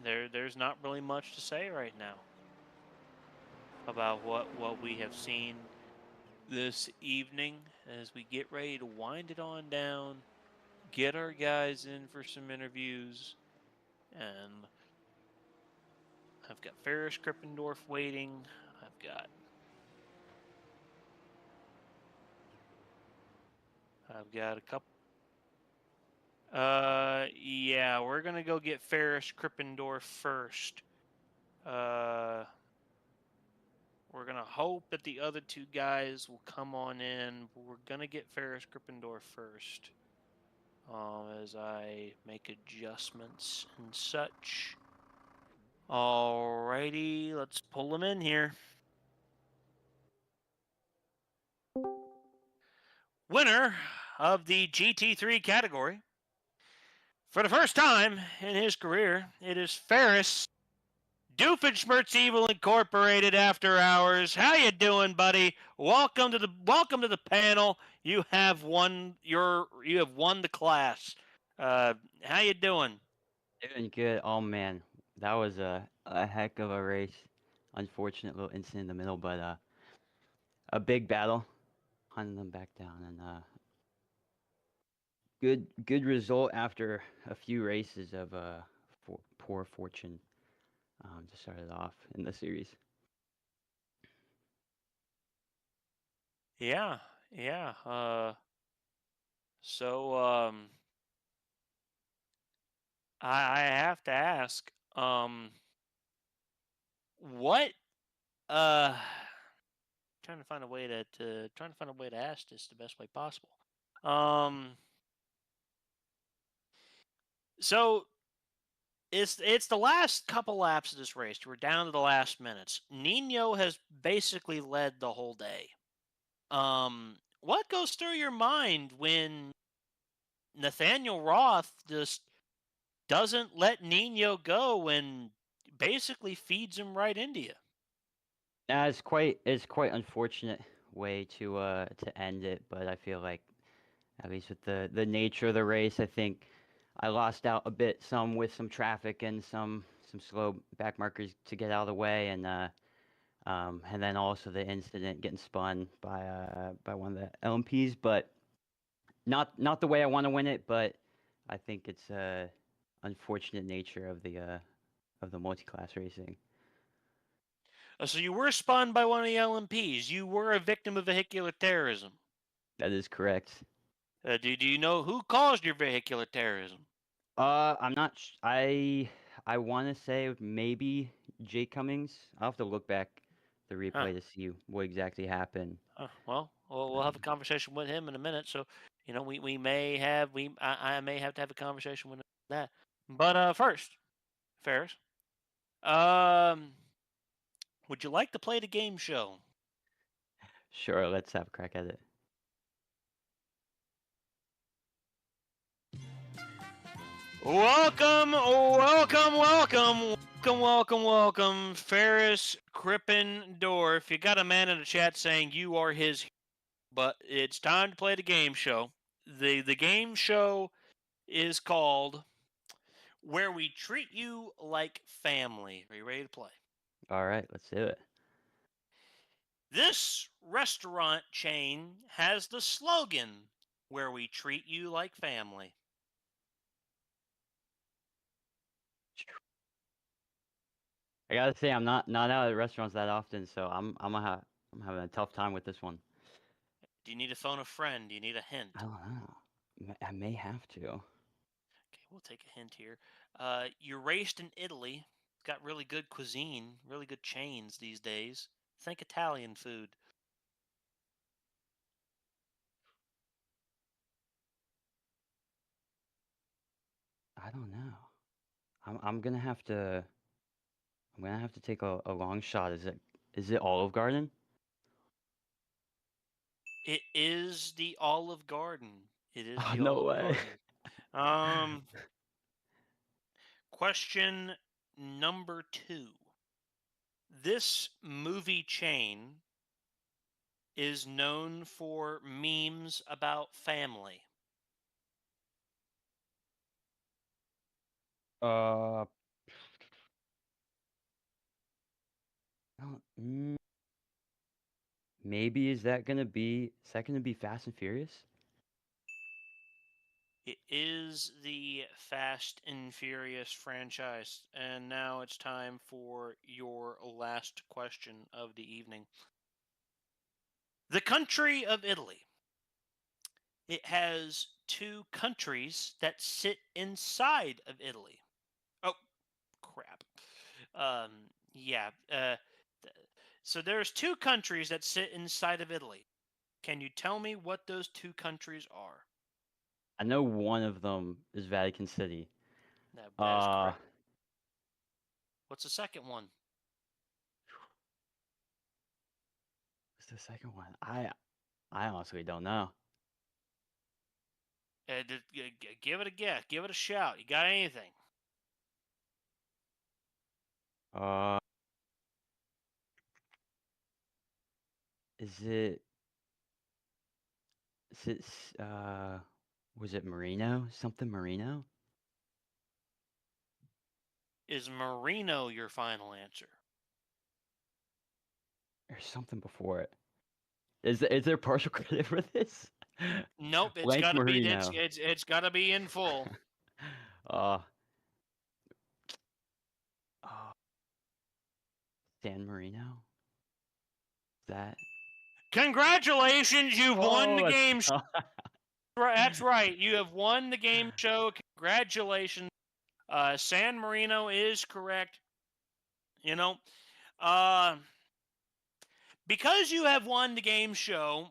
There's not really much to say right now about what we have seen this evening as we get ready to wind it on down, get our guys in for some interviews, and I've got Ferris Krippendorf waiting. I've got a couple. Yeah, we're gonna go get Ferris Krippendorf first. We're We're going to hope that the other two guys will come on in. We're going to get Ferris Grippendorf first as I make adjustments and such. Alrighty, let's pull him in here. Winner of the GT3 category. For the first time in his career, it is Ferris Doofenshmirtz Incorporated After Hours. How you doing, buddy? Welcome to the panel. You have won the class. How you doing? Doing good. Oh man, that was a heck of a race. Unfortunate little incident in the middle, but a big battle, hunting them back down, and good result after a few races of poor fortune to start it off in the series. Yeah. So I have to ask, what trying to find a way to ask this the best way possible. So it's the last couple laps of this race. We're down to the last minutes. Nino has basically led the whole day. What goes through your mind when Nathaniel Roth just doesn't let Nino go and basically feeds him right into you? It's quite unfortunate way to end it, but I feel like at least with the nature of the race, I think I lost out a bit with some traffic and some slow back markers to get out of the way, and then also the incident getting spun by one of the LMPs, but not the way I want to win it, but I think it's unfortunate nature of the multi-class racing. So you were spun by one of the LMPs. You were a victim of vehicular terrorism. That is correct. Do you know who caused your vehicular terrorism? I'm not. I want to say maybe Jake Cummings. I'll have to look back the replay to see what exactly happened. Well, we'll have a conversation with him in a minute. So, we may have I may have to have a conversation with him on that. But first, Ferris, would you like to play the game show? Sure, let's have a crack at it. Welcome, Ferris Krippendorf. You got a man in the chat saying you are his, but it's time to play the game show. The game show is called Where We Treat You Like Family. Are you ready to play? All right, let's do it. This restaurant chain has the slogan, Where We Treat You Like Family. I gotta say, I'm not out at restaurants that often, so I'm having a tough time with this one. Do you need to phone a friend? Do you need a hint? I don't know. I may have to. Okay, we'll take a hint here. You're raised in Italy. It's got really good cuisine, really good chains these days. Think Italian food. I don't know. I'm gonna have to take a long shot. Is it Olive Garden? It is the Olive Garden. It is the No Olive way. Garden. Question number 2. This movie chain is known for memes about family. Maybe is that gonna be Fast and Furious? It is the Fast and Furious franchise. And now it's time for your last question of the evening. The country of Italy. It has 2 countries that sit inside of Italy. Oh, crap. Yeah. So there's two countries that sit inside of Italy. Can you tell me what those two countries are? I know one of them is Vatican City. That is correct. What's the second one? What's the second one? I honestly don't know. Give it a guess. Give it a shout. You got anything? Uh, is it was it Marino? Something Marino? Is Marino your final answer? There's something before it. Is there partial credit for this? Nope, it's Blank got to be Marino. it's got to be in full. uh, San Marino? Is that? Congratulations, you've won the Oh, game show. That's right. You have won the game show. Congratulations. San Marino is correct. You know, because you have won the game show,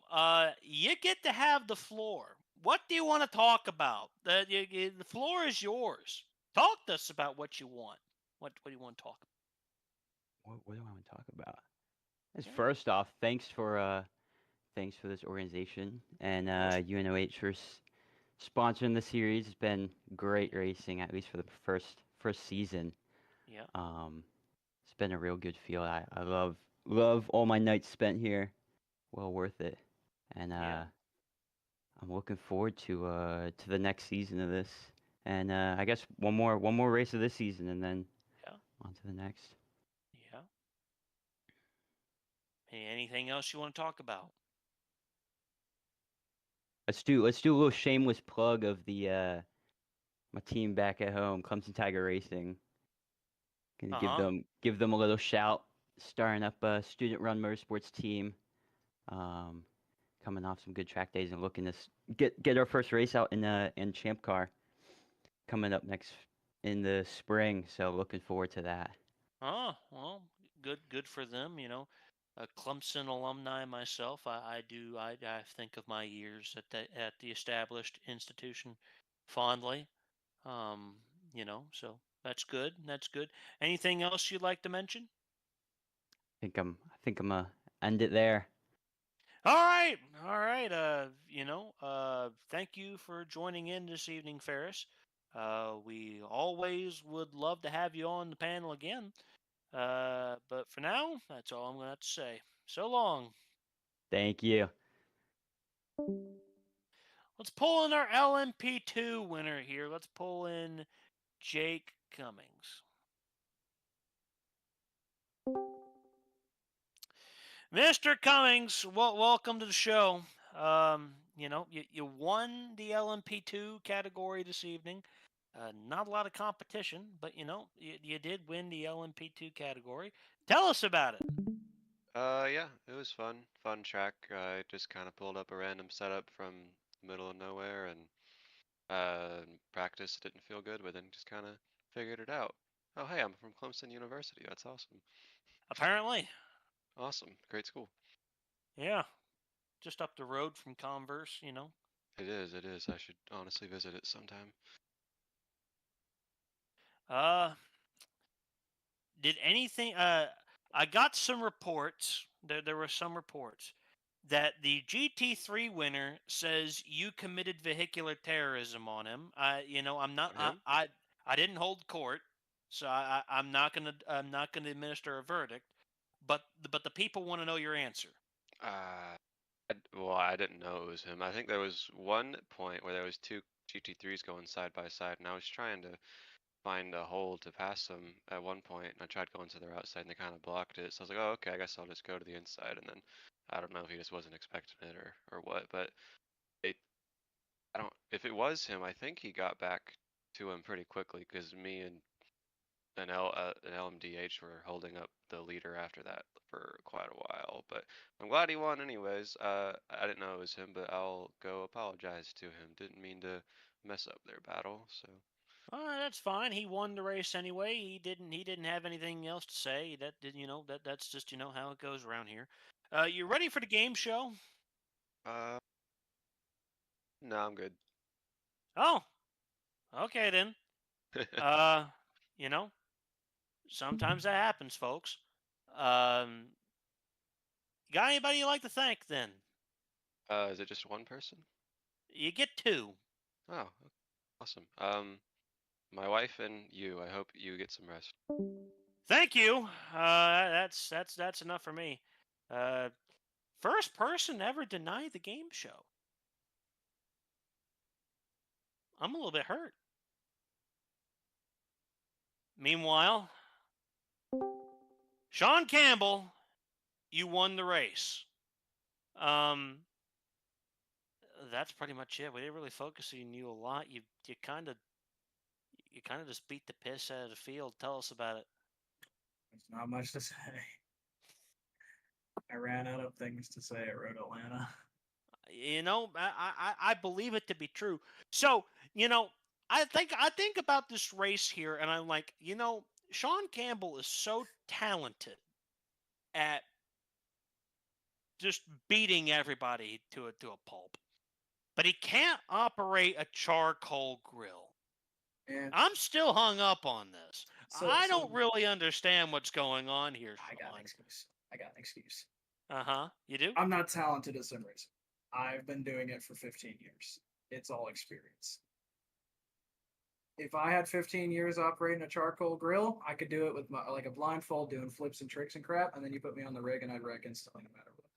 you get to have the floor. What do you want to talk about? The floor is yours. Talk to us about what you want. What do you want to talk about? What do I want to talk about? First off, thanks for this organization and UNOH for sponsoring the series. It's been great racing, at least for the first season. Yeah. It's been a real good feel. I love all my nights spent here. Well worth it. And I'm looking forward to the next season of this. And I guess one more race of this season, and then on to the next. Yeah. Anything else you want to talk about? Let's do a little shameless plug of the my team back at home, Clemson Tiger Racing. Gonna give them a little shout, starting up a student-run motorsports team. Coming off some good track days and looking to get our first race out in Champ Car coming up next in the spring. So looking forward to that. Oh, well, good for them. You know, a Clemson alumni myself. I think of my years at the established institution fondly. You know, so that's good. That's good. Anything else you'd like to mention? I think I'm gonna end it there. All right, all right. Thank you for joining in this evening, Ferris. We always would love to have you on the panel again. But for now, that's all I'm going to have to say. So long. Thank you. Let's pull in our LMP2 winner here. Let's pull in Jake Cummings. Mr. Cummings, welcome to the show. You won the LMP2 category this evening. Not a lot of competition, but you did win the LMP2 category. Tell us about it. Yeah, it was fun. Fun track. I just kind of pulled up a random setup from the middle of nowhere and practice didn't feel good, but then just kind of figured it out. Oh, hey, I'm from Clemson University. That's awesome. Apparently. Awesome. Great school. Yeah. Just up the road from Converse, It is, it is. I should honestly visit it sometime. Did anything I got some reports, there were some reports that the GT3 winner says you committed vehicular terrorism on him. I'm not I didn't hold court, so I'm not going to administer a verdict, but the people want to know your answer. Well, I didn't know it was him. I think there was one point where there was two GT3s going side by side, and I was trying to find a hole to pass them at one point, and I tried going to their outside, and they kind of blocked it. So I was like, oh, okay, I guess I'll just go to the inside, and then I don't know if he just wasn't expecting it or what, but I don't. If it was him, I think he got back to him pretty quickly because me and an LMDH were holding up the leader after that for quite a while. But I'm glad he won anyways. I didn't know it was him, but I'll go apologize to him. Didn't mean to mess up their battle, so. That's fine. He won the race anyway. He didn't have anything else to say. That's just how it goes around here. You ready for the game show? Uh, no, I'm good. Oh, okay then. Uh, you know, sometimes that happens, folks. Got anybody you like to thank then? Is it just one person? You get two. Oh, awesome. My wife and you. I hope you get some rest. Thank you. That's enough for me. First person ever denied the game show. I'm a little bit hurt. Meanwhile, Sean Campbell, you won the race. That's pretty much it. We didn't really focus on you a lot. You kind of just beat the piss out of the field. Tell us about it. There's not much to say. I ran out of things to say at Road Atlanta. I believe it to be true. So, I think about this race here, and I'm like, Sean Campbell is so talented at just beating everybody to a pulp, but he can't operate a charcoal grill. Yeah. I'm still hung up on this. I don't So- really understand what's going on here, Sean. I got an excuse. You do? I'm not talented at sim racing. I've been doing it for 15 years. It's all experience. If I had 15 years operating a charcoal grill, I could do it with like a blindfold, doing flips and tricks and crap, and then you put me on the rig and I'd wreck instantly no matter what.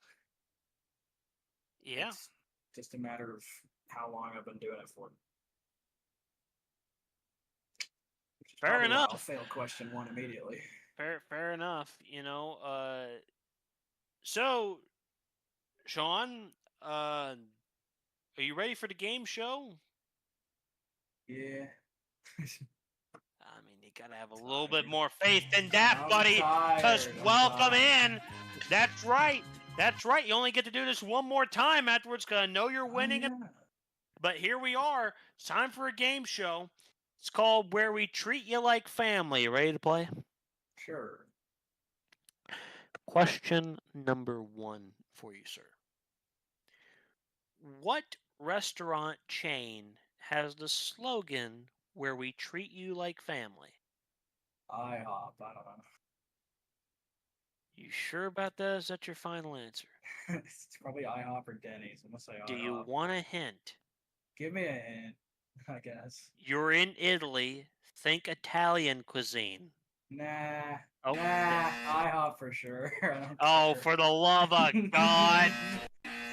Yeah. It's just a matter of how long I've been doing it for. Fair enough. I'll fail question 1 immediately. Fair enough. So, Sean, are you ready for the game show? Yeah. I mean, you gotta have a little bit more faith than that, buddy. Because welcome in. That's right. You only get to do this one more time afterwards, because I know you're winning it. But here we are. It's time for a game show. It's called Where We Treat You Like Family. You ready to play? Sure. Question number 1 for you, sir. What restaurant chain has the slogan, Where We Treat You Like Family? IHOP. I don't know. You sure about that? Is that your final answer? It's probably IHOP or Denny's. I'm gonna say IHOP. Do you want a hint? Give me a hint, I guess. You're in Italy. Think Italian cuisine. Nah. Oh. Nah. IHOP for sure. Oh, for the love of God.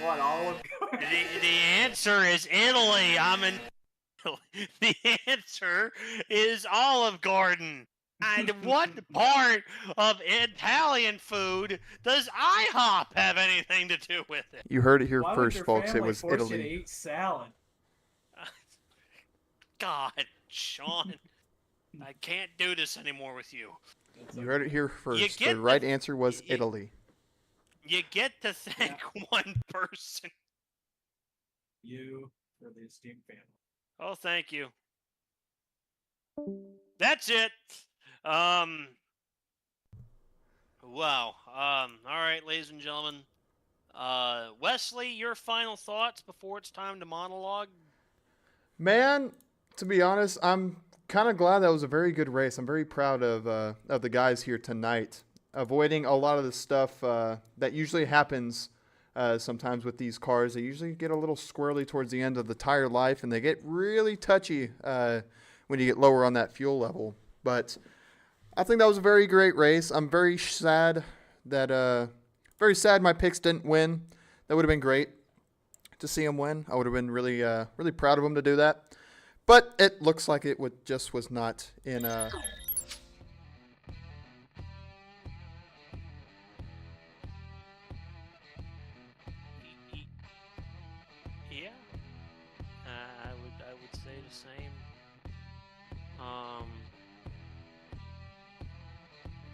What, Olive Garden? The answer is Italy. I'm in Italy. The answer is Olive Garden. And what part of Italian food does IHOP have anything to do with it? You heard it here Why would first, your folks. It family was force you to Italy. eat salad? God, Sean. I can't do this anymore with you. You heard it here first. get The right answer was Italy. You get to thank one person. You for the esteemed family. Oh, thank you. That's it. Wow. All right, ladies and gentlemen. Wesley, your final thoughts before it's time to monologue? Man, to be honest, I'm kind of glad that was a very good race. I'm very proud of the guys here tonight, avoiding a lot of the stuff that usually happens sometimes with these cars. They usually get a little squirrely towards the end of the tire life, and they get really touchy when you get lower on that fuel level. But I think that was a very great race. I'm very sad that my picks didn't win. That would have been great to see him win. I would have been really really proud of him to do that. But it looks like it was not in Yeah. I would say the same.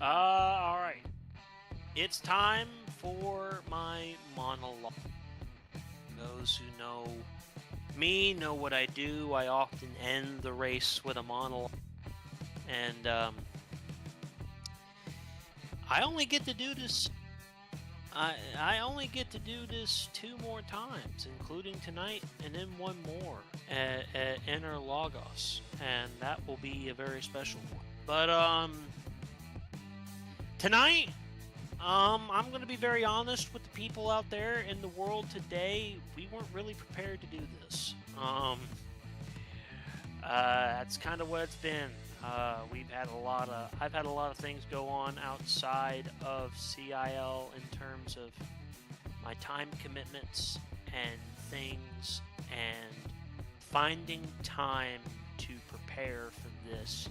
All right. It's time for my monologue. Those who know me know what I do. I often end the race with a monologue. And I only get to do this. I only get to do this 2 more times, including tonight, and then 1 more at Interlagos, and that will be a very special one. But tonight, I'm going to be very honest with the people out there in the world today. We weren't really prepared to do this. That's kind of what it's been. I've had a lot of things go on outside of CIL in terms of my time commitments and things, and finding time to prepare for this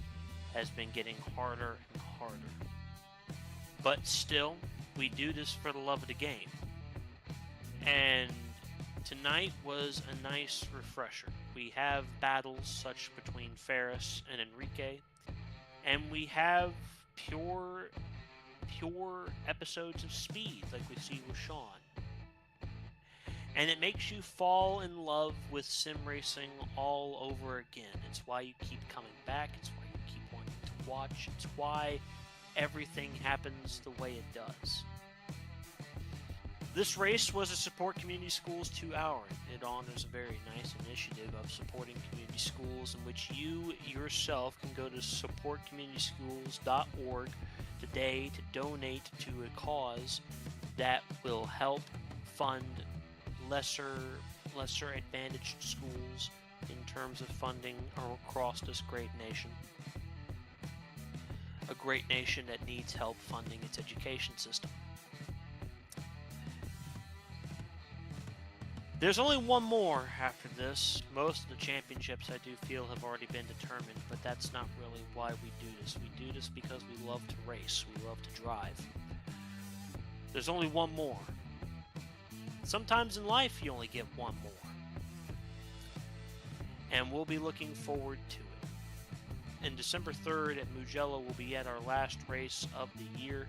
has been getting harder and harder. But still, we do this for the love of the game. And tonight was a nice refresher. We have battles such between Ferris and Enrique, and we have pure episodes of speed like we see with Sean. And it makes you fall in love with sim racing all over again. It's why you keep coming back. It's why you keep wanting to watch. It's why everything happens the way it does. This race was a Support Community Schools 2-hour. It honors a very nice initiative of supporting community schools, in which you yourself can go to supportcommunityschools.org today to donate to a cause that will help fund lesser advantaged schools in terms of funding across this great nation. A great nation that needs help funding its education system. There's only 1 more after this. Most of the championships, I do feel, have already been determined, but that's not really why we do this. We do this because we love to race. We love to drive. There's only 1 more. Sometimes in life, you only get 1 more. And we'll be looking forward to it. And December 3rd at Mugello will be at our last race of the year.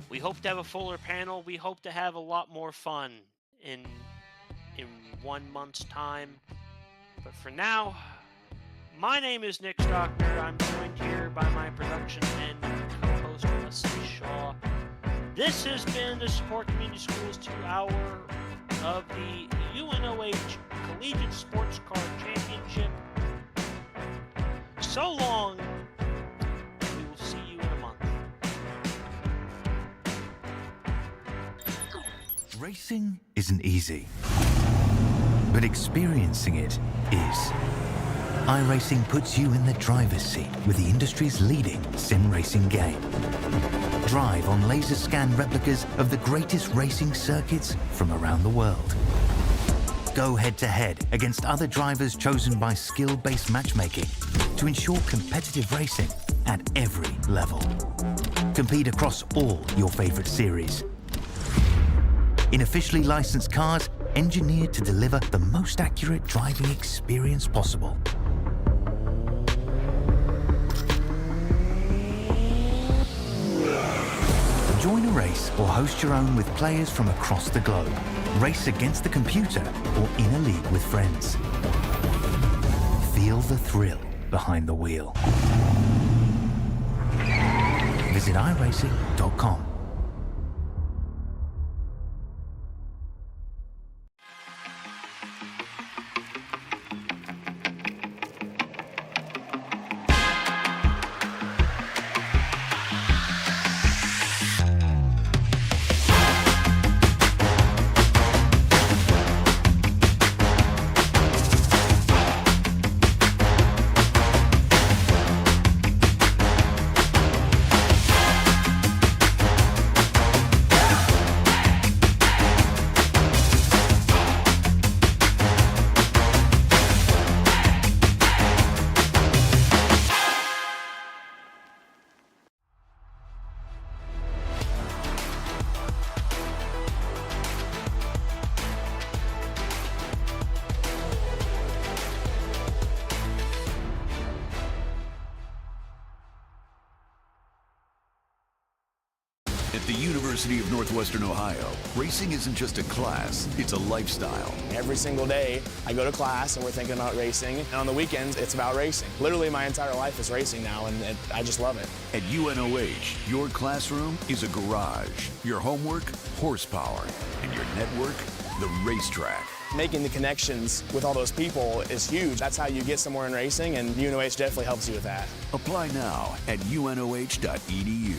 We hope to have a fuller panel. We hope to have a lot more fun in 1 month's time. But for now, my name is Nick Stockner. I'm joined here by my production and co-host Wesley Shaw. This has been the Support Community Schools 2-hour of the UNOH Collegiate Sportscar Championship. So long. We will see you in a month. Racing isn't easy, but experiencing it is. iRacing puts you in the driver's seat with the industry's leading sim racing game. Drive on laser scan replicas of the greatest racing circuits from around the world. Go head-to-head against other drivers chosen by skill-based matchmaking to ensure competitive racing at every level. Compete across all your favorite series. In officially licensed cars, engineered to deliver the most accurate driving experience possible. Join a race or host your own with players from across the globe. Race against the computer or in a league with friends. Feel the thrill behind the wheel. Visit iRacing.com. At the University of Northwestern Ohio, racing isn't just a class, it's a lifestyle. Every single day, I go to class and we're thinking about racing. And on the weekends, it's about racing. Literally, my entire life is racing now, and I just love it. At UNOH, your classroom is a garage. Your homework, horsepower. And your network, the racetrack. Making the connections with all those people is huge. That's how you get somewhere in racing, and UNOH definitely helps you with that. Apply now at unoh.edu.